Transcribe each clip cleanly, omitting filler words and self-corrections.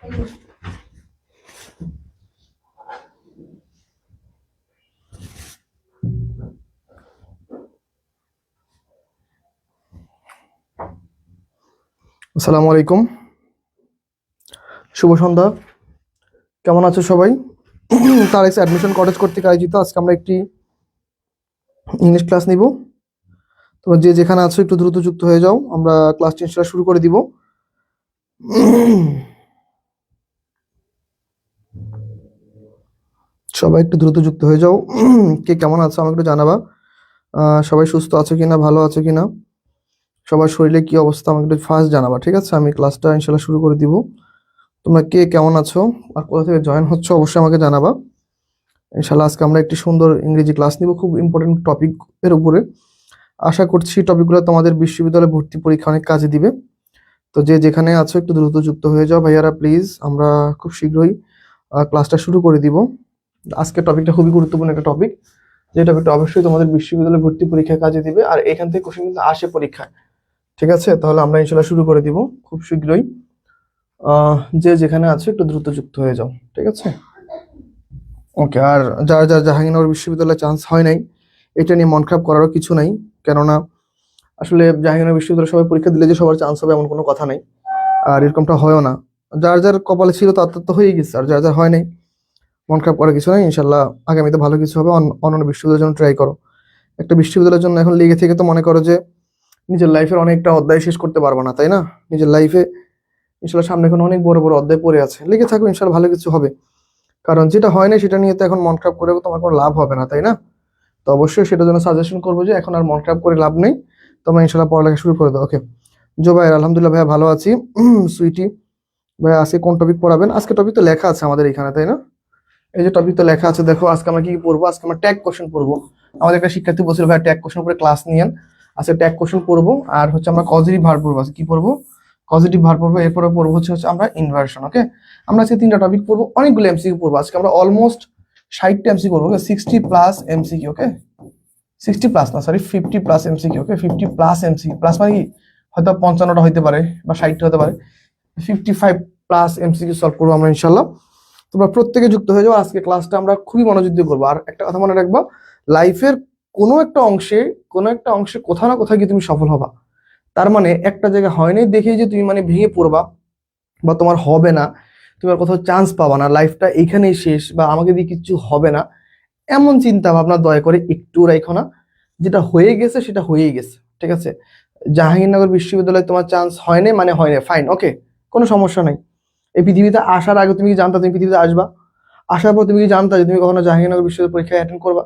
আসসালামু আলাইকুম, শুভ সন্ধ্যা। কেমন আছো সবাই? তারেক্স অ্যাডমিশন কলেজ কর্তৃক আয়োজিত আজকে আমরা একটি ইংলিশ ক্লাস নিব। তো যে যেখানে আছো একটু দ্রুত যুক্ত হয়ে যাও, আমরা ক্লাসটি ইনশাআল্লাহ শুরু করে দিব। সবাই একটু দ্রুত যুক্ত হয়ে যাও। কে কেমন আছো আমাকে একটু জানাবা। সবাই সুস্থ আছো কিনা, ভালো আছো কিনা, সবার শরীরে কি অবস্থা আমাকে একটু ফার্স্ট জানাবা, ঠিক আছে? আমি ক্লাসটা ইনশাআল্লাহ শুরু করে দিব। তোমরা কে কেমন আছো আর কোথা থেকে জয়েন হচ্ছ অবশ্যই আমাকে জানাবা। ইনশাআল্লাহ আজকে আমরা একটি সুন্দর ইংরেজি ক্লাস নিব, খুব ইম্পর্টেন্ট টপিক এর উপরে। আশা করছি টপিকগুলো তোমাদের বিশ্ববিদ্যালয়ে ভর্তি পরীক্ষা অনেক কাজে দিবে। তো যে যেখানে আছো একটু দ্রুত যুক্ত হয়ে যাও ভাইয়ারা প্লিজ। আমরা খুব শীঘ্রই ক্লাসটা শুরু করে দিব। আজকের টপিকটা খুবই গুরুত্বপূর্ণ একটা টপিক, যে টপিকটা অবশ্যই তোমাদের বিশ্ববিদ্যালয়ে ভর্তি পরীক্ষা কাজে দিবে, আর এখান থেকে কোশ্চেন কিন্তু আসে পরীক্ষায়, ঠিক আছে? তাহলে আমরা ইনশাআল্লাহ শুরু করে দিব খুব শীঘ্রই। যে যেখানে আছো একটু দ্রুত যুক্ত হয়ে যাও, ঠিক আছে? ওকে। আর যারা যারা জাহাঙ্গীরনগর বিশ্ববিদ্যালয়ে চান্স হয় নাই, এটা নিয়ে মন খারাপ করারও কিছু নাই। কেননা আসলে জাহাঙ্গীরনগর বিশ্ববিদ্যালয়ে সবাই পরীক্ষা দিলে যে সবার চান্স হবে এমন কোনো কথা নেই, আর এরকমটা হয়ও না। যার যার কপালে ছিল তার তো হয়েই গেছে, আর যার যার হয় নাই মন খারাপ করার কিছু নাই। ইনশাল্লাহ আগামীতে ভালো কিছু হবে। অন্যান্য বিশ্ববিদ্যালয়ের জন্য ট্রাই করো। একটা বিশ্ববিদ্যালয়ের জন্য এখন লেগে থেকে তো মনে করো যে নিজের লাইফের অনেকটা অধ্যায় শেষ করতে পারবো না, তাই না? নিজের লাইফে ইনশাল্লাহ সামনে এখন অনেক বড় বড় অধ্যায় পড়ে আছে, লেগে থাকো, ইনশাল্লাহ ভালো কিছু হবে। কারণ যেটা হয় না সেটা নিয়ে তো এখন মন খারাপ করে তোমার কোনো লাভ হবে না, তাই না? তো অবশ্যই সেটার জন্য সাজেশন করবো যে এখন আর মন খারাপ করে লাভ নেই, তোমরা ইনশাল্লাহ পড়ালেখা শুরু করে দাও। ওকে জো ভাই, আলহামদুলিল্লাহ ভাইয়া ভালো আছি। সুইটি ভাই, আজকে কোন টপিক পড়াবেন? আজকে টপিক তো লেখা আছে আমাদের এখানে, তাই না? এই যে টপিক তো লেখা আছে, দেখো আজকে আমরা কি কি পড়বো। আজকে আমরা ট্যাগ কোশ্চেন পড়বো। আমাদের একটা শিক্ষার্থী বলছিল ভাই ট্যাগ কোশ্চেন উপরে ক্লাস নিয়েন। আজকে ট্যাগ কোশ্চেন পড়বো, আর হচ্ছে আমরা কজেটিভ ভার্ব পড়বো। আজকে কি পড়বো? পজিটিভ ভার্ব পড়বো। এরপরে পড়বো হচ্ছে আমরা ইনভার্সন। ওকে, আমরা আজকে তিনটা টপিক পড়বো, অনেকগুলো এমসিকিউ পড়বো। আজকে আমরা অলমোস্ট 60টা এমসিকিউ পড়বো। 60+ এমসিকিউ। ওকে, 60+ না, সরি 50+ এমসিকিউ। ওকে, 50+ এমসিকিউ। প্লাস মানে কি, হয়তো 55টা হইতে পারে বা 60টা হতে পারে। 55+ এমসিকিউ সলভ করবো আমরা ইনশাল্লাহ। তোমরা প্রত্যেকে যুক্ত হয়ে যাও। আজকে ক্লাসটা আমরা খুবই মনোযোগ দিয়ে করবো। আর একটা কথা মনে রাখবা, লাইফের কোনো একটা অংশে কোথাও না কোথাও গিয়ে তুমি সফল হবা। তার মানে একটা জায়গায় হয় নাই দেখেই যে তুমি মানে ভেঙে পড়বা বা তোমার হবে না, তুমি আর কোথাও চান্স পাবা না, লাইফটা এইখানেই শেষ বা আমাকে দিয়ে কিছু হবে না, এমন চিন্তা ভাবনা দয়া করে একটু রাখো না। যেটা হয়ে গেছে সেটা হয়েই গেছে, ঠিক আছে? জাহাঙ্গীরনগর বিশ্ববিদ্যালয়ে তোমার চান্স হয় নাই মানে হয় নাই, ফাইন, ওকে, কোনো সমস্যা নাই। এই পৃথিবীতে আসার আগে তুমি কি জানতা তুমি পৃথিবীতে আসবা? আসার পর তুমি কি জানতা যে তুমি কখনো জাহাঙ্গীরনগর বিশ্ববিদ্যালয় পরীক্ষা অ্যাটেন্ড করবা?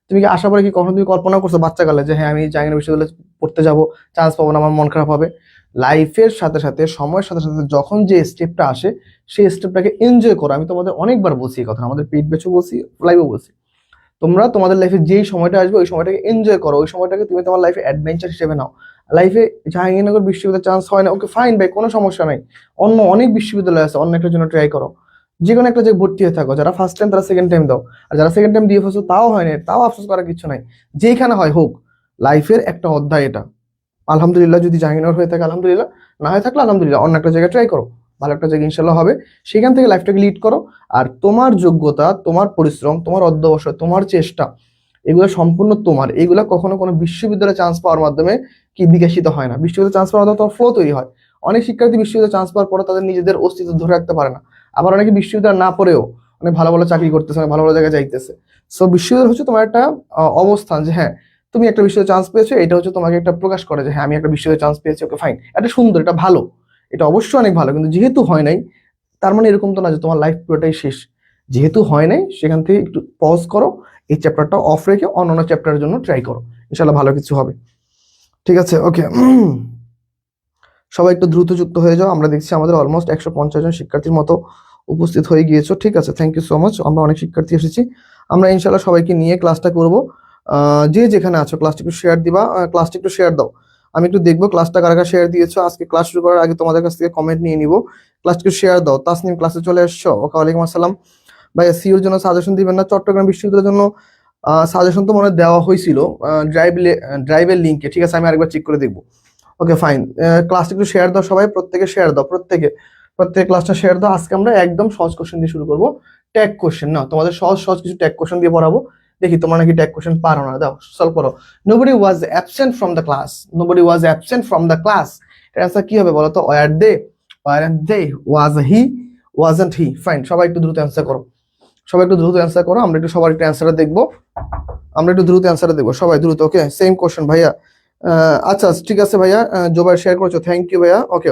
তুমি কি আসার পরে কি কখনো তুমি কল্পনা করছো বাচ্চাকালে যে হ্যাঁ আমি জাহাঙ্গীরনগর বিশ্ববিদ্যালয়ে পড়তে যাব, চান্স পাবো না, আমার মন খারাপ হবে? লাইফের সাথে সাথে সময়ের সাথে সাথে যখন যে স্টেপটা আসে সেই স্টেপটাকে এনজয় করো। আমি তোমাদের অনেকবার বলছি এই কথা, আমাদের পেট বেচও বলছি, লাইভও বলছি। তোমরা তোমাদের লাইফে যেই সময়টা আসবে ওই সময়টাকে এনজয় করো, ওই সময়টাকে তুমি তোমার লাইফে অ্যাডভেঞ্চার হিসেবে নাও। লাইফে জাহাঙ্গীরনগর বিশ্ববিদ্যালয়ে চান্স হয় না, ওকে ফাইন ভাই, কোনো সমস্যা নাই। অন্য অনেক বিশ্ববিদ্যালয় আছে, অন্য একটার জন্য ট্রাই করো। যে কোনো একটা জায়গায় ভর্তি হয়ে থাকো। যারা ফার্স্ট টাইম তারা সেকেন্ড টাইম দাও, আর যারা সেকেন্ড টাইম দিয়ে ফেলছো তাও হয় না, তাও আফসোস করার কিছু নাই। যেখানে হয় হোক, লাইফের একটা অধ্যায় এটা। আলহামদুলিল্লাহ, যদি জাহাঙ্গীরনগর হয়ে থাকে আলহামদুলিল্লাহ, না হয়ে থাকলে আলহামদুলিল্লাহ, অন্য একটা জায়গায় ট্রাই করো, ভালো একটা জায়গায় ইনশাল্লাহ হবে। সেখান থেকে লাইফটাকে লিড করো। আর তোমার যোগ্যতা, তোমার পরিশ্রম, তোমার অধ্যবসায়, তোমার চেষ্টা, এগুলো সম্পূর্ণ তোমার। এগুলা কখনো কোনো বিশ্ববিদ্যালয়ে চান্স পাওয়ার মাধ্যমে কি বিকশিত হয় না। বিশ্ববিদ্যালয়ে চান্স পাওয়ার মাধ্যমে তোমার ফ্লো তৈরি হয়। অনেক শিক্ষার্থী বিশ্ববিদ্যালয়ে চান্স পাওয়ার পরে তাদের নিজেদের অস্তিত্ব ধরে রাখতে পারে না। আবার অনেকে বিশ্ববিদ্যালয় না পড়েও অনেক ভালো ভালো চাকরি করতেছে, অনেক ভালো ভালো জায়গায় যাইতেছে। সো বিশ্ববিদ্যালয় হচ্ছে তোমার একটা অবস্থান, যে হ্যাঁ তুমি একটা বিশ্ববিদ্যালয়ে চান্স পেয়েছো, এটা হচ্ছে তোমাকে একটা প্রকাশ করে যে হ্যাঁ আমি একটা বিশ্ববিদ্যালয়ে চান্স পেয়েছি, ওকে ফাইন, এটা সুন্দর, এটা ভালো, এটা অবশ্যই অনেক ভালো। কিন্তু যেহেতু হয় নাই, তার মানে এরকম তো না যে তোমার লাইফ পুরোটাই শেষ। যেহেতু হয় নাই, সেখান থেকে একটু পজ করো, এই চ্যাপ্টারটা অফ রেখে অন্যান্য চ্যাপ্টারের জন্য ট্রাই করো, ইনশাল্লাহ ভালো কিছু হবে, ঠিক আছে? ওকে, সবাই একটু দ্রুত যুক্ত হয়ে যাও। আমরা দেখছি আমাদের অলমোস্ট 150 জন শিক্ষার্থীর মতো উপস্থিত হয়ে গিয়েছো, ঠিক আছে? Thank you so much. আমরা অনেক শিক্ষার্থী এসেছি, আমরা ইনশাল্লাহ সবাইকে নিয়ে ক্লাসটা করবো। যে যেখানে আছো ক্লাসটা একটু শেয়ার দিবা, ক্লাসটা একটু শেয়ার দাও। আমি একটু দেখবো ক্লাসটা কারা কারা শেয়ার দিয়েছো। আজকে ক্লাস শুরু করার আগে তোমাদের কাছ থেকে কমেন্ট নিয়ে নিবো। ক্লাসটা একটু শেয়ার দাও। তাসনিম ক্লাসে চলে এসছো, ওকে, ওয়ালাইকুম আসসালাম। ভাইয়া সিওর জন্য সাজেশন দিবেন না? চট্টগ্রাম বিশ্ববিদ্যালয়ের জন্য সাজেশন তো মনে হয় দেওয়া হয়েছিল ড্রাইভের লিঙ্কে, ঠিক আছে? আমি আরেকবার চেক করে দেখবো। ওকে ফাইন, ক্লাসটা একটু শেয়ার দাও সবাই, প্রত্যেকে শেয়ার দাও, প্রত্যেকে প্রত্যেক ক্লাসটা শেয়ার দাও। আজকে আমরা একদম সহজ কোশ্চেন দিয়ে শুরু করবো, ট্যাগ কোশ্চেন না, তোমাদের সহজ সহজ কিছু ট্যাগ কোশ্চেন দিয়ে পড়াবো। দেখি তোমরা নাকি ট্যাগ কোশ্চেন পারো না, দাও সলভ করো। Nobody was absent from the class, nobody was absent from the class, এর অ্যান্সার কি হবে বলো তো? ওয়ার দে, ওয়ারেন্ট দে, ওয়াজ হি, ওয়াজন্ট হি। ফাইন, সবাই একটু দ্রুত অ্যান্সার করো, সবাই একটু দ্রুত অ্যান্সার করো, আমরা একটু সবার একটু অ্যান্সারটা দেখবো, আমরা একটু দ্রুত অ্যান্সারটা দেখবো, সবাই দ্রুত। ওকে, সেম কোশ্চেন ভাইয়া। আচ্ছা ঠিক আছে ভাইয়া, জোবাই শেয়ার করেছো, থ্যাংক ইউ ভাইয়া। ওকে,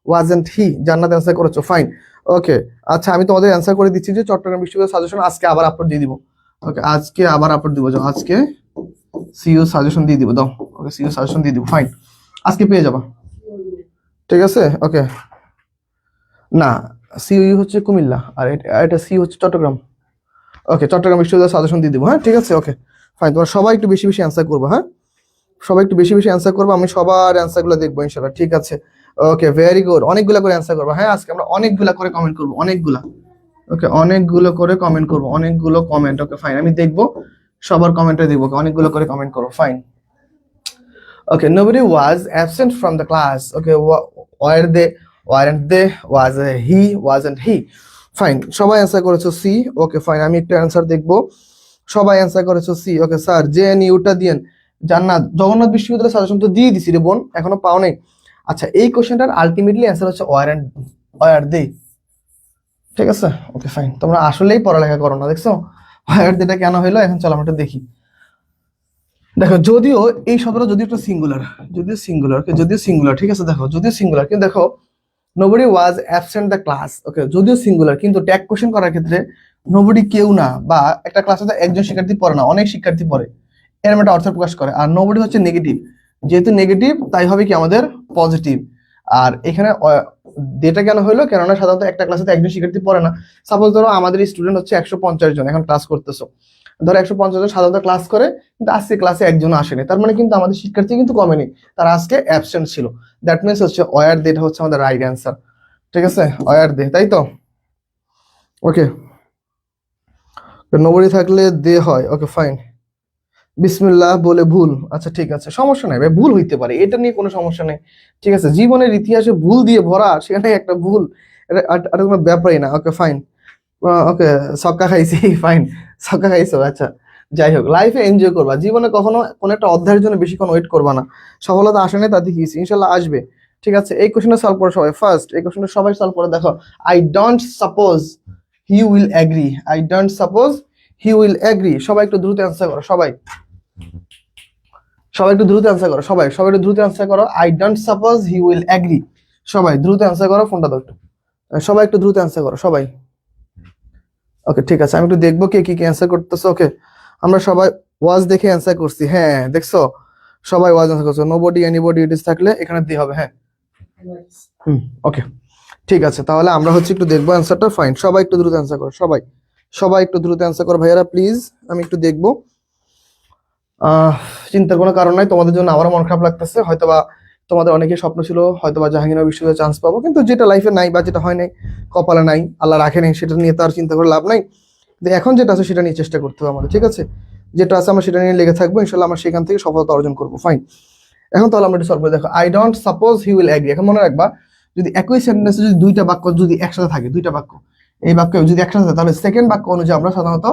ওয়াজন্ট হি, জান্নাত অ্যান্সার করেছো, ফাইন। ওকে, আচ্ছা আমি তোমাদের অ্যান্সার করে দিচ্ছি যে চট্টগ্রাম বিশ্ববিদ্যালয় সাজেশন আজকে আবার আপলোড দিয়ে দিব। ওকে, আজকে আবার আপলোড দিব, যাও আজকে সিইউ সাজেশন দিয়ে দিব, দাও। ওকে, সিইউ সাজেশন দিয়ে দিব, ফাইন, আজকে পেয়ে যাবা, ঠিক আছে। ওকে, না সিইউ হচ্ছে কুমিল্লা, আর এটা সি হচ্ছে চট্টগ্রাম। ওকে, চট্টগ্রাম বিশ্ববিদ্যালয় সাজেশন দিয়ে দিব, হ্যাঁ ঠিক আছে। ওকে ফাইন, তোমরা সবাই একটু বেশি বেশি অ্যান্সার করবো, হ্যাঁ সবাই একটু বেশি বেশি অ্যান্সার করবো, আমি সবার অ্যান্সারগুলো দেখবো ইনশাআল্লাহ, ঠিক আছে। ওকে, ভেরি গুড, অনেকগুলো করে অ্যান্সার করবো, হ্যাঁ আজকে আমরা অনেকগুলো করে কমেন্ট করবো, অনেকগুলা। ওকে, অনেকগুলো করে কমেন্ট করবো, অনেকগুলো কমেন্ট। ওকে ফাইন, আমি দেখবো সবার কমেন্টে দেখবো, অনেকগুলো করে কমেন্ট করবো, fine. Okay, nobody was absent from the class. Okay, were they, weren't they, was he, wasn't he? Fine, সবাই অ্যান্সার করেছো সি। ওকে ফাইন, আমি একটা অ্যান্সার দেখবো, সবাই অ্যান্সার করেছো সি। ওকে স্যার, জেএনইউটা দিয়েন। জান্নাত, জগন্নাথ বিশ্ববিদ্যালয় সাজেশন তো দিয়ে দিছি রে বোন, এখনো পাও নাই। আচ্ছা, এই কোশ্চেনটার আলটিমেটলি অ্যান্সার হচ্ছে ওয়ার দে, ঠিক আছে। ওকে ফাইন, তোমরা আসলেই পড়ালেখা করো না, দেখছো ওয়ার দেটা কেন হইলো, এখন চলো আমরা দেখি। দেখো, যদিও এই শব্দটা যদি একটা সিঙ্গুলার, যদিও সিঙ্গুলার, যদিও সিঙ্গুলার, ঠিক আছে। দেখো যদিও সিঙ্গুলার, কিন্তু দেখো nobody was absent the class. Okay, যদিও সিঙ্গুলার, কিন্তু ট্যাগ কোশ্চেন করার ক্ষেত্রে নোবডি কেউ না, বা একটা ক্লাসে একজন শিক্ষার্থী পড়ে না, অনেক শিক্ষার্থী পড়ে, এর একটা অর্থ প্রকাশ করে। আর নোবডি হচ্ছে নেগেটিভ, যেহেতু নেগেটিভ তাই হবে কি আমাদের পজিটিভ। আর এখানে ডেটা কেন হলো, কেননা সাধারণত একটা ক্লাসে একজন শিক্ষার্থী পড়ে না। সাপোজ ধরো আমাদের স্টুডেন্ট হচ্ছে 150 জন, এখন ক্লাস করতেছো, ধরো 150 জন সাধারণত ক্লাস করে, কিন্তু আজকে ক্লাসে একজন আসেনি, তার মানে কিন্তু আমাদের শিক্ষার্থী কিন্তু কমেনি, তারা আজকে অ্যাবসেন্ট ছিল। দ্যাট মিনস হচ্ছে ওয়ার দে হচ্ছে আমাদের রাইট অ্যান্সার, ঠিক আছে। ওয়ার দে, তাই তো। ওকে, নোবডি থাকলে দে হয়। ওকে ফাইন, বিসমিল্লাহ বলে ভুল, আচ্ছা ঠিক আছে, সমস্যা নাই ভাই, ভুল হইতে পারে, এটা নিয়ে কোনো সমস্যা নেই, ঠিক আছে। জীবনের ইতিহাসে ভুল দিয়ে ভরা, সেখানে একটা ভুল, এটা কোনো ব্যাপারই না। ওকে ফাইন, ওকে, ছক্কা খাইছি, ফাইন, ছক্কা খাইছো, আচ্ছা যাই হোক, লাইফে এনজয় করবা, জীবনে কখনো কোনো একটা অধ্যায়ের জন্য বেশিক্ষণ ওয়েট করবা না। সফলতা আসে নাই তা দেখিয়েছি, ইনশাল্লাহ আসবে, ঠিক আছে। এই কোশ্চেনটা সলভ করো সবাই, ফার্স্ট এই কোশ্চেনটা সবাই সলভ করে দেখো। I don't suppose he will agree, I don't suppose he will agree, সবাই একটু দ্রুত অ্যান্সার করো, সবাই সবাই একটু দ্রুত অ্যান্সার করো, সবাই সবাই একটু দ্রুত অ্যান্সার করো। I don't suppose he will agree, সবাই দ্রুত অ্যান্সার করো, ফোনটা দাও একটু, সবাই একটু দ্রুত অ্যান্সার করো সবাই। ওকে ঠিক আছে, আমি একটু দেখবো কে কি কি অ্যান্সার করতেছো। ওকে, আমরা সবাই ওয়াজ দেখে অ্যান্সার করছি, হ্যাঁ দেখছো সবাই ওয়াজ অ্যান্সার করছো। নোবডি এনিবডি ইট ইজ থাকলে এখানে দিয়ে হবে, হ্যাঁ। ওকে ঠিক আছে, তাহলে আমরা হচ্ছে একটু দেখবো অ্যান্সারটা, ফাইন, সবাই একটু দ্রুত অ্যান্সার করো, সবাই সবাই একটু দ্রুত অ্যান্সার করো ভাইয়ারা প্লিজ, আমি একটু দেখবো। চিন্তার কোনো কারণ নাই, তোমাদের জন্য আমারও মন খারাপ লাগতেছে, হয়তোবা তোমাদের অনেকের স্বপ্ন ছিল হয়তোবা জাহাঙ্গীরনগর বিশ্ববিদ্যালয়ে চান্স পাবো, কিন্তু যেটা লাইফে নাই বা যেটা হয় নাই, কপালে নাই, আল্লাহ রাখে নাই, সেটা নিয়ে তো আর চিন্তা করে লাভ নাই। এখন যেটা আছে সেটা নিয়ে চেষ্টা করতে হবে আমাদের, ঠিক আছে। যেটা আছে আমরা সেটা নিয়ে লেগে থাকবো, ইনশাল্লাহ আমরা সেখান থেকে সফলতা অর্জন করবো, ফাইন। এখন তাহলে আমরা একটু সলভ করে দেখো। I don't suppose he will agree, এখন মনে রাখবা যদি একই সেন্টেন্সে যদি দুইটা বাক্য যদি একসাথে থাকে, দুইটা বাক্য, এই বাক্য যদি একসাথে থাকে, তাহলে সেকেন্ড বাক্য অনুযায়ী আমরা সাধারণত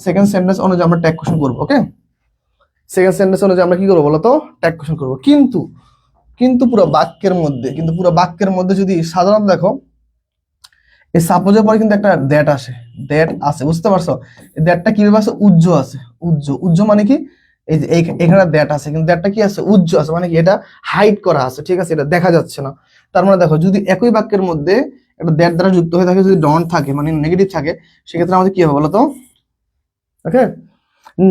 সেকেন্ড সেন্টেন্স অনুযায়ী আমরা ট্যাগ কোশ্চেন করবো। ওকে, সেকেন্ড সেন্টেন্স অনুযায়ী আমরা কি করবো বলতো, ট্যাগ কোশ্চেন করবো। কিন্তু কিন্তু পুরো বাক্যের মধ্যে, কিন্তু পুরো বাক্যের মধ্যে যদি সাধারণত দেখো এই সাপোজের পরে কিন্তু একটা দ্যাট আসে, দ্যাট আছে, বুঝতে পারছো? দ্যাটটা কিভাবে আছে, উজ্জ আছে, উজ্জ, উজ্জ মানে কি, এই যে এখানে দ্যাট আছে, কিন্তু দ্যাটটা কি আছে, উজ্জ আছে, মানে কি এটা হাইড করা আছে, ঠিক আছে, এটা দেখা যাচ্ছে না। তার মানে দেখো যদি একই বাক্যের মধ্যে একটা দ্যাট দ্বারা যুক্ত হয়ে থাকে, যদি ডন্ট থাকে মানে নেগেটিভ থাকে, সেক্ষেত্রে আমাদের কি হবে বলতো। ওকে,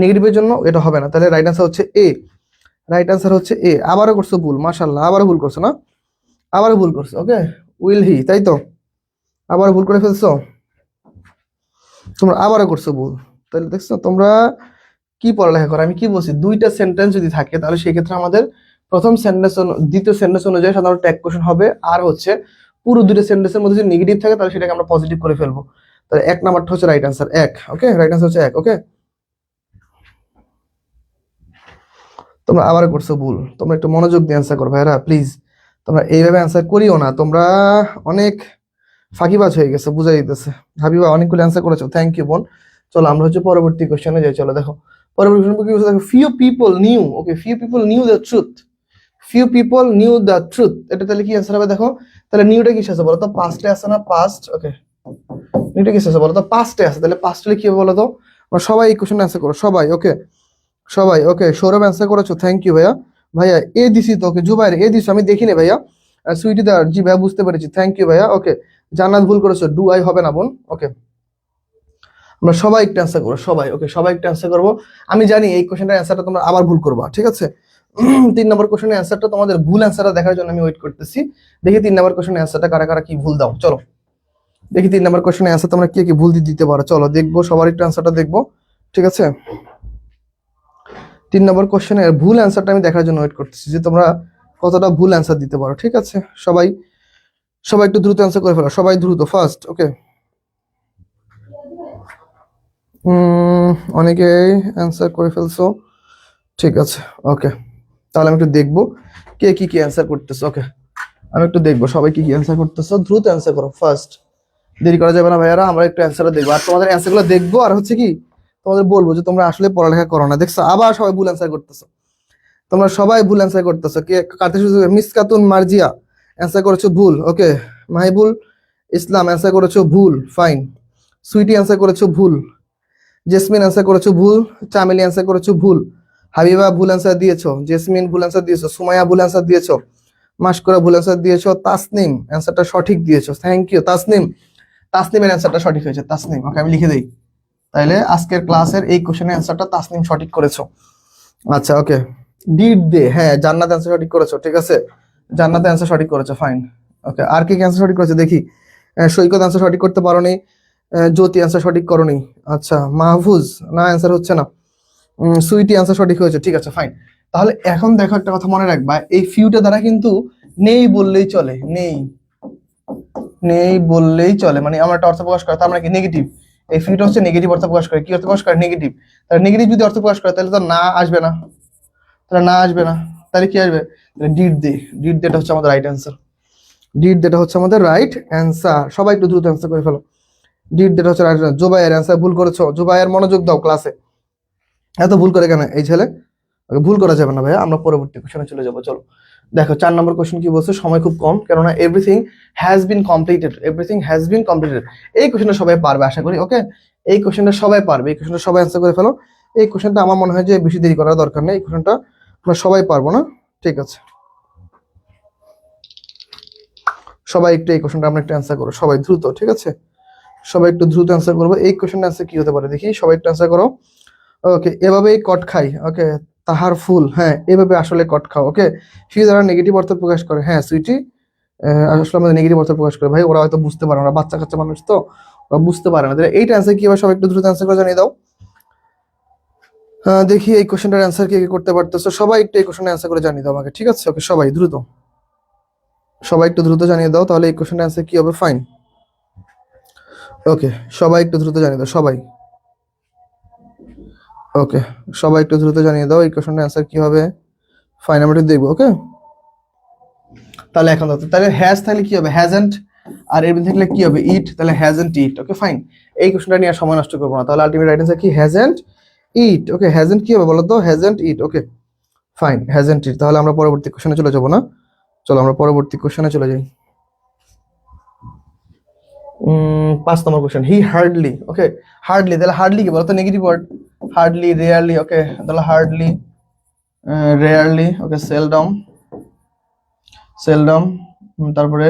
নেগেটিভের জন্য এটা হবে না, তাহলে রাইট আনসার হচ্ছে এ, রাইট আনসার হচ্ছে এ। আবারও করছো ভুল, মাশাআল্লাহ, আবারও ভুল করছো না, আবারও ভুল করছো। ওকে, উইল হি, তাই তো, আবার ভুল করে ফেলছো তোমরা, আবারও করছো ভুল। তাহলে দেখছো তোমরা কি পড়ালেখা করো, আমি কি বলছি, দুইটা সেন্টেন্স যদি থাকে তাহলে সেই ক্ষেত্রে আমাদের প্রথম সেন্টেন্স দ্বিতীয় সেন্টেন্স অনুযায়ী সাধারণত ট্যাগ কোশ্চেন হবে। আর হচ্ছে পুরো দুটো সেন্টেন্সের মধ্যে যদি নেগেটিভ থাকে তাহলে সেটাকে আমরা পজিটিভ করে ফেলবো। তাহলে এক নাম্বারটা হচ্ছে রাইট আনসার, এক। ওকে, রাইট আনসার হচ্ছে এক। ওকে, তোমরা আবার করছো ভুল, তোমরা একটু মনোযোগ দিয়ে অ্যান্সার করো ভাইরা প্লিজ, তোমরা এইভাবে অ্যান্সার করিও না, তোমরা অনেক ফাঁকিবাজ হয়ে গেছে, বুঝাই দিতেছে। হাবিবা অনেকগুলো অ্যান্সার করেছো, থ্যাংক ইউ বোন। চলো আমরা হচ্ছে পরবর্তী কোশ্চেনে যাই। চলো দেখো পরবর্তী কোশ্চেন কি বলছে, দেখো few people new, okay few people new the truth, few people new the truth, এটা তাহলে কি অ্যান্সার হবে? দেখো তাহলে নিউটা কিসে আছে বলো তো, পাস্টে আছে না, পাস্ট, ওকে নিউটা কিসে আছে বলো তো, পাস্টে আছে, তাহলে পাস্ট হলে কি হবে বলো তো? আমরা সবাই এই কোশ্চেন অ্যান্সার করো সবাই, ওকে সবাই, ওকে সৌরভ অ্যান্সার করেছো, থ্যাংক ইউ ভাইয়া। ভাইয়া এ দিছি তো, ওকে জুবাইর এ দিছো, আমি দেখিনি ভাইয়া। সুইটি দা, জি ভাইয়া বুঝতে পেরেছি, থ্যাংক ইউ ভাইয়া। ওকে জান্নাত ভুল করেছো, ডু আই হবে না বোন, ওকে আমরা সবাই একটু অ্যান্সার করবো সবাই, ওকে সবাই একটু অ্যান্সার করবো। আমি জানি এই কোশ্চেনটার অ্যান্সারটা তোমরা আবার ভুল করবা, ঠিক আছে? 3 নম্বর কোশ্চেনের অ্যান্সারটা, তোমাদের ভুল অ্যান্সারটা দেখার জন্য আমি ওয়েট করতেছি। দেখি 3 নম্বর কোশ্চেনের অ্যান্সারটা কারা কারা কি ভুল দাও, চলো দেখি 3 নম্বর কোশ্চেনের অ্যান্সার তোমরা কি কি ভুল দিতে পারো, চলো দেখবো সবার একটু অ্যান্সারটা দেখবো, ঠিক আছে? 3 নম্বর কোশ্চেনের ভুল অ্যান্সারটা আমি দেখার জন্য ওয়েট করতেছি যে তোমরা কতটা ভুল অ্যান্সার দিতে পারো, ঠিক আছে? সবাই সবাই একটু দ্রুত অ্যান্সার করে ফেলো, সবাই দ্রুত ফার্স্ট, ওকে অনেকেই অ্যান্সার করে ফেলছো, ঠিক আছে ওকে। তাহলে আমি একটু দেখবো কে কি কি অ্যান্সার করতেছো, ওকে আমি একটু দেখবো সবাই কি কি অ্যান্সার করতেছো, দ্রুত অ্যান্সার করো ফার্স্ট, দেরি করা যাবে না ভাইয়ারা, আমরা একটু অ্যান্সারটা দেখবো আর তোমাদের অ্যান্সারগুলো দেখবো, আর হচ্ছে কি তোমাদের বলবো যে তোমরা আসলে পড়ালেখা করো না, দেখছো আবার সবাই ভুল অ্যান্সার করতেছো, তোমরা সবাই ভুল অ্যান্সার করতেছো। কে কাতে মিসকাতুন মার্জিয়া অ্যান্সার করেছো ভুল, ওকে মাহিবুল ইসলাম অ্যান্সার করেছো ভুল, ফাইন। সুইটি অ্যান্সার করেছো ভুল, জেসমিন অ্যান্সার করেছো ভুল, চামেলি অ্যান্সার করেছো ভুল, হাবিবা ভুল অ্যান্সার দিয়েছো, জেসমিন ভুল অ্যান্সার দিয়েছো, সুমাইয়া ভুল অ্যান্সার দিয়েছো, মাসকরা ভুল অ্যান্সার দিয়েছো, তাসনিম অ্যান্সারটা সঠিক দিয়েছো, থ্যাংক ইউ তাসনিম, তাসনিমের অ্যান্সারটা সঠিক হয়েছে, তাসনিম, ওকে আমি লিখে দেই। তাইলে আজকের ক্লাসের এই কোশ্চেনের অ্যান্সারটা তাসনিম সঠিক করেছো, আচ্ছা ওকে। ডিড দে, হ্যাঁ জান্নাত অ্যান্সার সঠিক করেছো, ঠিক আছে জান্নাত অ্যান্সার সঠিক করেছো, ফাইন ওকে। আর কি অ্যান্সার সঠিক করেছে দেখি, সৈকত অ্যান্সার সঠিক করতে পারোনি, জ্যোতি অ্যান্সার সঠিক করোনি, আচ্ছা মাহফুজ না অ্যান্সার হচ্ছে না, সুইটি অ্যান্সার সঠিক হয়েছে, ঠিক আছে ফাইন। তাহলে এখন দেখো একটা কথা মনে রাখবা, এই ফিউটা দ্বারা কিন্তু নেই বললেই চলে, নেই নেই বললেই চলে, মানে আমরা একটা অর্থ প্রকাশ করে তার মানে কি নেগেটিভ, এই ফিউটা হচ্ছে নেগেটিভ অর্থ প্রকাশ করে, কি অর্থ প্রকাশ করে নেগেটিভ, তাহলে নেগেটিভ যদি অর্থ প্রকাশ করে তাহলে তো না আসবে না, তাহলে না আসবে না, তাহলে কি আসবে, তাহলে ডিড দে, ডিড দেটা হচ্ছে আমাদের রাইট অ্যান্সার, ডিড দেটা হচ্ছে আমাদের রাইট অ্যান্সার, সবাই একটু দ্রুত অ্যান্সার করে ফেলো, ডিড দেটা হচ্ছে রাইট অ্যান্সার। জুবাইয়ের অ্যান্সার ভুল করেছো, জুবাইয়ের মনোযোগ দাও ক্লাসে, এত ভুল করে কেন এই ছেলে, ওকে ভুল করা যাবে না ভাইয়া, আমরা পরবর্তী কোশ্চেনে চলে যাবো, চলো দেখো 4 নম্বর কোশ্চেন কি বলছে, সময় খুব কম, কেননা everything has been completed, everything has been completed, এই কোশ্চেনটা সবাই পারবে আশা করি, ওকে এই কোশ্চেনটা সবাই পারবে, এই কোশ্চেনটা সবাই অ্যান্সার করে ফেলো, এই কোশ্চেনটা আমার মনে হয় যে বেশি দেরি করার দরকার নেই, এই কোশ্চেনটা আমরা সবাই পারবো না, ঠিক আছে সবাই একটু এই কোশ্চেনটা আমরা একটু অ্যান্সার করো সবাই দ্রুত, ঠিক আছে সবাই একটু দ্রুত অ্যান্সার করবো, এই কোশ্চেনটা অ্যান্সার কি হতে পারে দেখি, সবাই একটু অ্যান্সার করো, ওকে এভাবেই কট খাই, ওকে তাহার ফুল, হ্যাঁ এভাবে আসলে কট খাও, ওকে ফিউ দ্বারা নেগেটিভ অর্থ প্রকাশ করে, হ্যাঁ সুইটি আসলে আমাদের নেগেটিভ অর্থ প্রকাশ করে, ভাই ওরা হয়তো বুঝতে পারে না, বাচ্চা কাচ্চা মানুষ তো ওরা বুঝতে পারে না, তাহলে এইটা অ্যান্সার কি হবে, সবাই একটু দ্রুত অ্যান্সার করে জানিয়ে দাও। দেখি এই কোশ্চেনটার অ্যান্সার কে কে করতে পারতেছো, সবাই একটু এই কোশ্চেনের অ্যান্সার করে জানিয়ে দাও আমাকে, ঠিক আছে ওকে সবাই দ্রুত, সবাই একটু দ্রুত জানিয়ে দাও, তাহলে এই কোশ্চেনের অ্যান্সার কি হবে, ফাইন ওকে সবাই একটু দ্রুত জানিয়ে দাও সবাই, ওকে সবাই একটু দ্রুত জানিয়ে দাও এই কোশ্চেনের অ্যান্সার কি হবে, ফাইন আমরা একটু দেখবো, ওকে তাহলে এখন তাহলে হ্যাজ তাহলে কি হবে, হ্যাজেন্ট, আর এর থাকলে কি হবে ইট, তাহলে হ্যাজেন্ট ইট, ওকে ফাইন এই কোশ্চেনটা নিয়ে আর সময় নষ্ট করবো না, তাহলে আলটিমেট রাইট অ্যান্সার কি হ্যাজেন্ট ইট, ওকে হ্যাজেন্ট কি হবে বলো তো, হ্যাজেন্ট ইট, ওকে ফাইন হ্যাজেন্ট ইট। তাহলে আমরা পরবর্তী কোশ্চেনে চলে যাবো না, চলো আমরা পরবর্তী কোশ্চেনে চলে যাই। 5 number question, he hardly, okay hardly, তাহলে হার্ডলি কি বলতো, negative word, hardly rarely, okay তাহলে hardly rarely, okay seldom, seldom, তারপরে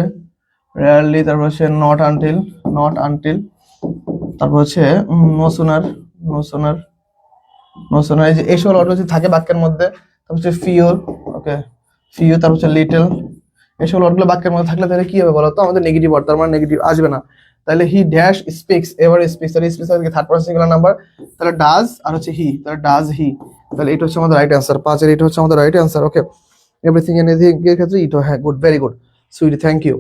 রেয়ারলি, তারপর হচ্ছে নট আনটিল, নট আনটিল, তারপর হচ্ছে no sooner, no sooner, no sooner, এই যে এইসব ওয়ার্ড হচ্ছে থাকে বাক্যের মধ্যে, তারপর হচ্ছে ফিওর, ওকে ফিউ, তারপর হচ্ছে লিটল, এইসব ওয়ার্ডগুলো বাক্যের মধ্যে থাকলে তাহলে কি হবে বলো তো, আমাদের নেগেটিভ ওয়ার্ড, তার মানে নেগেটিভ আসবে না, তাহলে he dash speaks, ever speaks, তাহলে স্পিক্স থেকে থার্ড পারসন সিঙ্গুলার নাম্বার, তাহলে ডাজ, আর হচ্ছে হি, তাহলে ডাজ হি, তাহলে এটা হচ্ছে আমাদের রাইট অ্যান্সার, 5 এর এটা হচ্ছে আমাদের right answer, okay everything anything এর ক্ষেত্রে ইট, হ্যাঁ good, very good sweetie, thank you.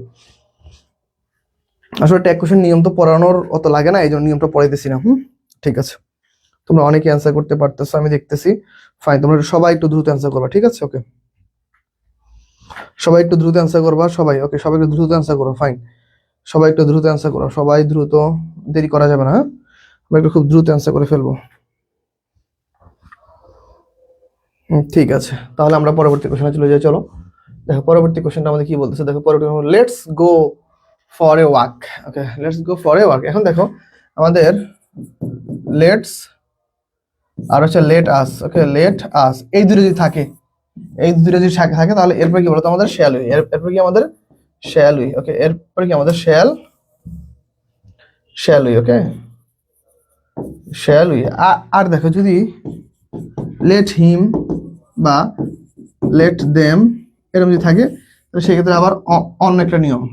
আসলে ট্যাগ কোশ্চেন নিয়ম তো পড়ানোর অত লাগে না, এই জন্য নিয়মটা পড়াইতেছি না, ঠিক আছে তোমরা অনেকে অ্যান্সার করতে পারতেছো আমি দেখতেছি, ফাইন তোমরা সবাই একটু দ্রুত অ্যান্সার করবা, ঠিক আছে ওকে সবাই একটু দ্রুত অ্যান্সার করবা সবাই, ওকে সবাই একটু দ্রুত অ্যান্সার করো, ফাইন সবাই একটু দ্রুত অ্যান্সার করো, সবাই দ্রুত, দেরি করা যাবে না, হ্যাঁ? আমরা একটু খুব দ্রুত অ্যান্সার করে ফেলবো। ঠিক আছে, তাহলে আমরা পরবর্তী কোশ্চেনে চলে যাই। চলো দেখো পরবর্তী কোশ্চেনটা আমাদের কি বলতেছে। দেখো পরবর্তী, let's go for a walk. Okay, let's go for a walk. এখন দেখো আমাদের লেটস আর হচ্ছে লেট আস। ওকে, লেট আস এই দুটো যদি থাকে, এই দুটো যদি থাকে তাহলে এরপর কি বলতো আমাদের শ্যাল উই, এরপর কি আমাদের শ্যাল উই। ওকে, এরপর কি আমাদের shall we. Okay, shall we. আর দেখো যদি লেট হিম বা লেট দেম এরকম যদি থাকে, তাহলে সেক্ষেত্রে আবার অন্য একটা নিয়ম,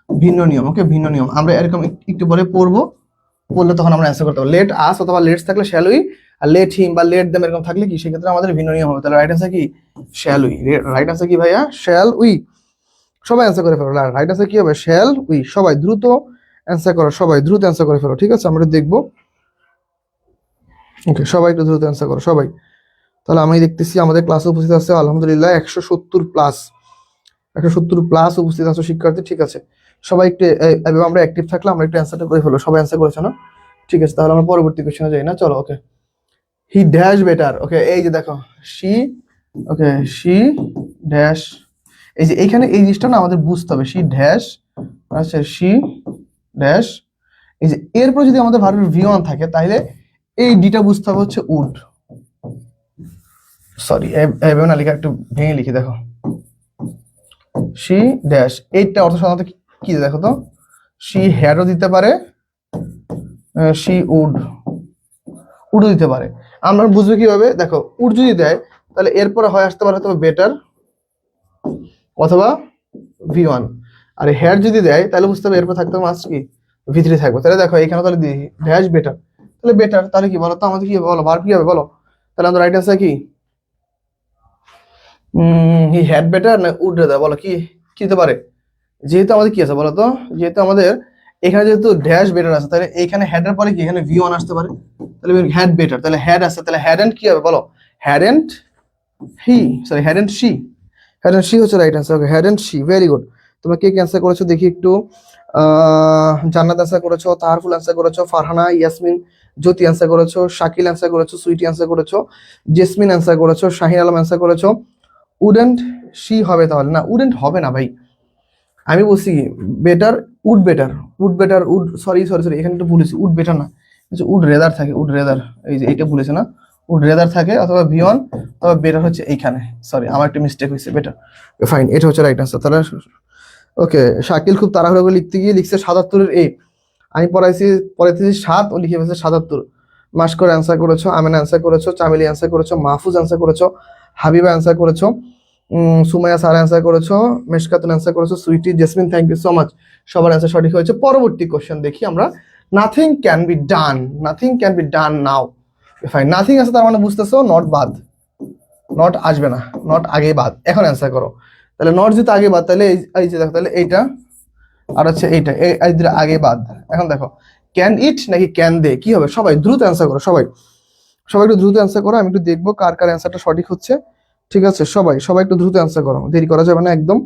ভিন্ন নিয়ম। ওকে, ভিন্ন নিয়ম আমরা এরকম একটু পরে পড়বো, পড়লে তখন আমরা অ্যান্সার করতে পারবো। লেট আস অথবা লেটস থাকলে শ্যাল উই, আর লেট হিম বা লেট দেম এরকম থাকলে কি সেক্ষেত্রে আমাদের ভিন্ন নিয়ম হবে। তাহলে রাইট অ্যান্সার কি শ্যাল উই। রাইট অ্যান্সার কি ভাইয়া? Shall we. সবাই অ্যান্সার করে ফেলো। রাইট অ্যান্সার কি হবে? Shall we. সবাই দ্রুত অ্যান্সার করো, সবাই দ্রুত অ্যান্সার করে ফেলো। ঠিক আছে, আমরা দেখবো। ওকে, সবাই একটু দ্রুত অ্যান্সার করো সবাই। তাহলে আমি দেখতেছি আমাদের ক্লাসে উপস্থিত আছে আলহামদুলিল্লাহ 170+, 170+ উপস্থিত আছে শিক্ষার্থী। ঠিক আছে, সবাই একটু এভাবে আমরা অ্যাক্টিভ থাকলে আমরা একটু অ্যান্সারটা করে ফেলো। সবাই অ্যান্সার করেছে না? ঠিক আছে, তাহলে আমরা পরবর্তী কোশ্চেনে যাই না? চলো। ওকে, হি ড্যাশ বেটার। ওকে, এই যে দেখো শি, ওকে শি ড্যাশ, এই যে এইখানে এই জিনিসটা না আমাদের বুঝতে হবে। শি ড্যাশ, আচ্ছা শি ড্যাশ, এই যে এরপর যদি আমাদের ভার্বের ভি1 থাকে তাহলে এই ডিটা বুঝতে হবে হচ্ছে উড। সরি, এভাবে না লিখে একটু ভেঙে লিখি। দেখো শি ড্যাশ, এইটা অর্থ সাধারণত কি দেখো তো, শি হ্যাডও দিতে পারে, শি উডও দিতে পারে। আমরা বুঝবো কিভাবে? দেখো উড যদি দেয় তাহলে এরপরে হয় আসতে পারে হয়তো বেটার অথবা ভি1, আর হ্যাড যদি দেয় তাহলে বুঝতে হবে এরপর থাকতে হবে মাস্ট কি ভি3 থাকবে। তাহলে দেখো এখানে তাহলে দিই ড্যাশ বেটার, তাহলে বেটার, তাহলে কি বলো তো আমাদের কি হবে বলো, ভার্ব কি হবে বলো? তাহলে আমাদের রাইট অ্যান্সার কি হি হ্যাড বেটার না উড দেয় বলো, কি কি দিতে পারে? যেহেতু আমাদের কি আছে বলো তো, যেহেতু আমাদের এখানে যেহেতু ড্যাশ বেটার আছে, তাহলে এখানে হ্যাডের পরে কি এখানে ভি1 আসতে পারে, তাহলে হ্যাড বেটার, তাহলে হ্যাড আছে, তাহলে হ্যাড এন্ড কি হবে বলো? Had and he, sorry had and she, had and she হচ্ছে right answer. Okay, had and she, very good. তোমরা কে অ্যান্সার করেছো দেখি একটু। জান্নাত অ্যান্সার করেছো, তাহারফুল অ্যান্সার করেছো, ফারহানা, ইয়াসমিন, জ্যোতি অ্যান্সার করেছো, শাকিল অ্যান্সার করেছো, সুইটি অ্যান্সার করেছো, জেসমিন অ্যান্সার করেছো, শাহিন আলম অ্যান্সার করেছো। উডেন্ট শি হবে তাহলে না, উডেন্ট হবে না ভাই। আমি বলছি কি better, would better, would better, would sorry sorry sorry এখানে একটু ভুলেছি, উড বেটার না, উড রেদার থাকে, উড রেদার, এই যে এইটা ভুলেছে না, উড রেদার থাকে অথবা ভি1 অথবা বেটার হচ্ছে এইখানে। সরি আমার একটা মিস্টেক হয়েছে, বেটার। ফাইন, এটা হচ্ছে রাইট আনসার। তাহলে ওকে, শাকিল খুব তাড়াহুড়ো করে লিখতে গিয়ে লিখছে 77-এর এ, আমি পড়াইতেছি 7, ও লিখে ফেলছে 77। মাস্কর অ্যান্সার করেছো, আমেনা অ্যান্সার করেছো, চামেলি অ্যান্সার করেছো, মাহফুজ অ্যান্সার করেছো, হাবিবা অ্যান্সার করেছো, সুমাইয়া স্যার অ্যান্সার করেছো, মেশকাতুন অ্যান্সার করেছো, sweetie, Jasmine, thank you so much. সবার অ্যান্সার সঠিক হয়েছে। পরবর্তী কোশ্চেন দেখি আমরা। Nothing can be done, nothing can be done now. Fine, nothing আছে তার মানে বুঝতেছো নট বাদ, নট আসবে না, নট আগে বাদ। এখন অ্যান্সার করো। তাহলে নট যেহেতু আগে বাদ, তাহলে এই যে দেখো, তাহলে এইটা আর হচ্ছে এইটা, এই দুটো আগে বাদ। এখন দেখো ক্যান ইট নাকি ক্যান দে, কি হবে? সবাই দ্রুত অ্যান্সার করো, সবাই সবাই একটু দ্রুত অ্যান্সার করো। আমি একটু দেখবো কার কার অ্যান্সারটা সঠিক হচ্ছে। ঠিক আছে, সবাই সবাই একটু দ্রুত অ্যান্সার করো, দেরি করা যাবে না একদম।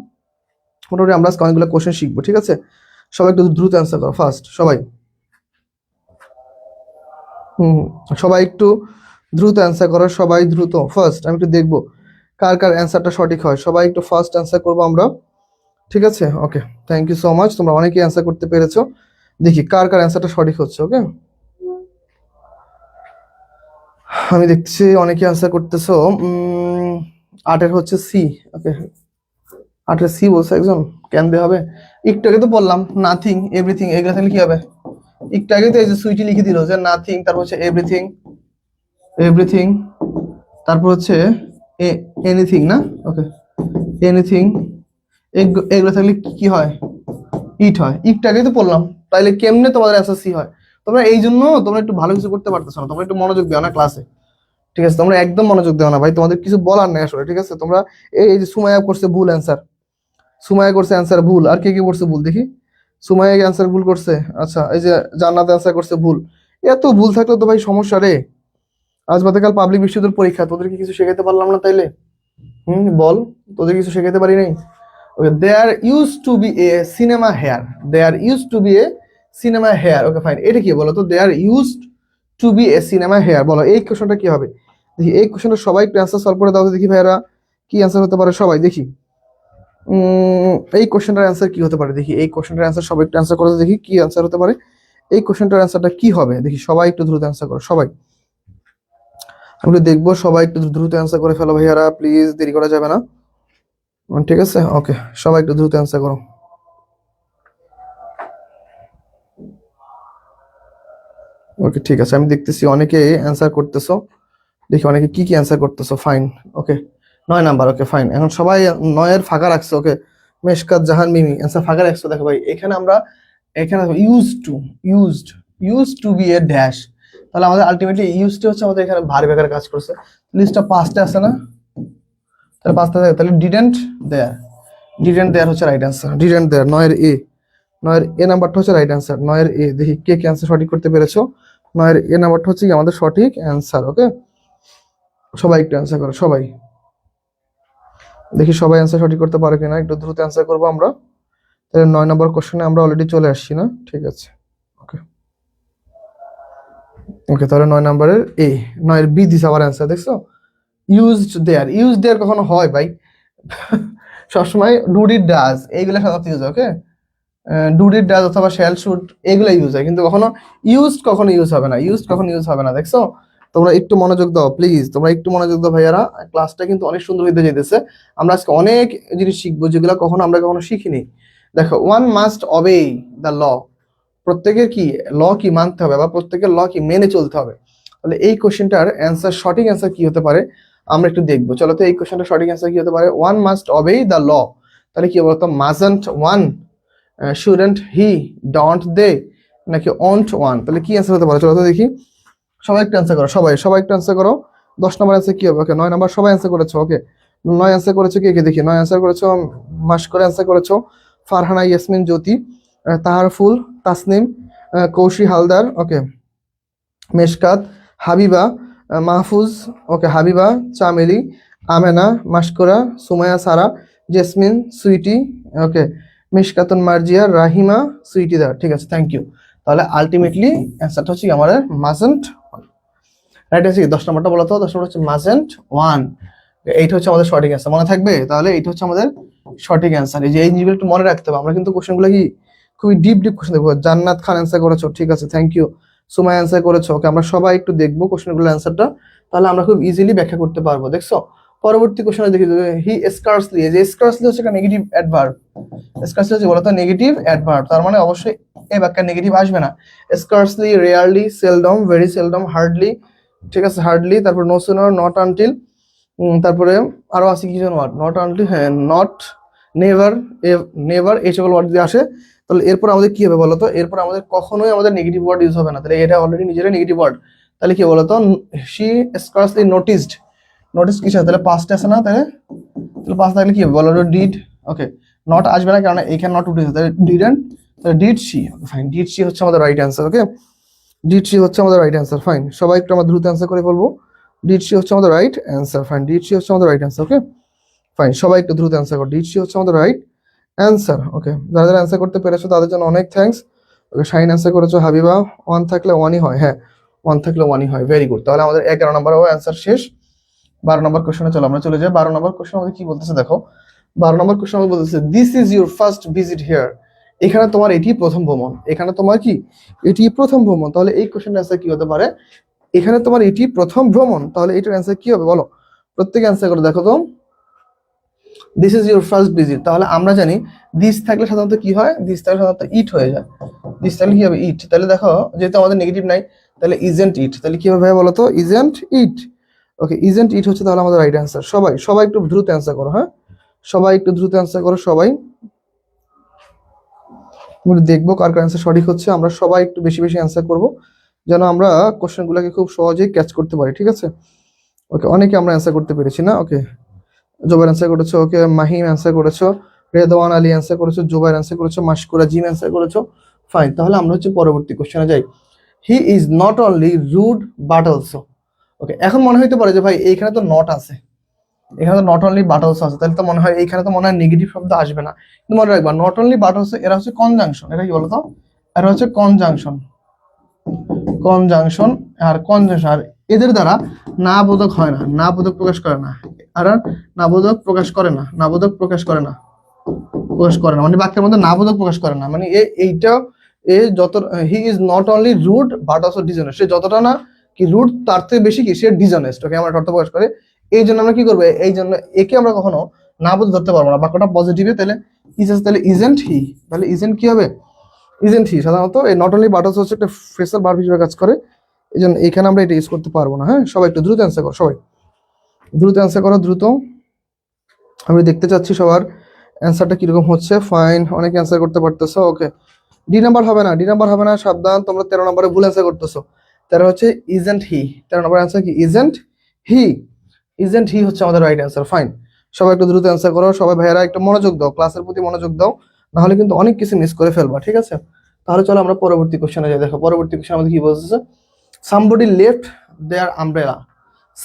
মোটামুটি আমরা আজকে অনেকগুলো কোশ্চেন শিখবো। ঠিক আছে, সবাই একটু দ্রুত অ্যান্সার করো ফার্স্ট সবাই। হুম, সবাই একটু দ্রুত অ্যান্সার করো, সবাই দ্রুত ফার্স্ট। আমি একটু দেখবো কার কার অ্যান্সারটা সঠিক হয়। সবাই একটু ফার্স্ট অ্যান্সার করবো আমরা। ঠিক আছে, ওকে, থ্যাংক ইউ সো মাচ। তোমরা অনেকেই অ্যান্সার করতে পেরেছো। দেখি কার কার অ্যান্সারটা সঠিক হচ্ছে। ওকে, আমি দেখছি অনেকে অ্যান্সার করতেছো। 8-এর হচ্ছে সি। ওকে, 8-এর সি বলছে একজন, ক্যান দে হবে। একটু আগে তো বললাম নাথিং এভরিথিং, এগুলো থাকলে কি হবে? একটু আগে তো এই যে সুইটি লিখে দিল যে নাথিং, তারপর হচ্ছে এভরিথিং, এভরিথিং, তারপর হচ্ছে এনিথিং না। ওকে, এনিথিং, এগুলো থাকলে কি হয়? ইট হয়। একটু আগেই তো বললাম, তাইলে কেমনে তোমাদের অ্যান্সার সি হয়? তোমরা এই জন্য তোমরা একটু ভালো কিছু করতে পারতেছো না, তোমরা একটু মনোযোগ দাও না ক্লাসে। ঠিক আছে, তোমরা একদম মনোযোগ দাও না ভাই, তোমাদের কিছু বলার নেই আসলে। ঠিক আছে, তোমরা এই যে সুমাইয়া করছে ভুল অ্যান্সার, সুমাইয়া করছে অ্যান্সার ভুল, আর কে কে করছে ভুল দেখি। সুমাইয়া অ্যান্সার ভুল করছে, আচ্ছা। এই যে জান্নাত অ্যান্সার করছে ভুল। এত ভুল থাকলে তো ভাই সমস্যা রে। আজ বাদে কাল পাবলিক বিশ্ববিদ্যালয়ের পরীক্ষা, তোদেরকে কিছু শেখাতে পারলাম না তাইলে? বল, তোদের কিছু শেখাতে পারি নাই? Okay, there used to be a cinema here, there used to be a cinema here. Okay fine, এটা কি বলো তো, there used to be a cinema here, বলো এই কোশ্চেনটা কি হবে? দেখি এই কোশ্চেনটা সবাই একটু অ্যান্সার সলভ করে দাও তো দেখি ভাইয়ারা, কি অ্যান্সার হতে পারে সবাই দেখি। এই কোশ্চেনটার অ্যান্সার কি হতে পারে দেখি, এই কোশ্চেনটার অ্যান্সার সবাই একটু অ্যান্সার করে দেখি কি অ্যান্সার হতে পারে, এই কোশ্চেনটার অ্যান্সারটা কি হবে দেখি, সবাই একটু দ্রুত অ্যান্সার করো সবাই, আমি দেখবো সবাই একটু দ্রুত অ্যান্সার করে ফেলো ভাইয়ারা, প্লিজ দেরি করা যাবে না। ঠিক আছে, ওকে সবাই একটু দ্রুত অ্যান্সার করো। ওকে ঠিক আছে, আমি দেখতেছি অনেকে অ্যান্সার করতেছো, দেখি অনেকে কি কি অ্যান্সার করতেছো। ফাইন, ওকে 9 নাম্বার, ওকে ফাইন। এখন সবাই 9-এর ফাঁকা রাখছো, ওকে মেশকাত জাহান মিমি অ্যান্সার ফাঁকা রাখছো। দেখো ভাই এখানে আমরা এখানে use to be a dash, তাহলে আমাদের আলটিমেটলি ইউজ টু হচ্ছে আমাদের এখানে ভার বেকার কাজ করছে, লিস্টটা 5টা আছে না, তাহলে 5টা থাকে, তাহলে ডিডেন্ট দেয়ার হচ্ছে রাইট অ্যান্সার, ডিডেন্ট দেয়ার 9-এর এ নাম্বারটা হচ্ছে রাইট অ্যান্সার, 9-এর এ। দেখি কে কে অ্যান্সার সঠিক করতে পেরেছো, 9-এর এ নাম্বারটা হচ্ছে কি আমাদের সঠিক অ্যান্সার। ওকে সবাই একটু অ্যান্সার করো সবাই, দেখি সবাই অ্যান্সার সঠিক করতে পারে কিনা, একটু দ্রুত অ্যান্সার করবো আমরা। তাহলে 9 নম্বর কোশ্চেনে আমরা অলরেডি চলে আসছি না, ঠিক আছে ওকে ওকে, তাহলে 9 নম্বরের এ, 9-এর বি দিস আবার অ্যান্সার, দেখছো ইউজ দেয়ার কখনো হয় ভাই? সবসময় ডুড ইট ডাজ এইগুলো সাধারণত ইউজ হয়। ওকে ডুড ইট ডাজ অথবা শ্যাল শুড এগুলো ইউজ হয়, কিন্তু কখনো কখনো ইউজ হবে না, কখনো ইউজ হবে না, দেখছো? তোমরা একটু মনোযোগ দাও প্লিজ, তোমরা একটু মনোযোগ দাও ভাইয়ারা, ক্লাসটা কিন্তু অনেক সুন্দর হইতে যেতেছে, আমরা আজকে অনেক জিনিস শিখবো যেগুলো আমরা কখনো শিখিনি। দেখো, one must obey the law, প্রত্যেকের কি ল কি মানতে হবে বা প্রত্যেকের ল কি মেনে চলতে হবে। তাহলে এই কোশ্চেনটার অ্যান্সার, সঠিক অ্যান্সার কি হতে পারে আমরা একটু দেখবো। চলো তো এই কোশ্চেনটার সঠিক অ্যান্সার কি হতে পারে, one must obey the law, তাহলে কি বলতো, mustn't one, shouldn't he, don't they, নাকি ওন্ট ওয়ান, তাহলে কি অ্যান্সার হতে পারে? চলো তো দেখি, সবাই একটু অ্যান্সার করো, সবাই একটু অ্যান্সার করো। 10 নম্বর অ্যান্সার কি হবে? ওকে 9 নম্বর সবাই অ্যান্সার করেছো, ওকে 9 অ্যান্সার করেছো কে কে দেখি, 9 অ্যান্সার করেছো, মাস্কর অ্যান্সার করেছো, ফারহানা ইয়াসমিন জ্যোতি, তাহারফুল, তাসনিম, কৌশি হালদার, ওকে মেশকাত, হাবিবা, মাহফুজ, ওকে হাবিবা, চামেলি, আমেনা, মাস্করা, সুমায়া সারা, জেসমিন, সুইটি, ওকে মিশকাতুন মার্জিয়া, রাহিমা, সুইটিদার, ঠিক আছে থ্যাংক ইউ। তাহলে আলটিমেটলি অ্যান্সারটা হচ্ছে আমাদের মাজেন্ট রাইট আছে। 10 নম্বরটা বলো তো, 10 নম্বর হচ্ছে মাজেন্ট ওয়ান, এইটা হচ্ছে আমাদের সঠিক অ্যান্সার, মনে থাকবে? তাহলে এইটা হচ্ছে আমাদের সঠিক অ্যান্সার। এই যে এই জিনিসগুলো একটু মনে রাখতে হবে, আমরা কিন্তু কোশ্চেনগুলো কি খুবই ডিপ কোশ্চেন দেখবো। জান্নাত খান অ্যান্সার করেছো, ঠিক আছে থ্যাংক ইউ। সুমাই অ্যান্সার করেছো, ওকে আমরা সবাই একটু দেখবো কোশ্চেনগুলো অ্যান্সারটা, তাহলে আমরা খুব ইজিলি ব্যাখ্যা করতে পারবো। দেখছো পরবর্তী কোশ্চেনে দেখি, হি স্কার্সলি, এই যে স্কার্সলি হচ্ছে একটা নেগেটিভ অ্যাডভার্ব, স্কার্সলি হচ্ছে বলতো নেগেটিভ অ্যাডভার্ব, তার মানে অবশ্যই এই বাক্যে নেগেটিভ আসবে না। Scarcely, rarely, seldom, very seldom, hardly, ঠিক আছে হার্ডলি, তারপর নো সুনার, নট আনটিল, তারপরে আরো আছে কিছু ওয়ার্ড, নট আনটিল, হ্যাঁ নট, নেভার, নেভার, এই সকল ওয়ার্ড যদি আসে তাহলে এরপর আমাদের কি হবে বলতো, এরপর আমাদের কখনোই আমাদের নেগেটিভ ওয়ার্ড ইউজ হবে না, তাহলে এটা অলরেডি নিজেরই নেগেটিভ ওয়ার্ড। তাহলে কি বলতো, শি স্কার্সলি নোটিসড, নোটিস কিছু তাহলে পাস্ট আছে না, তাহলে পাস্ট থাকলে কি হবে বলো, ডিড, ওকে নট আসবে না কারণ এখানে নট উঠেছে, তাহলে ডিডন্ট, তাহলে did she, fine did she হচ্ছে আমাদের right answer. Okay did she হচ্ছে আমাদের রাইট অ্যান্সার, ফাইন সবাই একটু আমরা দ্রুত অ্যান্সার করে বলবো, ডিড শি হচ্ছে আমাদের right answer, fine did she হচ্ছে আমাদের রাইট অ্যান্সার। ওকে ফাইন সবাই একটু দ্রুত অ্যান্সার করো, ডিড শি হচ্ছে আমাদের রাইট অ্যান্সার। ওকে যারা যারা অ্যান্সার করতে পেরেছো তাদের জন্য অনেক থ্যাঙ্কস। ওকে শাইন অ্যান্সার করেছো, হাবিবা, 1 থাকলে 1ই হয়, হ্যাঁ 1 থাকলে 1ই হয়, ভেরি গুড। তাহলে আমাদের 11 নম্বরও অ্যান্সার শেষ। 12 নম্বর কোশ্চেনে চলো আমরা চলে যাই। 12 নম্বর কোশ্চেন আমাদের কি বলতেছে দেখো, 12 নম্বর কোশ্চেন আমাদের বলতেছে, this is your first visit here, এখানে তোমার এটি প্রথম ভ্রমণ, এখানে তোমার কি এটি প্রথম ভ্রমণ, তাহলে এই কোশ্চেনের অ্যান্সার কি হতে পারে, এখানে তোমার এটি প্রথম ভ্রমণ, তাহলে এটার অ্যান্সার কি হবে বলো, প্রত্যেকে অ্যান্সার করে দেখো তো। This is your first visit, তাহলে আমরা জানি দিস থাকলে সাধারণত কি হয়, দিস থাকলে সাধারণত ইট হয়ে যায়, দিস থাকলে কি হবে ইট, তাহলে দেখো যেহেতু আমাদের নেগেটিভ নাই তাহলে ইজেন্ট ইট, তাহলে কি হবে বলো তো, isn't it. Okay isn't it হচ্ছে তাহলে আমাদের রাইট অ্যান্সার। সবাই একটু দ্রুত অ্যান্সার করো, হ্যাঁ সবাই একটু দ্রুত অ্যান্সার করো, সবাই দেখবো কার কার অ্যান্সার সঠিক হচ্ছে, আমরা সবাই একটু বেশি বেশি অ্যান্সার করবো যেন আমরা কোশ্চেনগুলোকে খুব সহজেই ক্যাচ করতে পারি, ঠিক আছে। ওকে অনেকে আমরা অ্যান্সার করতে পেরেছি না, ওকে জোবাইর অ্যান্সার করেছো, ওকে মাহিম অ্যান্সার করেছো, রেদওয়ান আলী অ্যান্সার করেছো, জোবাইর অ্যান্সার করেছো, মাশকুরা জিম অ্যান্সার করেছো, ফাইন। তাহলে আমরা হচ্ছে পরবর্তী কোশ্চেনে যাই। He is not only rude but also, okay এখন মনে হইতে পারে যে ভাই এইখানে তো নট আছে, এখানে তো নট অনলি বাট অলসো আছে, তাহলে তো মনে হয় এইখানে তো মনে হয় নেগেটিভ শব্দ আসবে না। কিন্তু মনে রাখবা নট অনলি বাট অলসো এরা হচ্ছে কনজাংশন, এটা কি বলতো, এরা হচ্ছে কনজাংশন, কনজাংশন আর কনজাংশন, আর এদের দ্বারা না বোধক হয় না, না বোধক প্রকাশ করে না, আর না বোধক প্রকাশ করে না, না বোধক প্রকাশ করে না, প্রকাশ করে না মানে বাক্যের মধ্যে না বোধক প্রকাশ করে না, মানে এইটা এ যত he is not only rude but also dishonest, সে যতটা না কি রুড তার থেকে বেশি কি সে ডিসঅনেস্ট, ওকে আমরা অর্থ প্রকাশ করে। এই জন্য আমরা কি করবো, এই জন্য একে আমরা কখনো না বোধ ধরতে পারবো না, বাক্যটা পজিটিভে, তাহলে ইজ তাহলে ইজেন্ট হি, তাহলে ইজেন্ট কি হবে, ইজেন্ট হি। সাধারণত এই নট অনলি বাট অলসো হচ্ছে একটা ফ্রেজাল ভার্ব হিসেবে কাজ করে, এই জন্য এখানে আমরা এটা ইউজ করতে পারবো না। হ্যাঁ, সবাই একটু দ্রুত অ্যান্সার করো, সবাই দ্রুত অ্যান্সার করো, দ্রুত। আমি দেখতে চাচ্ছি সবার অ্যান্সারটা কিরকম হচ্ছে। ফাইন, অনেকে অ্যান্সার করতে পারতেছো, ওকে। ডি নাম্বার হবে না, ডি নাম্বার হবে না, সাবধান, তোমরা 13 নম্বরে ভুল অ্যান্সার করতেছো। 13 হচ্ছে ইজেন্ট হি, 13 নম্বর অ্যান্সার কি ইজেন্ট হি, ইজেন্ট হি হচ্ছে আমাদের রাইট অ্যান্সার। ফাইন, সবাই একটু দ্রুত অ্যান্সার করো, সবাই ভাইয়েরা একটু মনোযোগ দাও, ক্লাসের প্রতি মনোযোগ দাও, নাহলে কিন্তু অনেক কিছু মিস করে ফেলবা, ঠিক আছে। তাহলে চলো আমরা পরবর্তী কোশ্চেনে যাই। দেখো পরবর্তী কোশ্চেন আমাদের কি বলতেছে, somebody left their umbrella,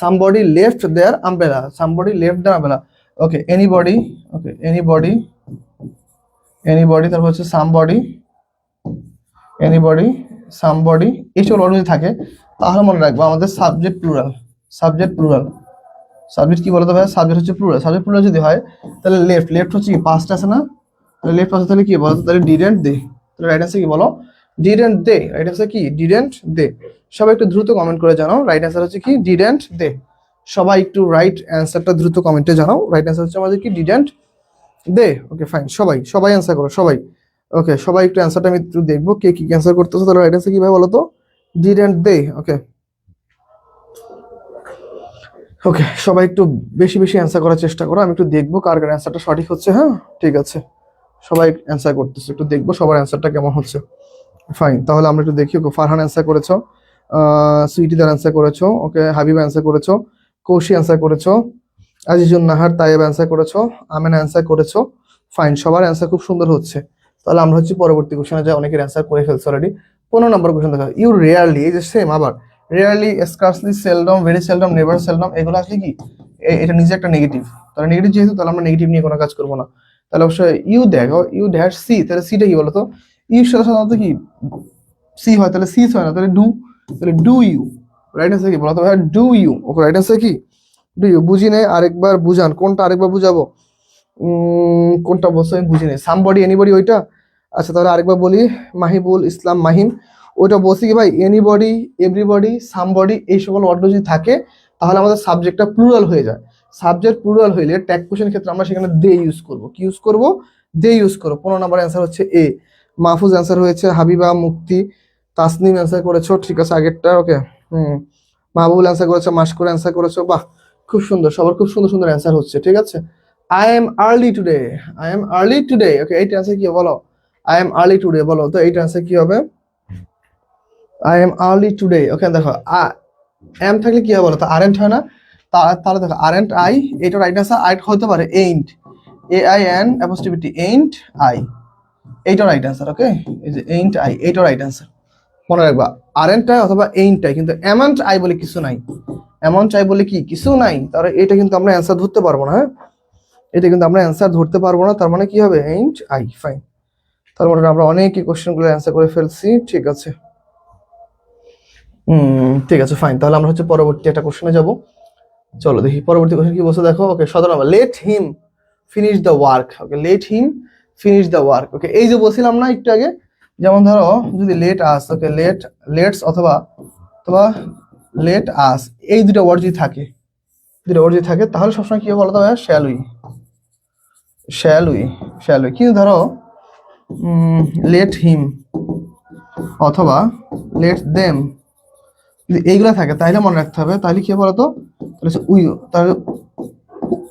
somebody left their umbrella, somebody left their umbrella, okay anybody, okay anybody, anybody, তারপর হচ্ছে somebody, anybody, somebody, এই সব ওয়ার্ড যদি থাকে তাহলে মনে রাখবো আমাদের subject plural, subject plural, subject কি বলতো ভাই, সাবজেক্ট হচ্ছে প্লুরাল, সাবজেক্ট প্লুরাল যদি হয় তাহলে লেফট, লেফট হচ্ছে কি পাস্ট আছে না, তাহলে লেফট আছে, তাহলে কি বলতো, তাহলে ডিডেন্ট দে, তাহলে রাইট আনসার কি বলো, ডিডেন্ট দে, রাইট আনসার কি ডিডেন্ট দে। সবাই একটু দ্রুত কমেন্ট করে জানাও রাইট আনসার হচ্ছে কি ডিডেন্ট দে, সবাই একটু রাইট অ্যান্সারটা দ্রুত কমেন্টে জানাও, রাইট অ্যান্সার হচ্ছে আমাদের কি ডিডেন্ট দে। ওকে ফাইন, সবাই সবাই অ্যান্সার করো সবাই, ওকে সবাই একটু অ্যান্সারটা আমি একটু দেখবো কে কি অ্যান্সার করতেছো। তাহলে রাইট অ্যান্সার কি ভাই বলো তো, ডিডেন্ট দে, ওকে ওকে সবাই একটু বেশি বেশি অ্যান্সার করার চেষ্টা করো, আমি একটু দেখবো কার কার অ্যান্সারটা সঠিক হচ্ছে। হ্যাঁ ঠিক আছে, সবাই অ্যান্সার করতেছে, একটু দেখবো সবার অ্যান্সারটা কেমন হচ্ছে। ফাইন, তাহলে আমরা একটু দেখি। ওকে ফারহান অ্যান্সার করেছো, সুইটিদার অ্যান্সার করেছো, ওকে হাবিব অ্যান্সার করেছো, কৌশি অ্যান্সার করেছো, আজিজুন নাহার তাইয়েব অ্যান্সার করেছো, আমেন অ্যান্সার করেছো। ফাইন, সবার অ্যান্সার খুব সুন্দর হচ্ছে। তাহলে আমরা হচ্ছে পরবর্তী কোশ্চেনে যাই, অনেকের অ্যান্সার করে ফেলছে অলরেডি। 15 নম্বর কোশ্চেন দেখা, ইউ রেয়ারলি, এই যে সেম আবার rarely, scarcely, seldom, very seldom, never seldom, এগুলো আসলে কি এটা নিজে একটা নেগেটিভ, তাহলে নেগেটিভ যেহেতু তাহলে আমরা নেগেটিভ নিয়ে কোনো কাজ করবো না। তাহলে অবশ্যই ইউ দেখো, ইউ ড্যাশ সি, তাহলে সিটা কি বলতো, ইউর সাথে সাধারণত কি সি হয়, তাহলে সিস হয় না, তাহলে ডু, তাহলে ডু ইউ, রাইট আনসার কি বলতো ভাই, do you, okay right answer কি ডু ইউ। বুঝি নেই, আরেকবার বুঝান, কোনটা আরেকবার বুঝাবো, কোনটা বলছো আমি বুঝি নেই, সামবডি এনিবডি ওইটা, আচ্ছা তাহলে আরেকবার বলি, মাহিবুল ইসলাম মাহিম, ওইটা বলছি কি ভাই এনিবডি, এভরিবডি, সামবডি, এই সকল ওয়ার্ড যদি থাকে তাহলে আমাদের সাবজেক্টটা প্লুরাল হয়ে যায়। সাবজেক্ট প্লুরাল হইলে ট্যাগ কোশ্চেন ক্ষেত্রে আমরা সেখানে দে ইউজ করব, কি ইউজ করব, দে ইউজ করব। 15 নম্বর অ্যান্সার হচ্ছে এ। মাহফুজ অ্যান্সার হয়েছে, হাবিবা, মুক্তি, তাসনিম অ্যান্সার করেছো, ঠিক আছে আগেরটা, ওকে মাহবুবুল অ্যান্সার করেছো, মাশকুর অ্যান্সার করেছো, বাহ খুব সুন্দর, সবার খুব সুন্দর সুন্দর অ্যান্সার হচ্ছে, ঠিক আছে। I am early today, I am early today, okay এইটা অ্যান্সার কি বলো, আই এম আর্লি টুডে বলো তো, এইটা অ্যান্সার কি হবে, আই এম আর্লি টুডে। ওকে দেখো এম থাকলে কি হবে বলো তো, আরেন্ট হয় না, তাহলে দেখো আরেন্ট আই, এটা রাইট অ্যান্সার। আইট হতে পারে ain't, A I N apostrophe ain't I, এইটা রাইট অ্যান্সার। ওকে এই যে এইন্ট আই, এইটা রাইট অ্যান্সার, মনে রাখবা আরেন্টটাই অথবা এইন্টটাই, কিন্তু অ্যামাউন্ট আই বলে কিছু নাই, অ্যামাউন্ট আই বলে কি কিছু নাই, তাহলে এটা কিন্তু আমরা অ্যান্সার ধরতে পারবো না। হ্যাঁ এটা কিন্তু আমরা অ্যান্সার ধরতে পারবো না, তার মানে কি হবে এইন্ট আই। ফাইন, তার মানে আমরা অনেক কোশ্চেনগুলো অ্যান্সার করে ফেলছি, ঠিক আছে। ঠিক আছে ফাইন, তাহলে আমরা হচ্ছে পরবর্তী একটা কোশ্চেনে যাব। চলো দেখি পরবর্তী কোশ্চেন কি বলছে, দেখো ওকে 17 নম্বর, let him finish the work, okay let him finish the work. Okay এই যে বলছিলাম না একটু আগে, যেমন ধরো যদি লেট আস, ওকে লেটস অথবা অথবা লেট আস, এই দুটো ওয়ার্ড যদি থাকে, দুটো ওয়ার্ড যদি থাকে তাহলে সবসময় কি হবে বলতো ভাই, shall we, shall we, shall we. কিন্তু ধরো লেট হিম অথবা লেট দেম, যদি এইগুলা থাকে তাহলে মনে রাখতে হবে, তাহলে কি হবে বলতো, তাহলে হচ্ছে উইও, তাহলে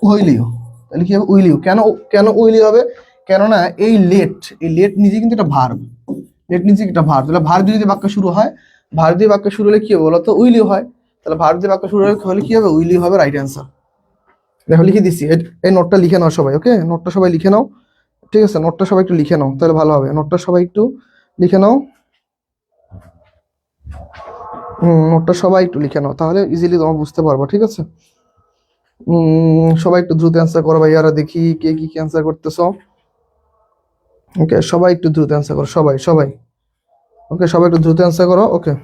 উইলিও, তাহলে কি হবে উইলিও। কেন কেন উইলিও হবে, কেননা এই লেট নিজে কিন্তু একটা ভার্ব, লেট নিজে একটা ভার্ব, তাহলে ভার্ব দিয়ে যদি বাক্য শুরু হয়, ভার্ব দিয়ে বাক্য শুরু হলে কি হবে বলতো, উইলিও হয়, তাহলে ভার্ব দিয়ে বাক্য শুরু হলে কি হবে, উইলিও হবে, রাইট অ্যান্সার। দেখো লিখে দিচ্ছি, এই নোটটা লিখে নাও সবাই, ওকে নোটটা সবাই লিখে নাও, ঠিক আছে নোটটা সবাই একটু লিখে নাও, তাহলে ভালো হবে, নোটটা সবাই একটু লিখে নাও, নোটটা সবাই একটু লিখে নাও, তাহলে ইজিলি তোমরা বুঝতে পারবো, ঠিক আছে। সবাই একটু দ্রুত অ্যান্সার করো ভাইয়ারা, দেখি কে কি অ্যান্সার করতেছো। ওকে, সবাই একটু দ্রুত অ্যান্সার করো, সবাই সবাই। ওকে, সবাই একটু দ্রুত অ্যান্সার করো। ওকে,